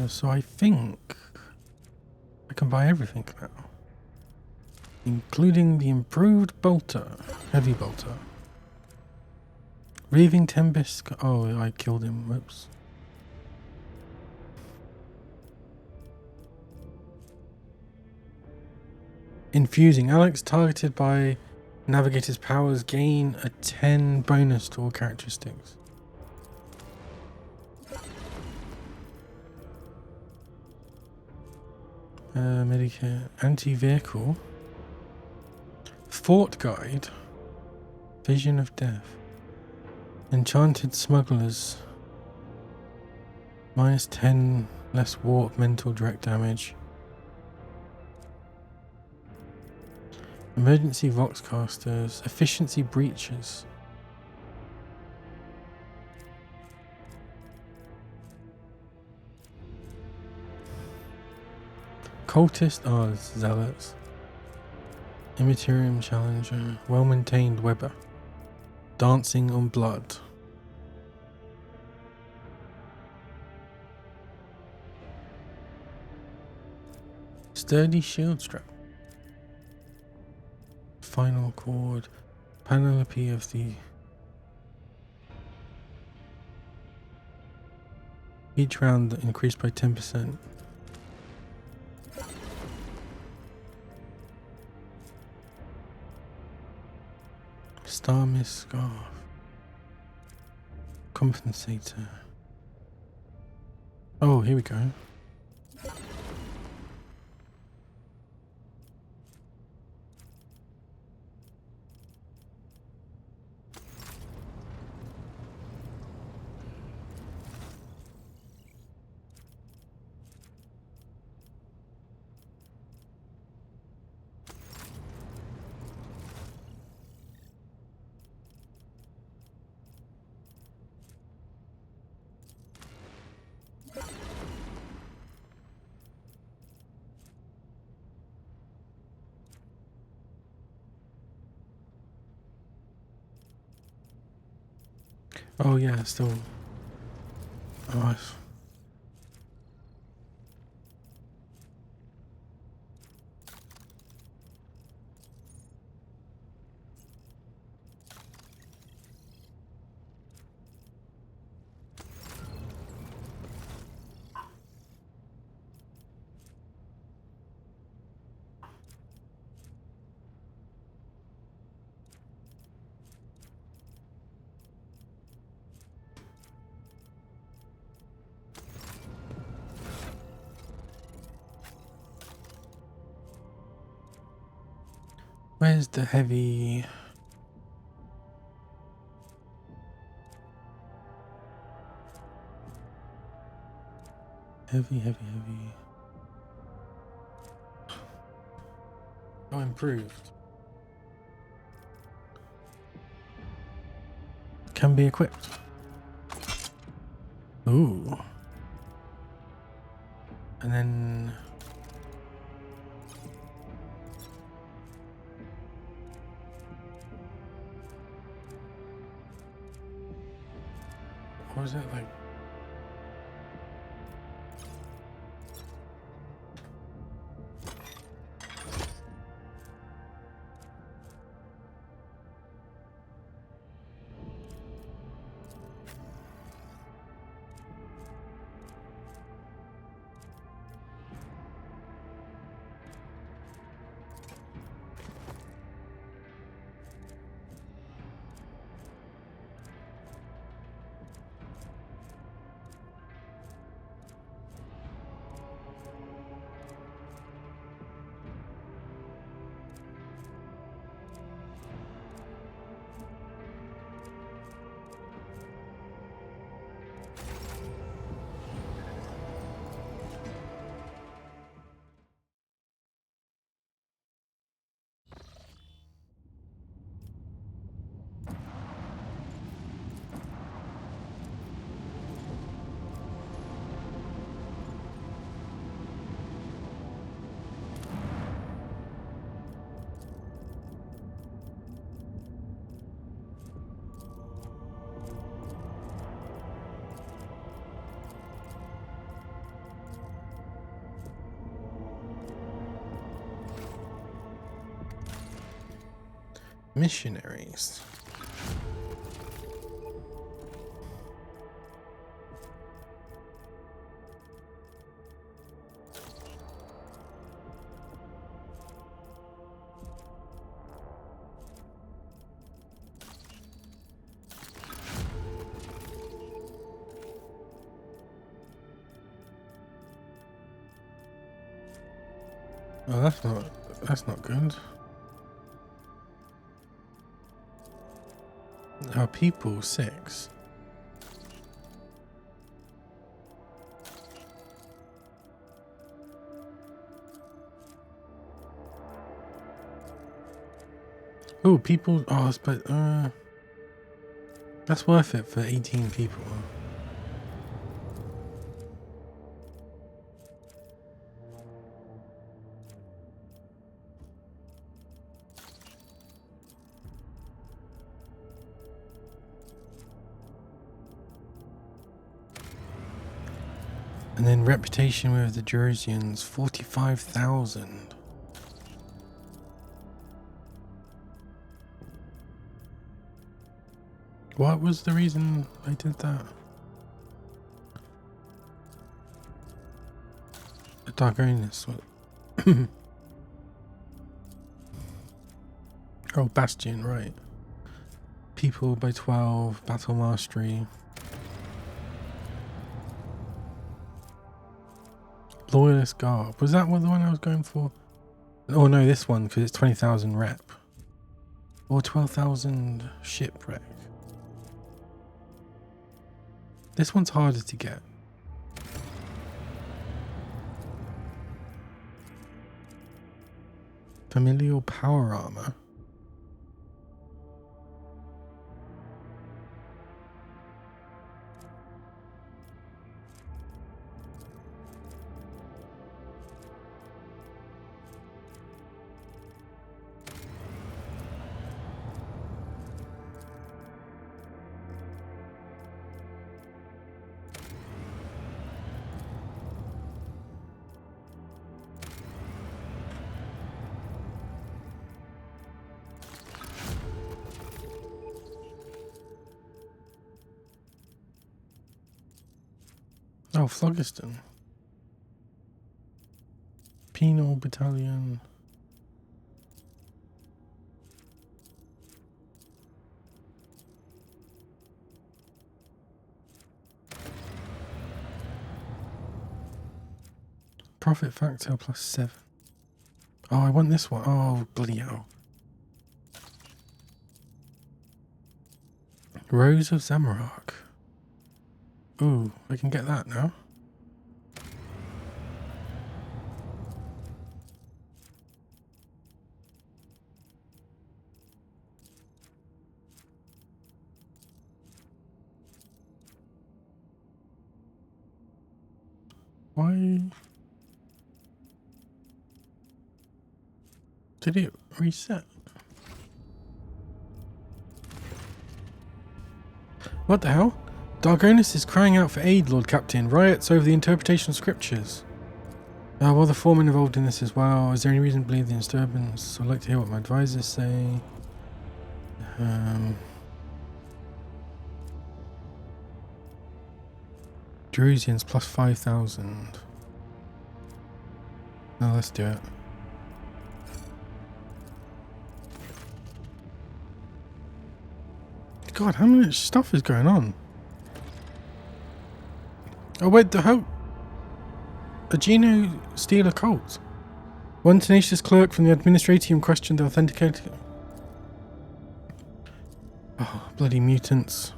So I think I can buy everything now, including the improved bolter, heavy bolter. Raving Tempest. Oh, I killed him. Whoops. Infusing. Alex targeted by Navigator's powers gain a 10 bonus to all characteristics. Medicare. Anti-vehicle. Fort Guide. Vision of Death. Enchanted Smugglers. Minus 10 less warp mental direct damage. Emergency Voxcasters. Efficiency Breaches. Cultist. Oh, Zealots. Immaterium Challenger. Well-maintained Weber. Dancing on Blood. Sturdy Shield Strap. Final Chord. Panoply of the... Each round increased by 10%. Star Mist Scarf. Compensator. Oh, here we go. Oh yeah, still. Oh, where's the heavy? Heavy. Oh, improved. Can be equipped. Ooh. And then... what was it like? Missionaries. Oh, that's not good. Our people 6. Oh, people. Oh, but that's worth it for 18 people. And then reputation with the Jerusians, 45,000. What was the reason I did that? The Dargonus. Oh, Bastion, right. People by 12, battle mastery. Loyalist Garb. Was that the one I was going for? Oh no, this one, because it's 20,000 rep. Or 12,000 shipwreck. This one's harder to get. Familial power armor. Oh, Phlogiston. Penal Battalion. Profit factor +7. Oh, I want this one. Oh, bloody hell. Rose of Zamorak. Ooh, I can get that now. Why did it reset? What the hell? Dargonus is crying out for aid, Lord Captain. Riots over the interpretation of scriptures. Well, the foreman involved in this as well. Is there any reason to believe the disturbance? I'd like to hear what my advisors say. Jerusians +5,000. No, let's do it. God, how much stuff is going on? Oh wait, the hell? A Geno steal a cult? One tenacious clerk from the administratium questioned the authenticator. Oh, bloody mutants.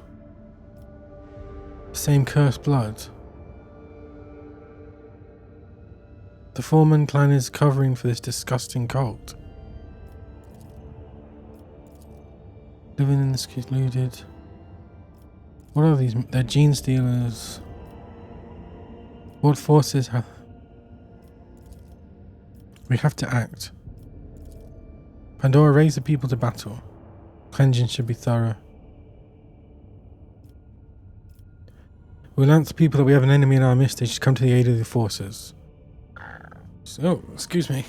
Same cursed blood. The Foreman clan is covering for this disgusting cult. Living in the secluded. What are these? They're gene stealers. What forces have... We have to act. Pandora, raise the people to battle. Cleansing should be thorough. We'll announce to people that we have an enemy in our midst. They should come to the aid of the forces. Oh, excuse me.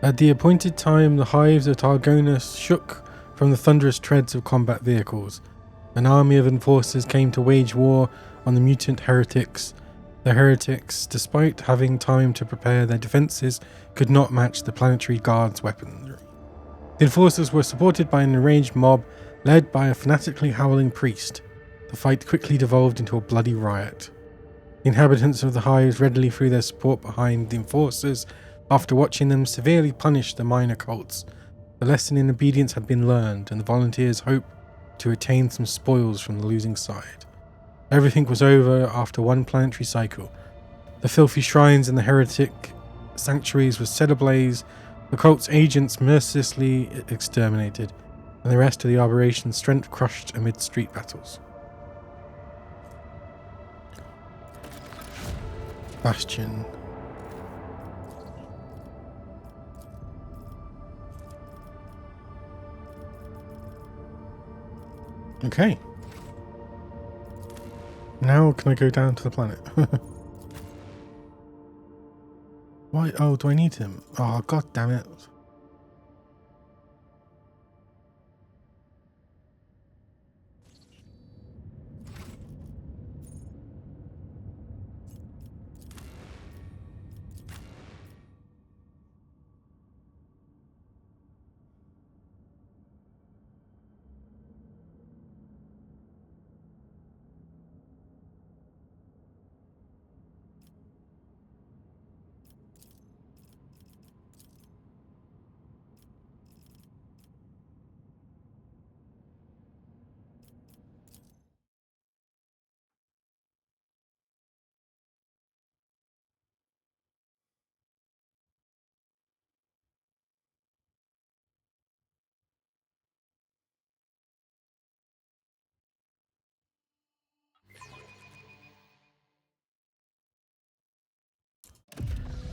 At the appointed time, the hives of Targonus shook from the thunderous treads of combat vehicles. An army of enforcers came to wage war on the mutant heretics. The heretics, despite having time to prepare their defences, could not match the planetary guard's weaponry. The enforcers were supported by an enraged mob led by a fanatically howling priest. The fight quickly devolved into a bloody riot. The inhabitants of the hives readily threw their support behind the enforcers after watching them severely punish the minor cults. The lesson in obedience had been learned, and the volunteers hoped to attain some spoils from the losing side. Everything was over after one planetary cycle. The filthy shrines and the heretic sanctuaries were set ablaze, the cult's agents mercilessly exterminated, and the rest of the operation's strength crushed amid street battles. Bastion. Okay. Now can I go down to the planet? Why? Oh, do I need him? Oh, god damn it.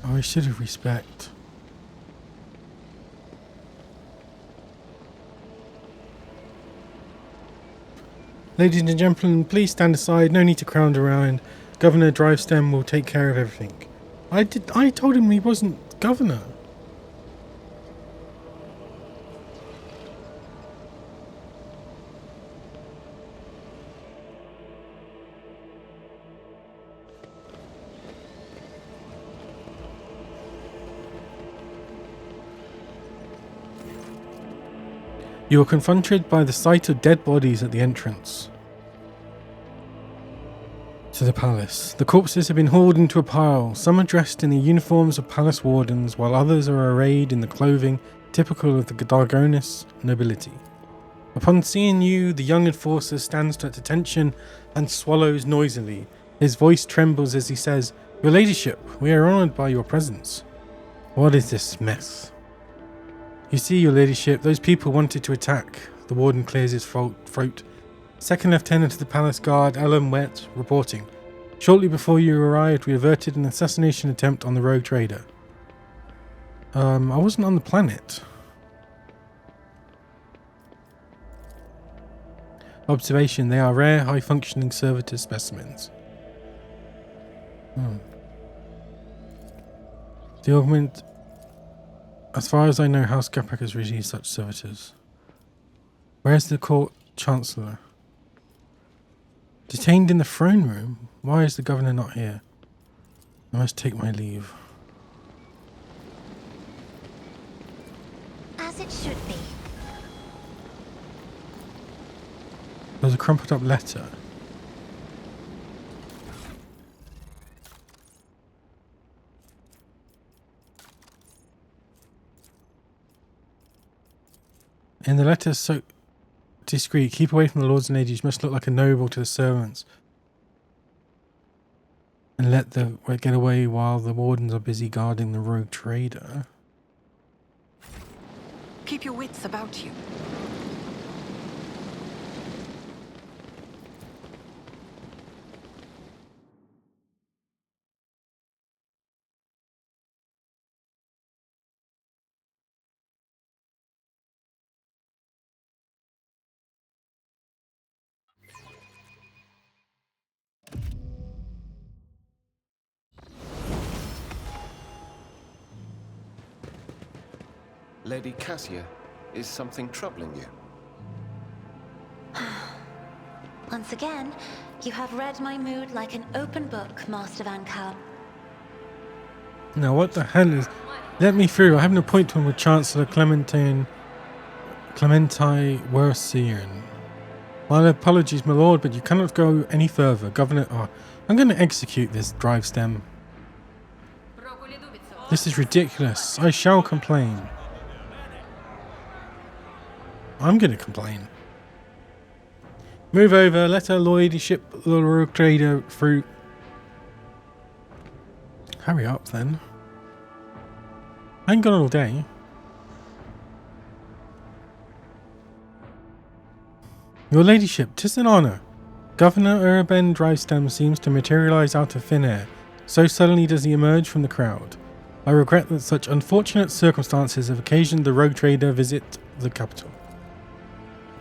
Oh, I should have respect. Ladies and gentlemen, please stand aside. No need to crowd around. Governor Drivestem will take care of everything. I told him he wasn't governor. You are confronted by the sight of dead bodies at the entrance to the palace. The corpses have been hauled into a pile. Some are dressed in the uniforms of palace wardens, while others are arrayed in the clothing typical of the Dargonis nobility. Upon seeing you, the young enforcer stands at attention and swallows noisily. His voice trembles as he says, "Your ladyship, we are honoured by your presence." What is this mess? You see, your ladyship, those people wanted to attack. The warden clears his throat. Second Lieutenant of the Palace Guard, Alan Wett, reporting. Shortly before you arrived, we averted an assassination attempt on the rogue trader. I wasn't on the planet. Observation, they are rare, high-functioning servitor specimens. The augment... As far as I know, House Capac has received such servitors. Where's the court chancellor? Detained in the throne room? Why is the governor not here? I must take my leave. As it should be. There's a crumpled up letter. In the letter, so discreet, keep away from the lords and ladies, you must look like a noble to the servants. And let the get away while the wardens are busy guarding the rogue trader. Keep your wits about you. Lady Cassia, is something troubling you? Once again, you have read my mood like an open book, Master Van Cal. Now what the hell is... Let me through. I have an appointment with Chancellor Clementie Wersian. My apologies, my lord, but you cannot go any further. Governor... Oh, I'm going to execute this drive stem. This is ridiculous. I shall complain. I'm going to complain. Move over. Let our ladyship, the rogue trader, through. Hurry up, then. I ain't got all day. Your ladyship, 'tis an honour. Governor Urban Drivestem seems to materialise out of thin air. So suddenly does he emerge from the crowd. I regret that such unfortunate circumstances have occasioned the rogue trader visit the capital.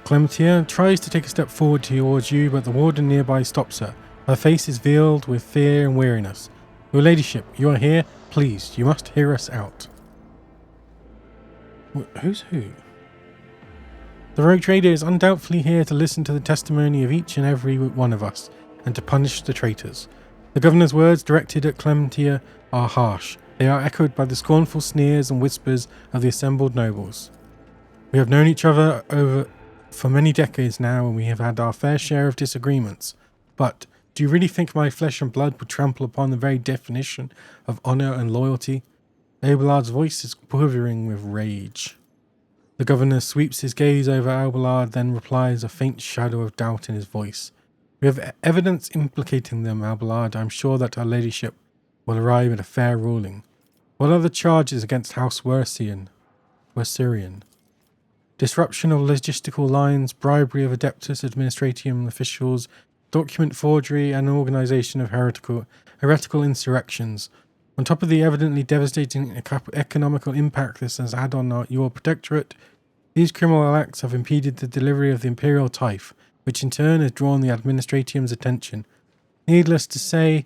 Clementia tries to take a step forward towards you, but the warden nearby stops her. Her face is veiled with fear and weariness. Your ladyship, you are here. Please, you must hear us out. Who's who? The rogue trader is undoubtedly here to listen to the testimony of each and every one of us, and to punish the traitors. The governor's words directed at Clementia are harsh. They are echoed by the scornful sneers and whispers of the assembled nobles. We have known each other for many decades now, and we have had our fair share of disagreements. But do you really think my flesh and blood would trample upon the very definition of honour and loyalty? Abelard's voice is quivering with rage. The governor sweeps his gaze over Abelard, then replies, a faint shadow of doubt in his voice. We have evidence implicating them, Abelard. I am sure that our ladyship will arrive at a fair ruling. What are the charges against House Wersian? Disruption of logistical lines, bribery of Adeptus Administratium officials, document forgery, and organisation of heretical insurrections. On top of the evidently devastating economical impact this has had on your protectorate, these criminal acts have impeded the delivery of the imperial tithe, which in turn has drawn the Administratium's attention. Needless to say,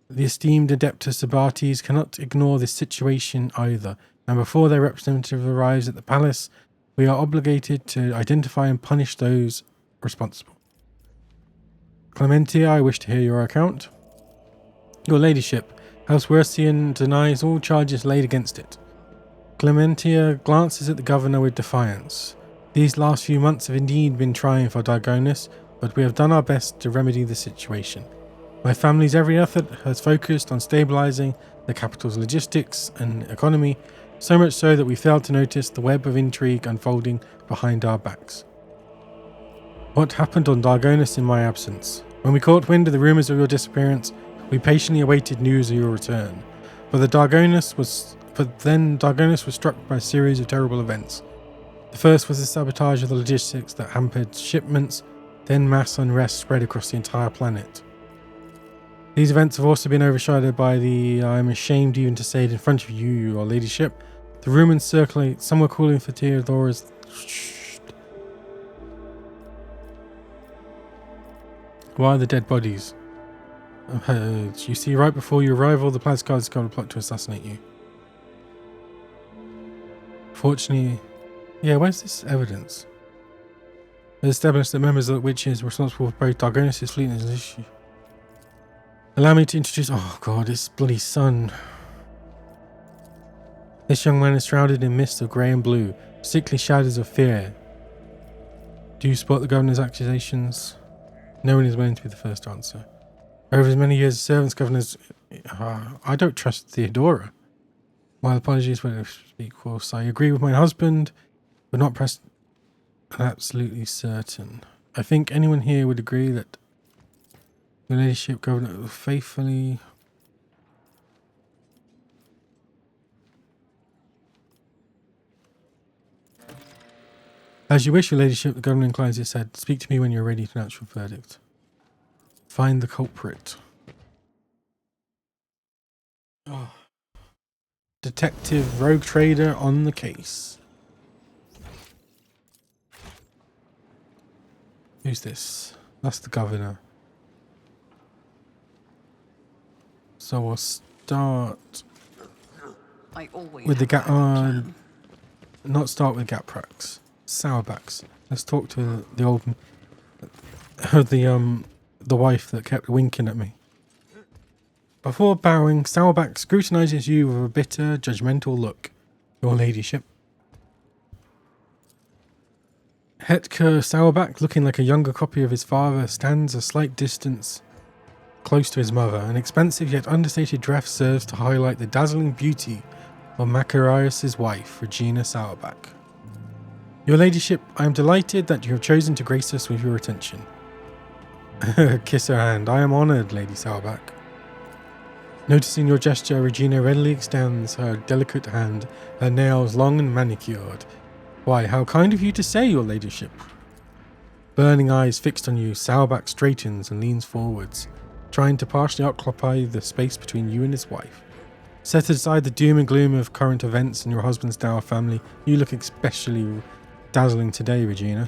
the esteemed Adeptus Abates cannot ignore this situation either, and before their representative arrives at the palace, we are obligated to identify and punish those responsible. Clementia, I wish to hear your account. Your ladyship, House Wersian denies all charges laid against it. Clementia glances at the governor with defiance. These last few months have indeed been trying for Dargonus, but we have done our best to remedy the situation. My family's every effort has focused on stabilizing the capital's logistics and economy, so much so that we failed to notice the web of intrigue unfolding behind our backs. What happened on Dargonus in my absence? When we caught wind of the rumors of your disappearance, we patiently awaited news of your return. But then Dargonus was struck by a series of terrible events. The first was the sabotage of the logistics that hampered shipments, then mass unrest spread across the entire planet. These events have also been overshadowed by I am ashamed even to say it in front of you, your ladyship, the rumors circulate, some were calling for Theodora's... Why are the dead bodies? You see, right before your arrival, the Palace Guards discovered a plot to assassinate you. Fortunately... Yeah, where's this evidence? It established that members of the witches were responsible for both Dargonus' fleet and his issue. Allow me to introduce... Oh god, his bloody son. This young man is shrouded in mists of grey and blue, sickly shadows of fear. Do you support the governor's accusations? No one is willing to be the first to answer. Over as many years as servants, governors... I don't trust Theodora. While apologies were to speak, of course, I agree with my husband, but not absolutely certain. I think anyone here would agree that the ladyship governor will faithfully... As you wish, your ladyship, the governor inclines his head. Speak to me when you're ready to announce your verdict. Find the culprit. Oh. Detective Rogue Trader on the case. Who's this? That's the governor. So we'll start I always with the have a plan. not start with Gapraks. Sourbacks. Let's talk to the old... the wife that kept winking at me. Before bowing, Sourback scrutinizes you with a bitter, judgmental look. Your ladyship. Hetker Sourback, looking like a younger copy of his father, stands a slight distance close to his mother. An expensive yet understated dress serves to highlight the dazzling beauty of Macarius' wife, Regina Sourback. Your ladyship, I am delighted that you have chosen to grace us with your attention. Kiss her hand. I am honoured, Lady Sourback. Noticing your gesture, Regina readily extends her delicate hand, her nails long and manicured. Why, how kind of you to say, your ladyship. Burning eyes fixed on you, Sourback straightens and leans forwards, trying to partially occupy the space between you and his wife. Set aside the doom and gloom of current events and your husband's dour family, you look especially dazzling today, Regina.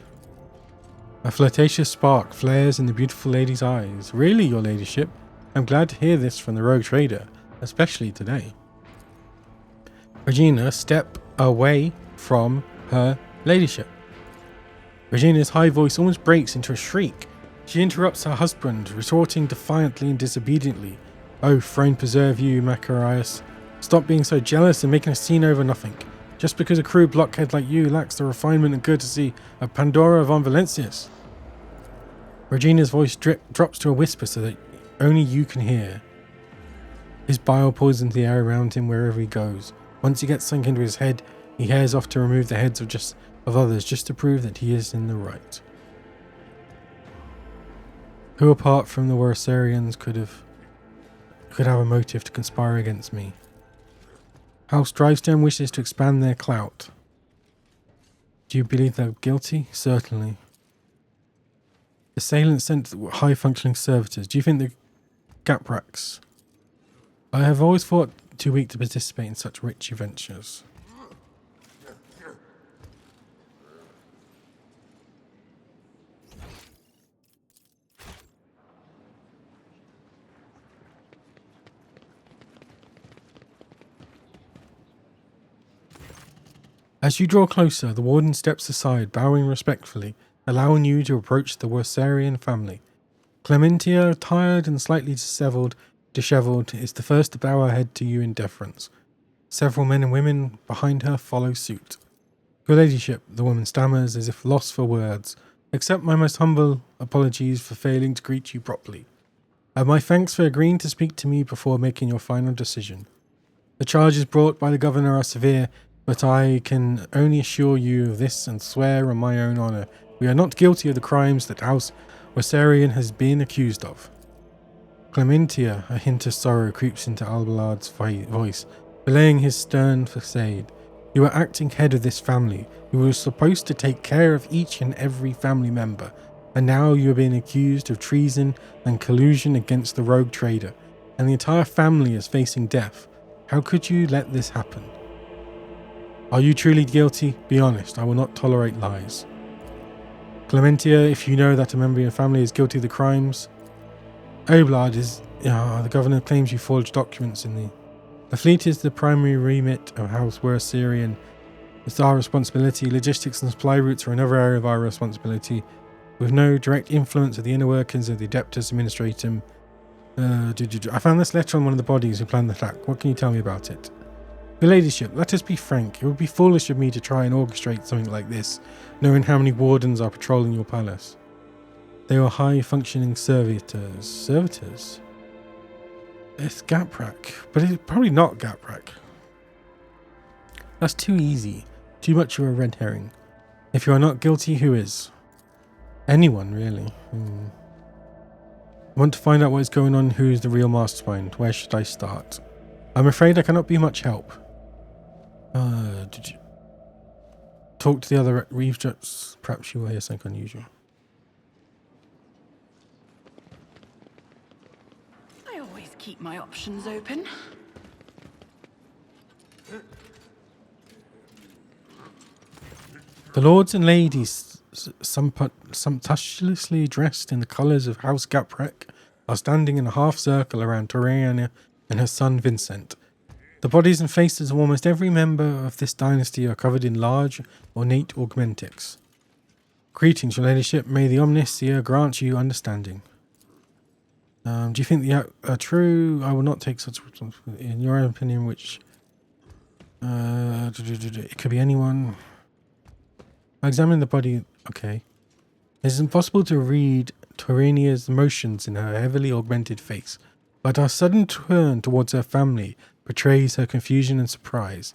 A flirtatious spark flares in the beautiful lady's eyes. Really, your ladyship? I'm glad to hear this from the rogue trader, especially today. Regina, step away from her ladyship. Regina's high voice almost breaks into a shriek. She interrupts her husband, retorting defiantly and disobediently. Oh, throne preserve you, Macarius. Stop being so jealous and making a scene over nothing. Just because a crude blockhead like you lacks the refinement and courtesy of Pandora von Valencius. Regina's voice drops to a whisper so that only you can hear. His bile pours into the air around him wherever he goes. Once he gets sunk into his head, he hares off to remove the heads of others just to prove that he is in the right. Who apart from the Warasarians could have a motive to conspire against me? House Drivestone wishes to expand their clout. Do you believe they're guilty? Certainly. Assailants sent high-functioning servitors. Do you think the Gapraks? I have always thought too weak to participate in such rich ventures. As you draw closer, the warden steps aside, bowing respectfully, allowing you to approach the Worsarian family. Clementia, tired and slightly dishevelled, is the first to bow her head to you in deference. Several men and women behind her follow suit. Your ladyship, the woman stammers as if lost for words. Accept my most humble apologies for failing to greet you properly. My thanks for agreeing to speak to me before making your final decision. The charges brought by the governor are severe, but I can only assure you of this and swear on my own honour, we are not guilty of the crimes that House Worsarian has been accused of. Clementia, a hint of sorrow creeps into Albalard's voice, belaying his stern facade. You are acting head of this family. You were supposed to take care of each and every family member, and now you are being accused of treason and collusion against the rogue trader, and the entire family is facing death. How could you let this happen? Are you truly guilty? Be honest. I will not tolerate lies. Clementia, if you know that a member of your family is guilty of the crimes, Oblard is... the governor claims you forged documents in the fleet is the primary remit of House Worsarian. It's our responsibility. Logistics and supply routes are another area of our responsibility. With no direct influence of the inner workings of the Adeptus Administratum. I found this letter on one of the bodies who planned the attack. What can you tell me about it? Your ladyship, let us be frank. It would be foolish of me to try and orchestrate something like this, knowing how many wardens are patrolling your palace. They are high-functioning servitors. Servitors? It's Gaprak, but it's probably not Gaprak. That's too easy. Too much of a red herring. If you are not guilty, who is? Anyone, really. I want to find out what is going on, who is the real mastermind. Where should I start? I'm afraid I cannot be much help. Did you talk to the other reefs? Perhaps you will hear something unusual. I always keep my options open. The lords and ladies, sumptuously dressed in the colours of House Gaprek, are standing in a half circle around Toriana and her son Vincent. The bodies and faces of almost every member of this dynasty are covered in large, ornate augmentics. Greetings, your ladyship. May the Omniseer grant you understanding. Do you think they are true? I will not take such responsibility. In your opinion, which... it could be anyone. I examined the body... Okay. It is impossible to read Torinia's emotions in her heavily augmented face, but our sudden turn towards her family betrays her confusion and surprise.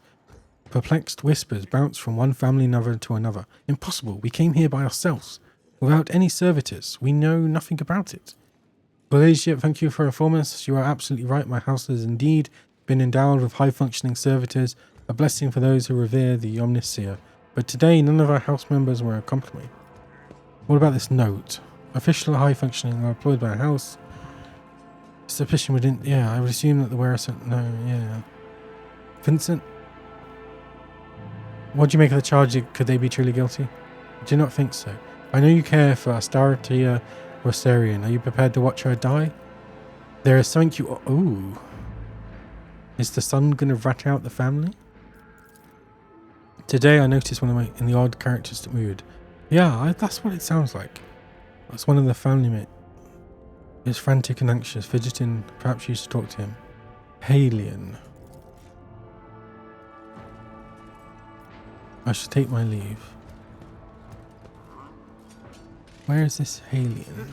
Perplexed whispers bounce from one family member to another. Impossible. We came here by ourselves, without any servitors. We know nothing about it. Your ladyship, thank you for informing us. You are absolutely right. My house has indeed been endowed with high-functioning servitors, a blessing for those who revere the Omniseer. But today, none of our house members were accompanied. What about this note? Official high-functioning are employed by a house. Suspicion within... Yeah, I would assume that the wearer sent... No, yeah. Vincent? What do you make of the charge? Could they be truly guilty? I do not think so. I know you care for Astaritia Rosarian. Are you prepared to watch her die? There is something you... Ooh. Is the son going to rat out the family? Today I noticed one of my... in the odd characteristic mood. Yeah, that's what it sounds like. That's one of the family mates. Is frantic and anxious, fidgeting. Perhaps you should talk to him. Halion. I should take my leave. Where is this Halion?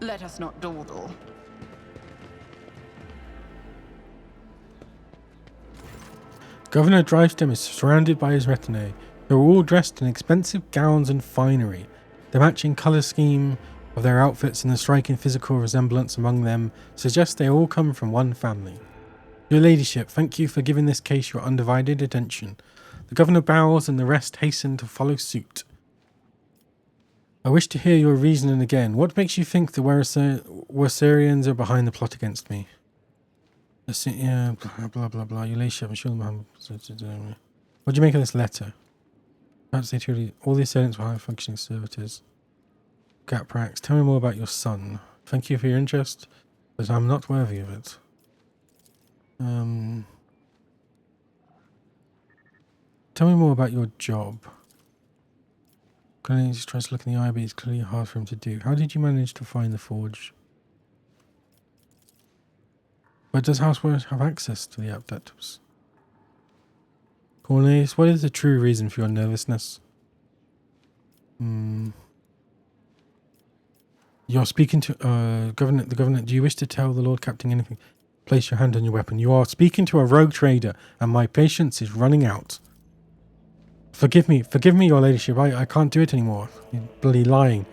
Let us not dawdle. Governor Drivestem is surrounded by his retinue. They are all dressed in expensive gowns and finery. The matching colour scheme of their outfits and the striking physical resemblance among them suggests they all come from one family. Your ladyship, thank you for giving this case your undivided attention. The governor bows and the rest hasten to follow suit. I wish to hear your reasoning again. What makes you think the Warsarians are behind the plot against me? Yeah, blah, blah, blah. Your ladyship, I'm sure... What do you make of this letter? Perhaps they truly... All the assailants were high-functioning servitors. Gaprax, tell me more about your son. Thank you for your interest, but I'm not worthy of it. Tell me more about your job. Clearly, just tries to look in the eye, but it's clearly hard for him to do. How did you manage to find the forge? But does Houseworth have access to the adeptus? Cornelius, what is the true reason for your nervousness? You're speaking to the governor. Do you wish to tell the Lord Captain anything? Place your hand on your weapon. You are speaking to a rogue trader, and my patience is running out. Forgive me, your ladyship. I can't do it anymore. You're bloody lying.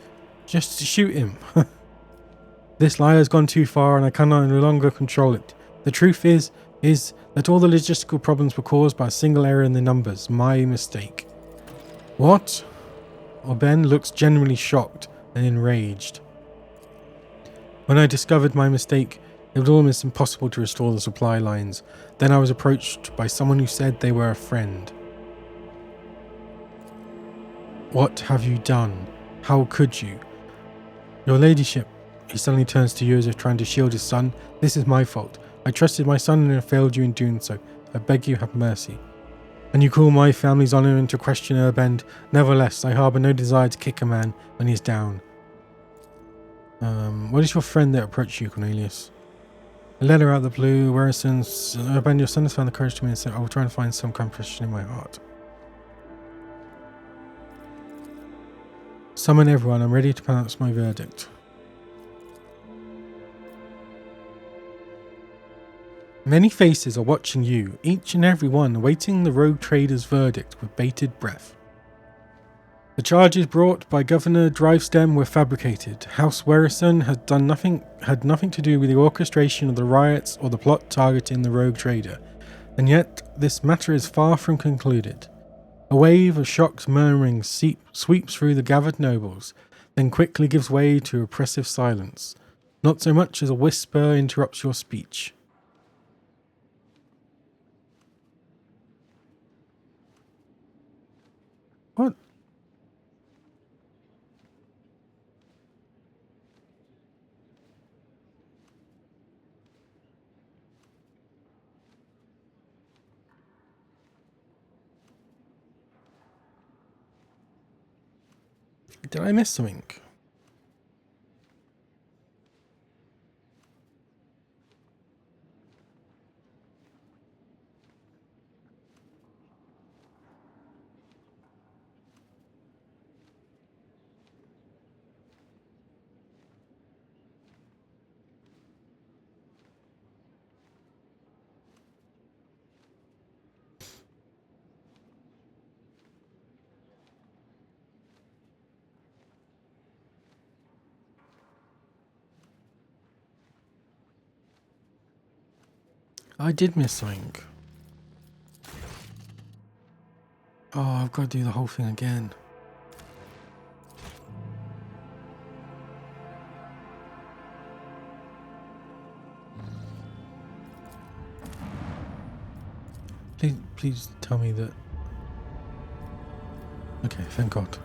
Just shoot him. This lie has gone too far, and I cannot no longer control it. The truth is that all the logistical problems were caused by a single error in the numbers. My mistake. What? Orben looks genuinely shocked and enraged. When I discovered my mistake, it was almost impossible to restore the supply lines. Then I was approached by someone who said they were a friend. What have you done? How could you? Your ladyship, he suddenly turns to you as if trying to shield his son. This is my fault. I trusted my son and have failed you in doing so. I beg you have mercy. And you call my family's honour into question, Urbend. Nevertheless, I harbour no desire to kick a man when he is down. What is your friend that approached you, Cornelius? A letter out of the blue, Werison's, Urbend, your son has found the courage to me and said, I will try and find some compression in my heart. Summon everyone, I'm ready to pronounce my verdict. Many faces are watching you, each and every one awaiting the rogue trader's verdict with bated breath. The charges brought by Governor Drivestem were fabricated. House Werison had nothing to do with the orchestration of the riots or the plot targeting the rogue trader, and yet this matter is far from concluded. A wave of shocked murmuring sweeps through the gathered nobles, then quickly gives way to oppressive silence. Not so much as a whisper interrupts your speech. What? Did I miss something? I did miss something. Oh, I've got to do the whole thing again. Please tell me that. Okay, thank God.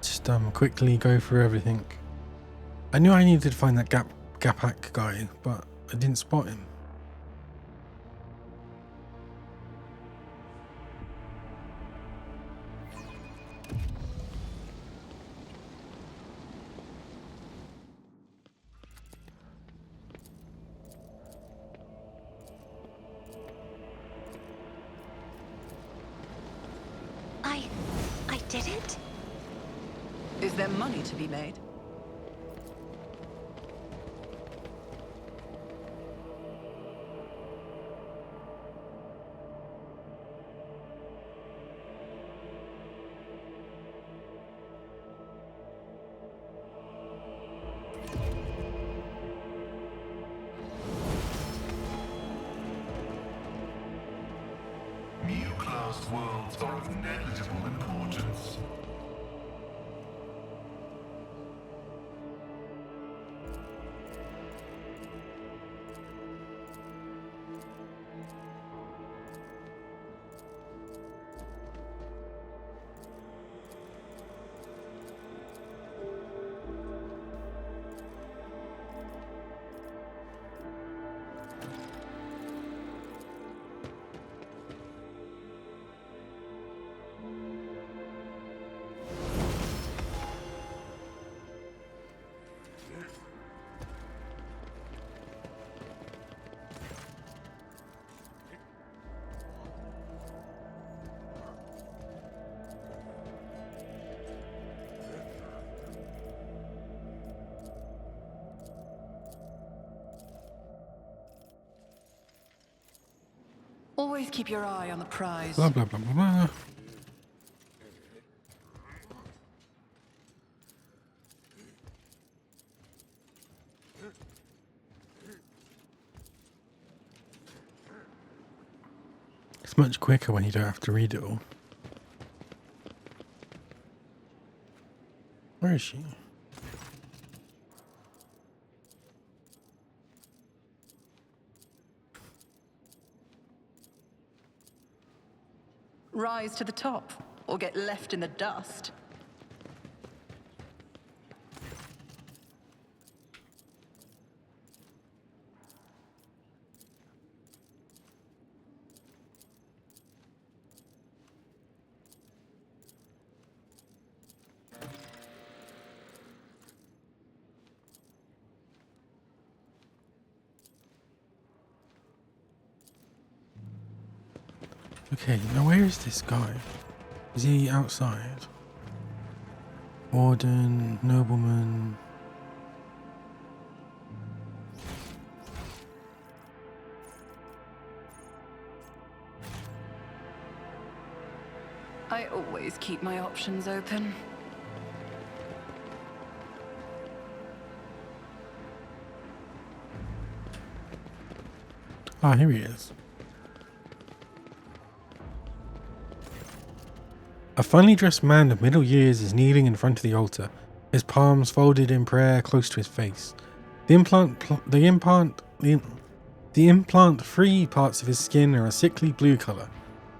Just quickly go through everything. I knew I needed to find that Gapak guy, but I didn't spot him. I did it? Is there money to be made? New-class worlds are of negligible importance. Always keep your eye on the prize. Blah blah blah blah blah. It's much quicker when you don't have to read it all. Where is she? Rise to the top, or get left in the dust. Okay, now where is this guy? Is he outside? Warden, nobleman. I always keep my options open. Ah, here he is. A finely dressed man of middle years is kneeling in front of the altar, his palms folded in prayer close to his face. The implant-free parts of his skin are a sickly blue colour.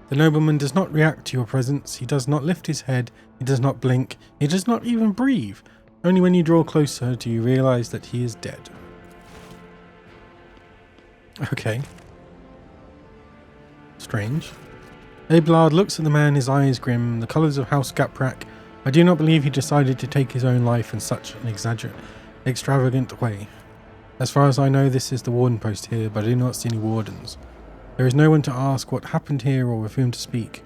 The nobleman does not react to your presence, he does not lift his head, he does not blink, he does not even breathe. Only when you draw closer do you realise that he is dead. Okay. Strange. Abelard looks at the man, his eyes grim, the colours of House Gaprak. I do not believe he decided to take his own life in such an extravagant way. As far as I know, this is the warden post here, but I do not see any wardens. There is no one to ask what happened here or with whom to speak.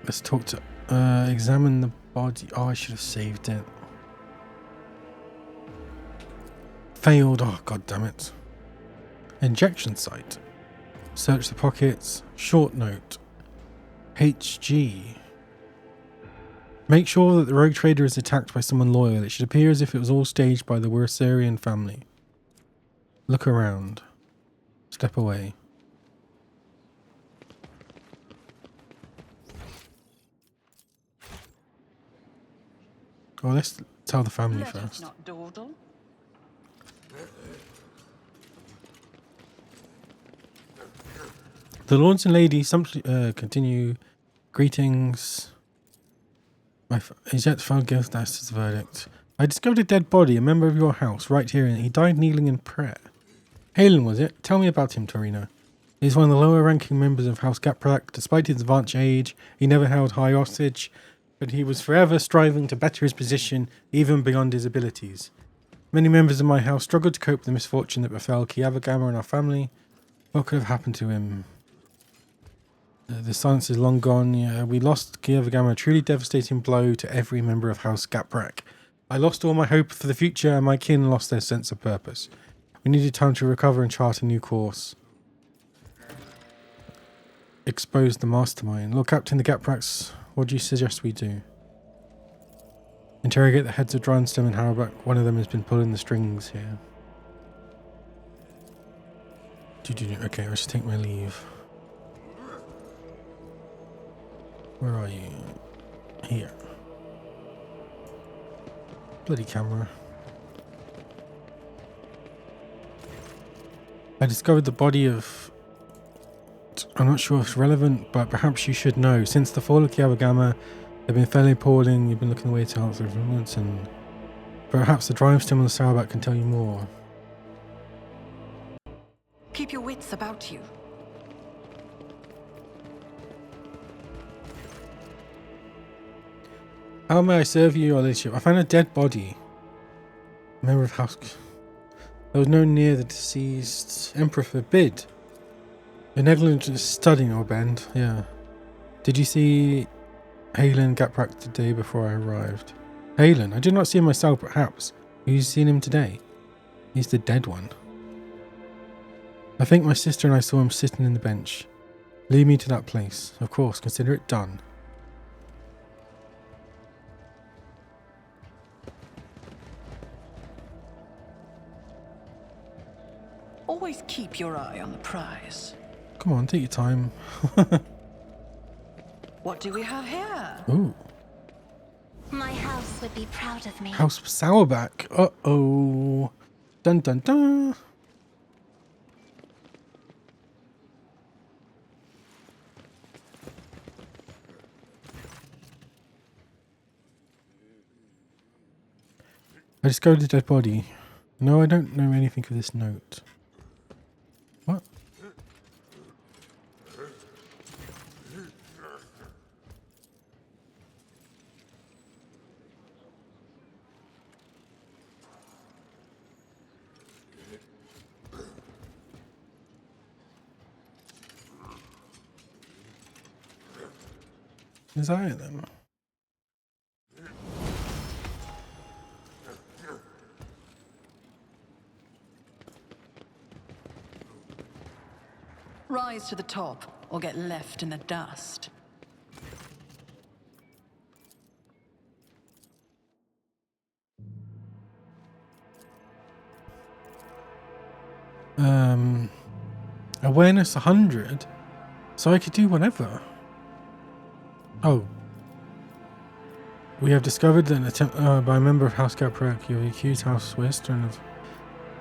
Let's talk to... examine the body. Oh, I should have saved it. Failed. Oh, god damn it. Injection site. Search the pockets. Short note. HG. Make sure that the rogue trader is attacked by someone loyal. It should appear as if it was all staged by the Wursarian family. Look around. Step away. Oh, let's tell the family Let us first. not dawdle. The lords and ladies continue. Greetings. He's yet to find guilt. That's his verdict. I discovered a dead body, a member of your house, right here, and he died kneeling in prayer. Halen, was it? Tell me about him, Torino. He's one of the lower-ranking members of House Gaprak. Despite his advanced age, he never held high hostage, but he was forever striving to better his position, even beyond his abilities. Many members of my house struggled to cope with the misfortune that befell Kiavagama and our family. What could have happened to him? The silence is long gone. Yeah, we lost Kiavagama, a truly devastating blow to every member of House Gaprak. I lost all my hope for the future, and my kin lost their sense of purpose. We needed time to recover and chart a new course. Expose the mastermind. Lord Captain, the Gapraks, what do you suggest we do? Interrogate the heads of Dronstem and Harrowback. One of them has been pulling the strings here. Okay, I should take my leave. Where are you? Here. Bloody camera. I discovered the body of... I'm not sure if it's relevant, but perhaps you should know. Since the fall of Kiavagama, they've been fairly appalling. You've been looking away to help their influence, and perhaps the Drivestem and the Sourback can tell you more. Keep your wits about you. How may I serve you, your ladyship? I found a dead body. Member of House... There was no one near the deceased. Emperor forbid. Your negligence is studying, old band. Yeah. Did you see Halen Gaprak the day before I arrived? Halen? I did not see him myself, perhaps. Have you seen him today? He's the dead one. I think my sister and I saw him sitting in the bench. Lead me to that place. Of course, consider it done. Always keep your eye on the prize. Come on, take your time. What do we have here? Ooh. My house would be proud of me. House Sourback. Uh-oh. Dun dun dun. I discovered a dead body. No, I don't know anything of this note. What? Is that it then? Rise to the top, or get left in the dust. Awareness 100? So I could do whatever. Oh. We have discovered that an attempt by a member of House Gaprak, you accused House Western of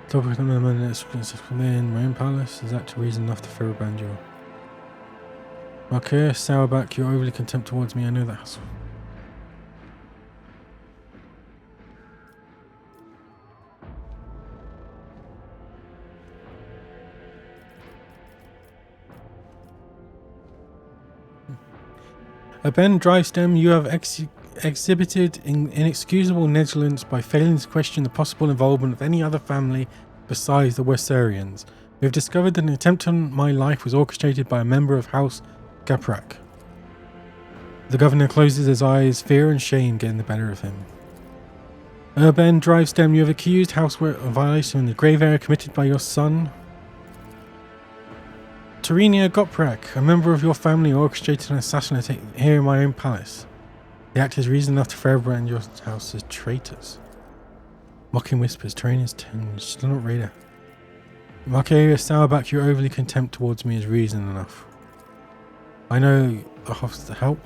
topic the minutes in my own palace. Is that to reason enough to firebrand you? Marquis Sourback, you're overly contempt towards me, I know that. Ben Drystem, you have exhibited inexcusable negligence by failing to question the possible involvement of any other family besides the Wessarians. We have discovered that an attempt on my life was orchestrated by a member of House Gaprak. The governor closes his eyes, fear and shame getting the better of him. Ben Drystem, you have accused House of violation in the grave error committed by your son. Terenia Goprak, a member of your family orchestrated an assassination here in my own palace. The act is reason enough to firebrand your house as traitors. Mocking whispers, Terenia's tinged, still not reader. Marquis Sourback, your overly contempt towards me is reason enough. I know I have to help.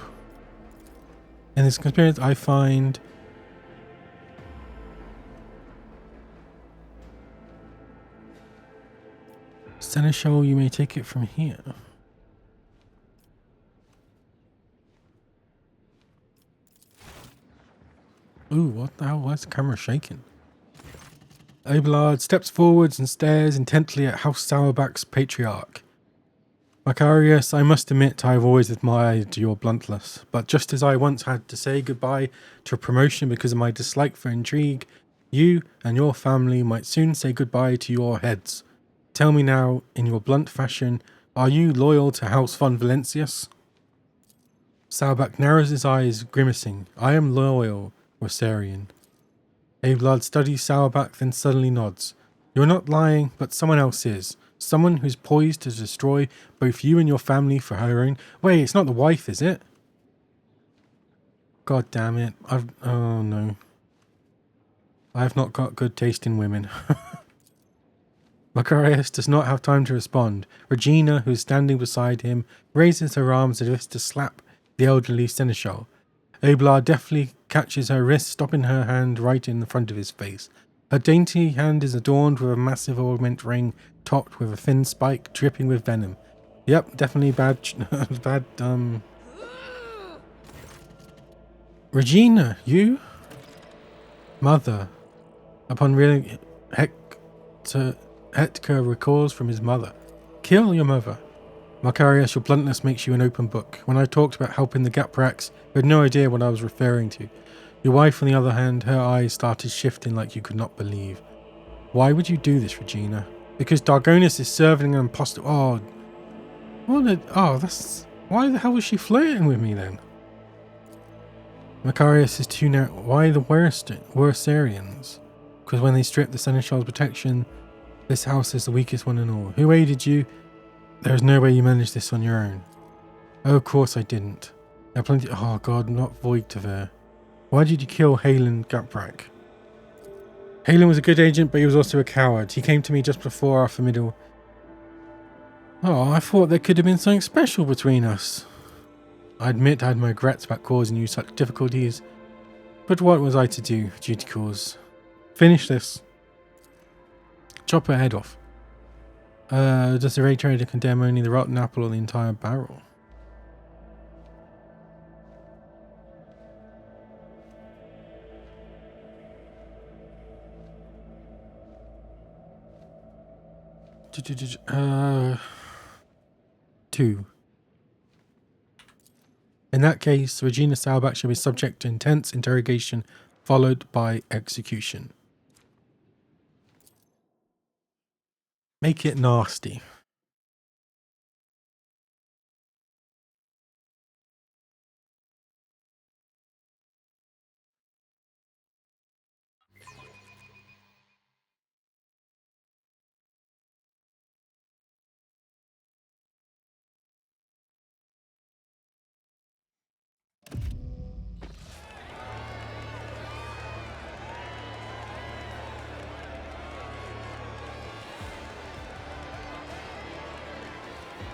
In this conspiracy, I find Seneschal, you may take it from here. Ooh, what the hell? Why is the camera shaking? Abelard steps forwards and stares intently at House Sourback's patriarch. Macarius, I must admit I have always admired your bluntness, but just as I once had to say goodbye to a promotion because of my dislike for intrigue, you and your family might soon say goodbye to your heads. Tell me now, in your blunt fashion, are you loyal to House von Valencius? Sourback narrows his eyes, grimacing. I am loyal, Rossarian. Abelard studies Sourback, then suddenly nods. You're not lying, but someone else is. Someone who's poised to destroy both you and your family for her own. Wait, it's not the wife, is it? God damn it. Oh no. I've not got good taste in women. Macarius does not have time to respond. Regina, who is standing beside him, raises her arms as if to slap the elderly seneschal. Abelard deftly catches her wrist, stopping her hand right in the front of his face. Her dainty hand is adorned with a massive ornament ring topped with a thin spike dripping with venom. Yep, definitely bad. Regina, you? Mother. Upon reeling, Hector recalls from his mother. Kill your mother. Macarius, your bluntness makes you an open book. When I talked about helping the Gapraks, you had no idea what I was referring to. Your wife, on the other hand, her eyes started shifting like you could not believe. Why would you do this, Regina? Because Dargonis is serving an impostor. Oh, that's... Why the hell was she flirting with me then? Macarius is too narrow. Why the Worsarians? Because when they stripped the Seneschal's protection, this house is the weakest one in all. Who aided you? There is no way you managed this on your own. Oh, of course I didn't. There are plenty... Oh god, not Voigtavir. Why did you kill Halen Gaprak? Halen was a good agent, but he was also a coward. He came to me just before our middle. Oh, I thought there could have been something special between us. I admit I had my regrets about causing you such difficulties. But what was I to do? Duty calls. Finish this. Chop her head off. Does the raid trader condemn only the rotten apple or the entire barrel? Two. In that case, Regina Sourback shall be subject to intense interrogation, followed by execution. Make it nasty.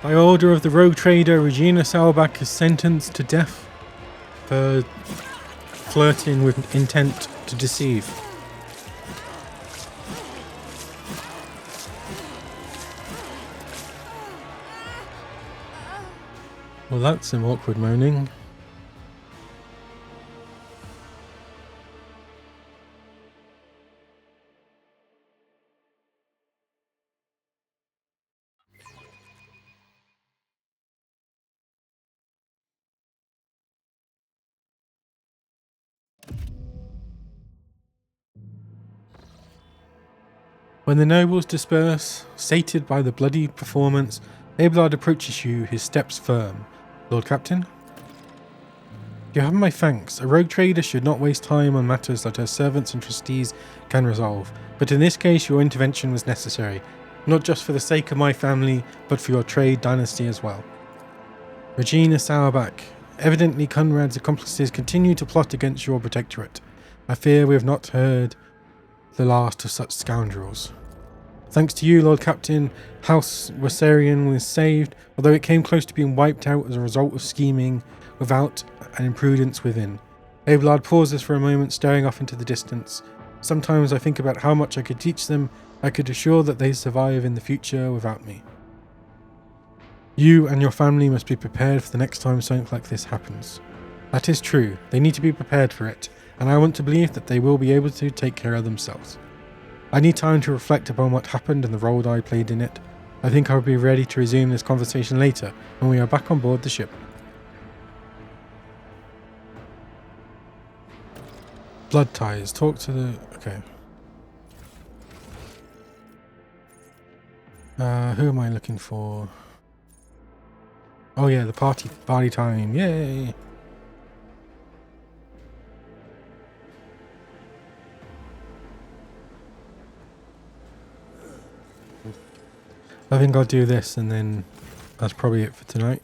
By order of the rogue trader, Regina Saurback is sentenced to death for flirting with intent to deceive. Well, that's some awkward moaning. When the nobles disperse, sated by the bloody performance, Abelard approaches you, his steps firm. Lord Captain? You have my thanks. A rogue trader should not waste time on matters that her servants and trustees can resolve. But in this case, your intervention was necessary, not just for the sake of my family, but for your trade dynasty as well. Regina Saurback. Evidently, Conrad's accomplices continue to plot against your protectorate. I fear we have not heard the last of such scoundrels. Thanks to you, Lord Captain, House Wassarian was saved, although it came close to being wiped out as a result of scheming without and imprudence within. Abelard pauses for a moment, staring off into the distance. Sometimes I think about how much I could teach them. I could assure that they survive in the future without me. You and your family must be prepared for the next time something like this happens. That is true. They need to be prepared for it, and I want to believe that they will be able to take care of themselves. I need time to reflect upon what happened and the role I played in it. I think I'll be ready to resume this conversation later when we are back on board the ship. Blood ties. Talk to the... Okay. Who am I looking for? Oh yeah, the party time. Yay! I think I'll do this and then that's probably it for tonight.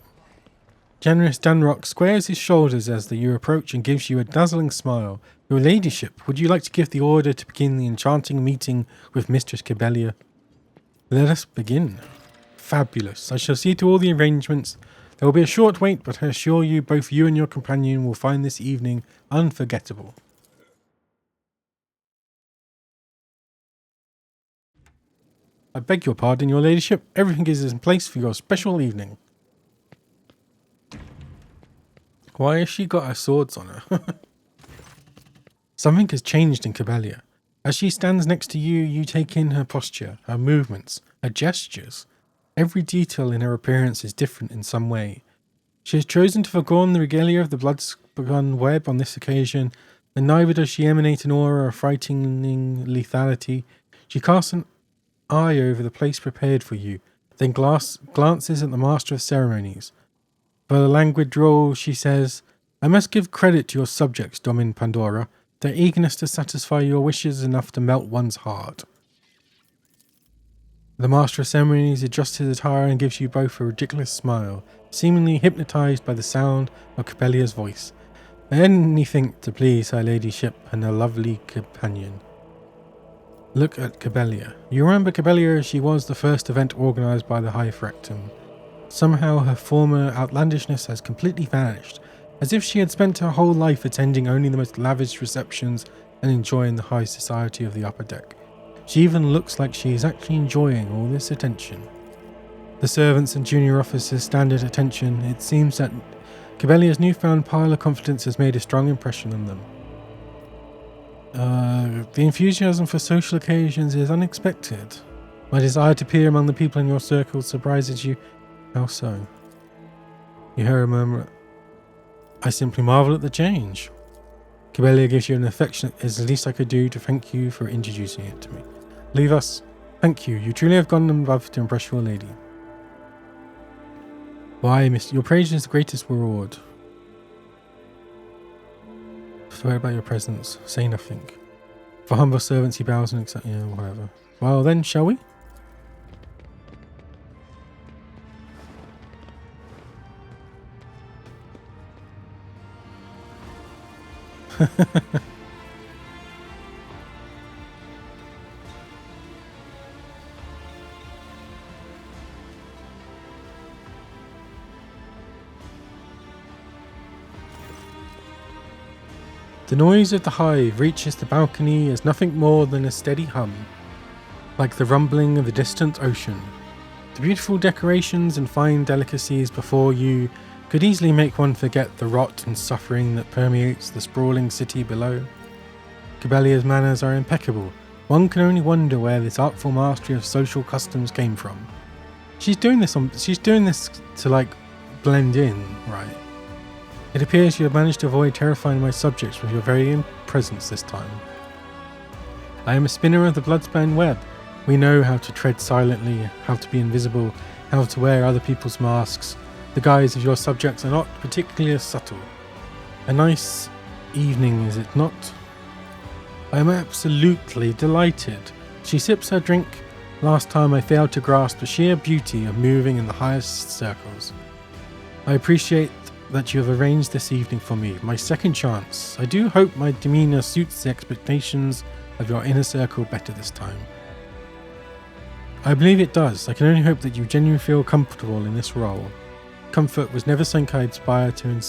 Generous Danrock squares his shoulders as you approach and gives you a dazzling smile. Your ladyship, would you like to give the order to begin the enchanting meeting with Mistress Cobelia? Let us begin. Fabulous. I shall see to all the arrangements. There will be a short wait, but I assure you both you and your companion will find this evening unforgettable. I beg your pardon, your ladyship. Everything is in place for your special evening. Why has she got her swords on her? Something has changed in Cobelia. As she stands next to you, you take in her posture, her movements, her gestures. Every detail in her appearance is different in some way. She has chosen to forgo the regalia of the blood-spun web on this occasion, and neither does she emanate an aura of frightening lethality. She casts an eye over the place prepared for you, then glances at the master of ceremonies. For a languid drawl, she says, I must give credit to your subjects, Domin Pandora. Their eagerness to satisfy your wishes is enough to melt one's heart. The master of ceremonies adjusts his attire and gives you both a ridiculous smile, seemingly hypnotized by the sound of Cobelia's voice. Anything to please her ladyship and her lovely companion. Look at Cobelia. You remember Cobelia as she was the first event organized by the High Fractum. Somehow her former outlandishness has completely vanished, as if she had spent her whole life attending only the most lavish receptions and enjoying the high society of the upper deck. She even looks like she is actually enjoying all this attention. The servants and junior officers stand at attention. It seems that Cobelia's newfound pile of confidence has made a strong impression on them. The enthusiasm for social occasions is unexpected. My desire to appear among the people in your circle surprises you. How so? You hear a murmur. I simply marvel at the change. Cobelia gives you an affectionate, it's the least I could do to thank you for introducing it to me. Leave us. Thank you. You truly have gone above to impress your lady. Why, miss, your praise is the greatest reward. Swear about your presence. Say nothing. For humble servants he bows and accepts, yeah, whatever. Well then, shall we? The noise of the hive reaches the balcony as nothing more than a steady hum, like the rumbling of a distant ocean. The beautiful decorations and fine delicacies before you could easily make one forget the rot and suffering that permeates the sprawling city below. Cobelia's manners are impeccable. One can only wonder where this artful mastery of social customs came from. She's doing this to like blend in, right? It appears you have managed to avoid terrifying my subjects with your very presence this time. I am a spinner of the bloodspun web. We know how to tread silently, how to be invisible, how to wear other people's masks. The guise of your subjects are not particularly subtle. A nice evening, is it not? I am absolutely delighted. She sips her drink. Last time I failed to grasp the sheer beauty of moving in the highest circles. I appreciate that you have arranged this evening for me, my second chance. I do hope my demeanour suits the expectations of your inner circle better this time. I believe it does. I can only hope that you genuinely feel comfortable in this role. Comfort was never something I aspire to.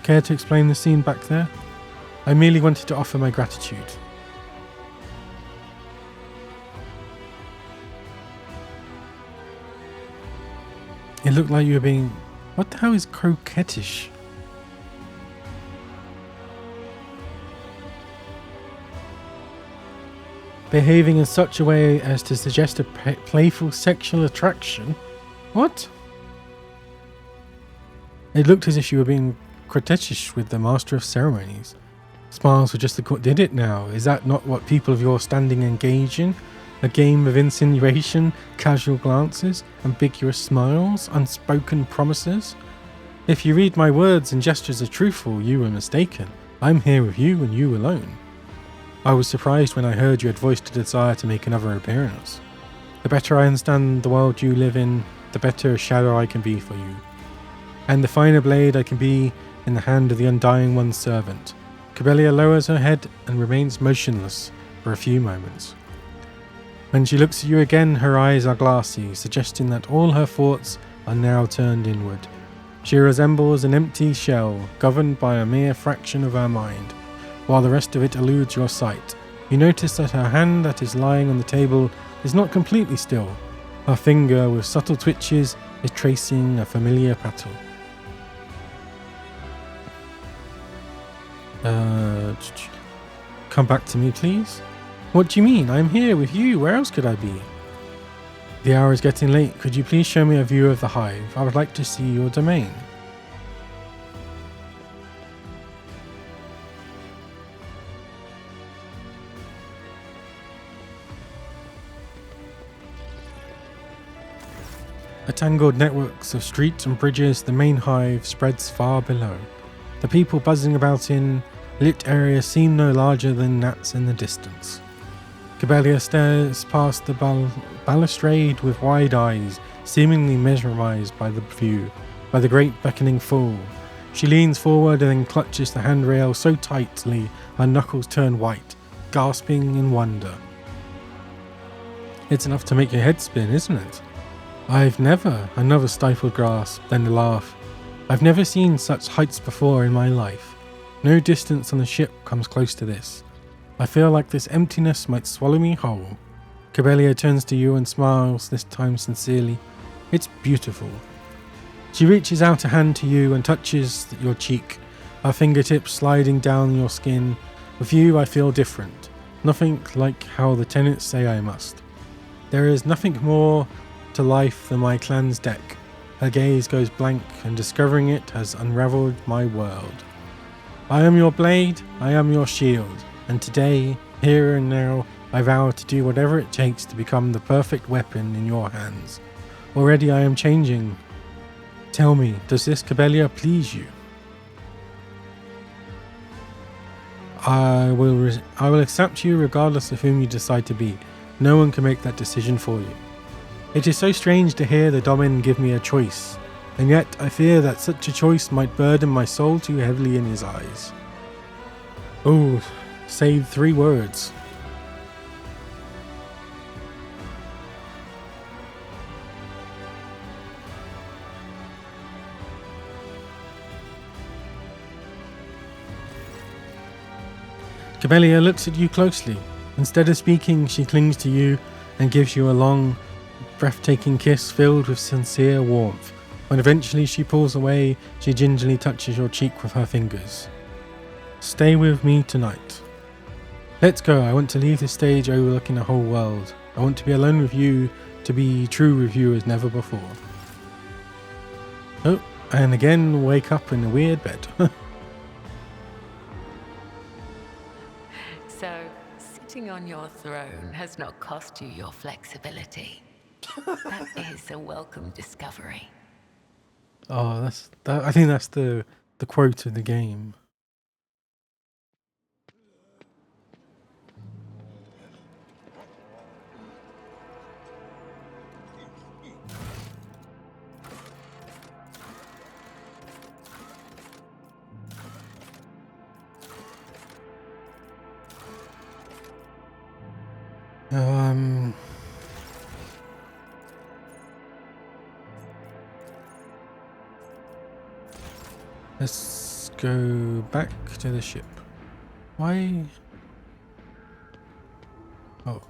Care to explain the scene back there? I merely wanted to offer my gratitude. It looked like you were being... What the hell is coquettish? Behaving in such a way as to suggest a playful sexual attraction? What? It looked as if you were being coquettish with the master of ceremonies. Smiles were just the... Did it now? Is that not what people of your standing engage in? A game of insinuation, casual glances, ambiguous smiles, unspoken promises? If you read my words and gestures are truthful, you were mistaken. I'm here with you and you alone. I was surprised when I heard you had voiced a desire to make another appearance. The better I understand the world you live in, the better a shadow I can be for you. And the finer blade I can be in the hand of the Undying One's servant. Cobelia lowers her head and remains motionless for a few moments. When she looks at you again, her eyes are glassy, suggesting that all her thoughts are now turned inward. She resembles an empty shell, governed by a mere fraction of her mind, while the rest of it eludes your sight. You notice that her hand that is lying on the table is not completely still. Her finger, with subtle twitches, is tracing a familiar pattern. Come back to me, please. What do you mean? I'm here with you. Where else could I be? The hour is getting late. Could you please show me a view of the hive? I would like to see your domain. A tangled networks of streets and bridges, the main hive spreads far below. The people buzzing about in lit areas seem no larger than gnats in the distance. Cobelia stares past the balustrade with wide eyes, seemingly mesmerized by the view, by the great beckoning fall. She leans forward and then clutches the handrail so tightly her knuckles turn white, gasping in wonder. It's enough to make your head spin, isn't it? Another stifled grasp, then a laugh. I've never seen such heights before in my life. No distance on the ship comes close to this. I feel like this emptiness might swallow me whole. Cobelia turns to you and smiles, this time sincerely. It's beautiful. She reaches out a hand to you and touches your cheek, her fingertips sliding down your skin. With you I feel different. Nothing like how the tenants say I must. There is nothing more to life than my clan's deck. Her gaze goes blank, and discovering it has unraveled my world. I am your blade, I am your shield. And today, here and now, I vow to do whatever it takes to become the perfect weapon in your hands. Already I am changing. Tell me, does this Cobelia please you? I will accept you regardless of whom you decide to be. No one can make that decision for you. It is so strange to hear the Domin give me a choice, and yet I fear that such a choice might burden my soul too heavily in his eyes. Oh, save 3 words. Cabelia looks at you closely. Instead of speaking, she clings to you and gives you a long, breathtaking kiss filled with sincere warmth. When eventually she pulls away, she gingerly touches your cheek with her fingers. Stay with me tonight. Let's go. I want to leave this stage overlooking the whole world. I want to be alone with you, to be true with you as never before. Oh, and again wake up in a weird bed. So, sitting on your throne has not cost you your flexibility. That is a welcome discovery. Oh, I think that's the quote of the game. Let's go back to the ship. Why? Oh.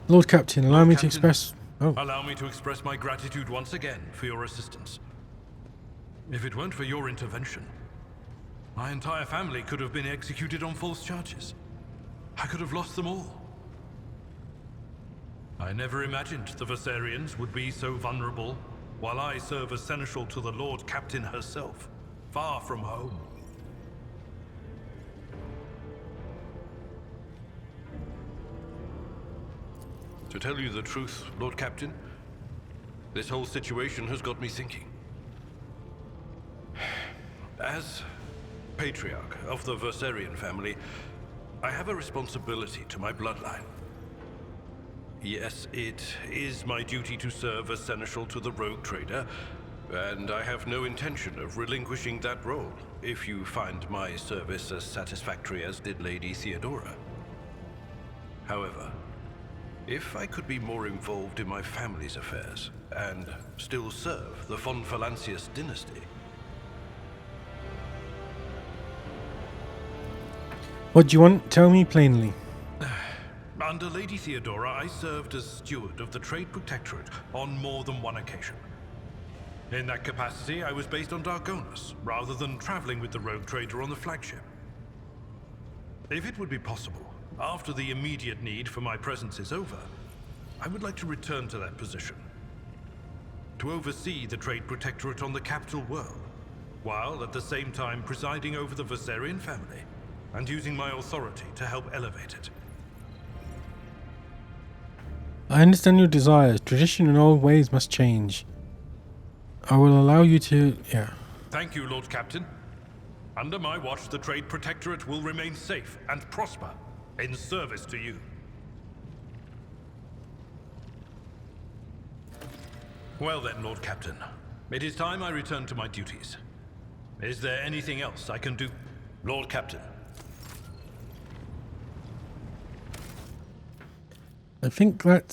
Lord Captain, allow me to express... Oh. Allow me to express my gratitude once again for your assistance. If it weren't for your intervention, my entire family could have been executed on false charges. I could have lost them all. I never imagined the Viserians would be so vulnerable, while I serve as seneschal to the Lord Captain herself, far from home. To tell you the truth, Lord Captain, this whole situation has got me thinking. As patriarch of the Viserian family, I have a responsibility to my bloodline. Yes, it is my duty to serve as seneschal to the rogue trader, and I have no intention of relinquishing that role, if you find my service as satisfactory as did Lady Theodora. However, if I could be more involved in my family's affairs, and still serve the von Valancius dynasty. What do you want? Tell me plainly. Under Lady Theodora, I served as steward of the Trade Protectorate on more than one occasion. In that capacity, I was based on Dargonus, rather than traveling with the rogue trader on the flagship. If it would be possible, after the immediate need for my presence is over, I would like to return to that position. To oversee the Trade Protectorate on the capital world, while at the same time presiding over the Viserian family, and using my authority to help elevate it. I understand your desires. Tradition and old ways must change. I will allow you to... yeah. Thank you, Lord Captain. Under my watch, the Trade Protectorate will remain safe and prosper in service to you. Well then, Lord Captain. It is time I return to my duties. Is there anything else I can do? Lord Captain. I think that's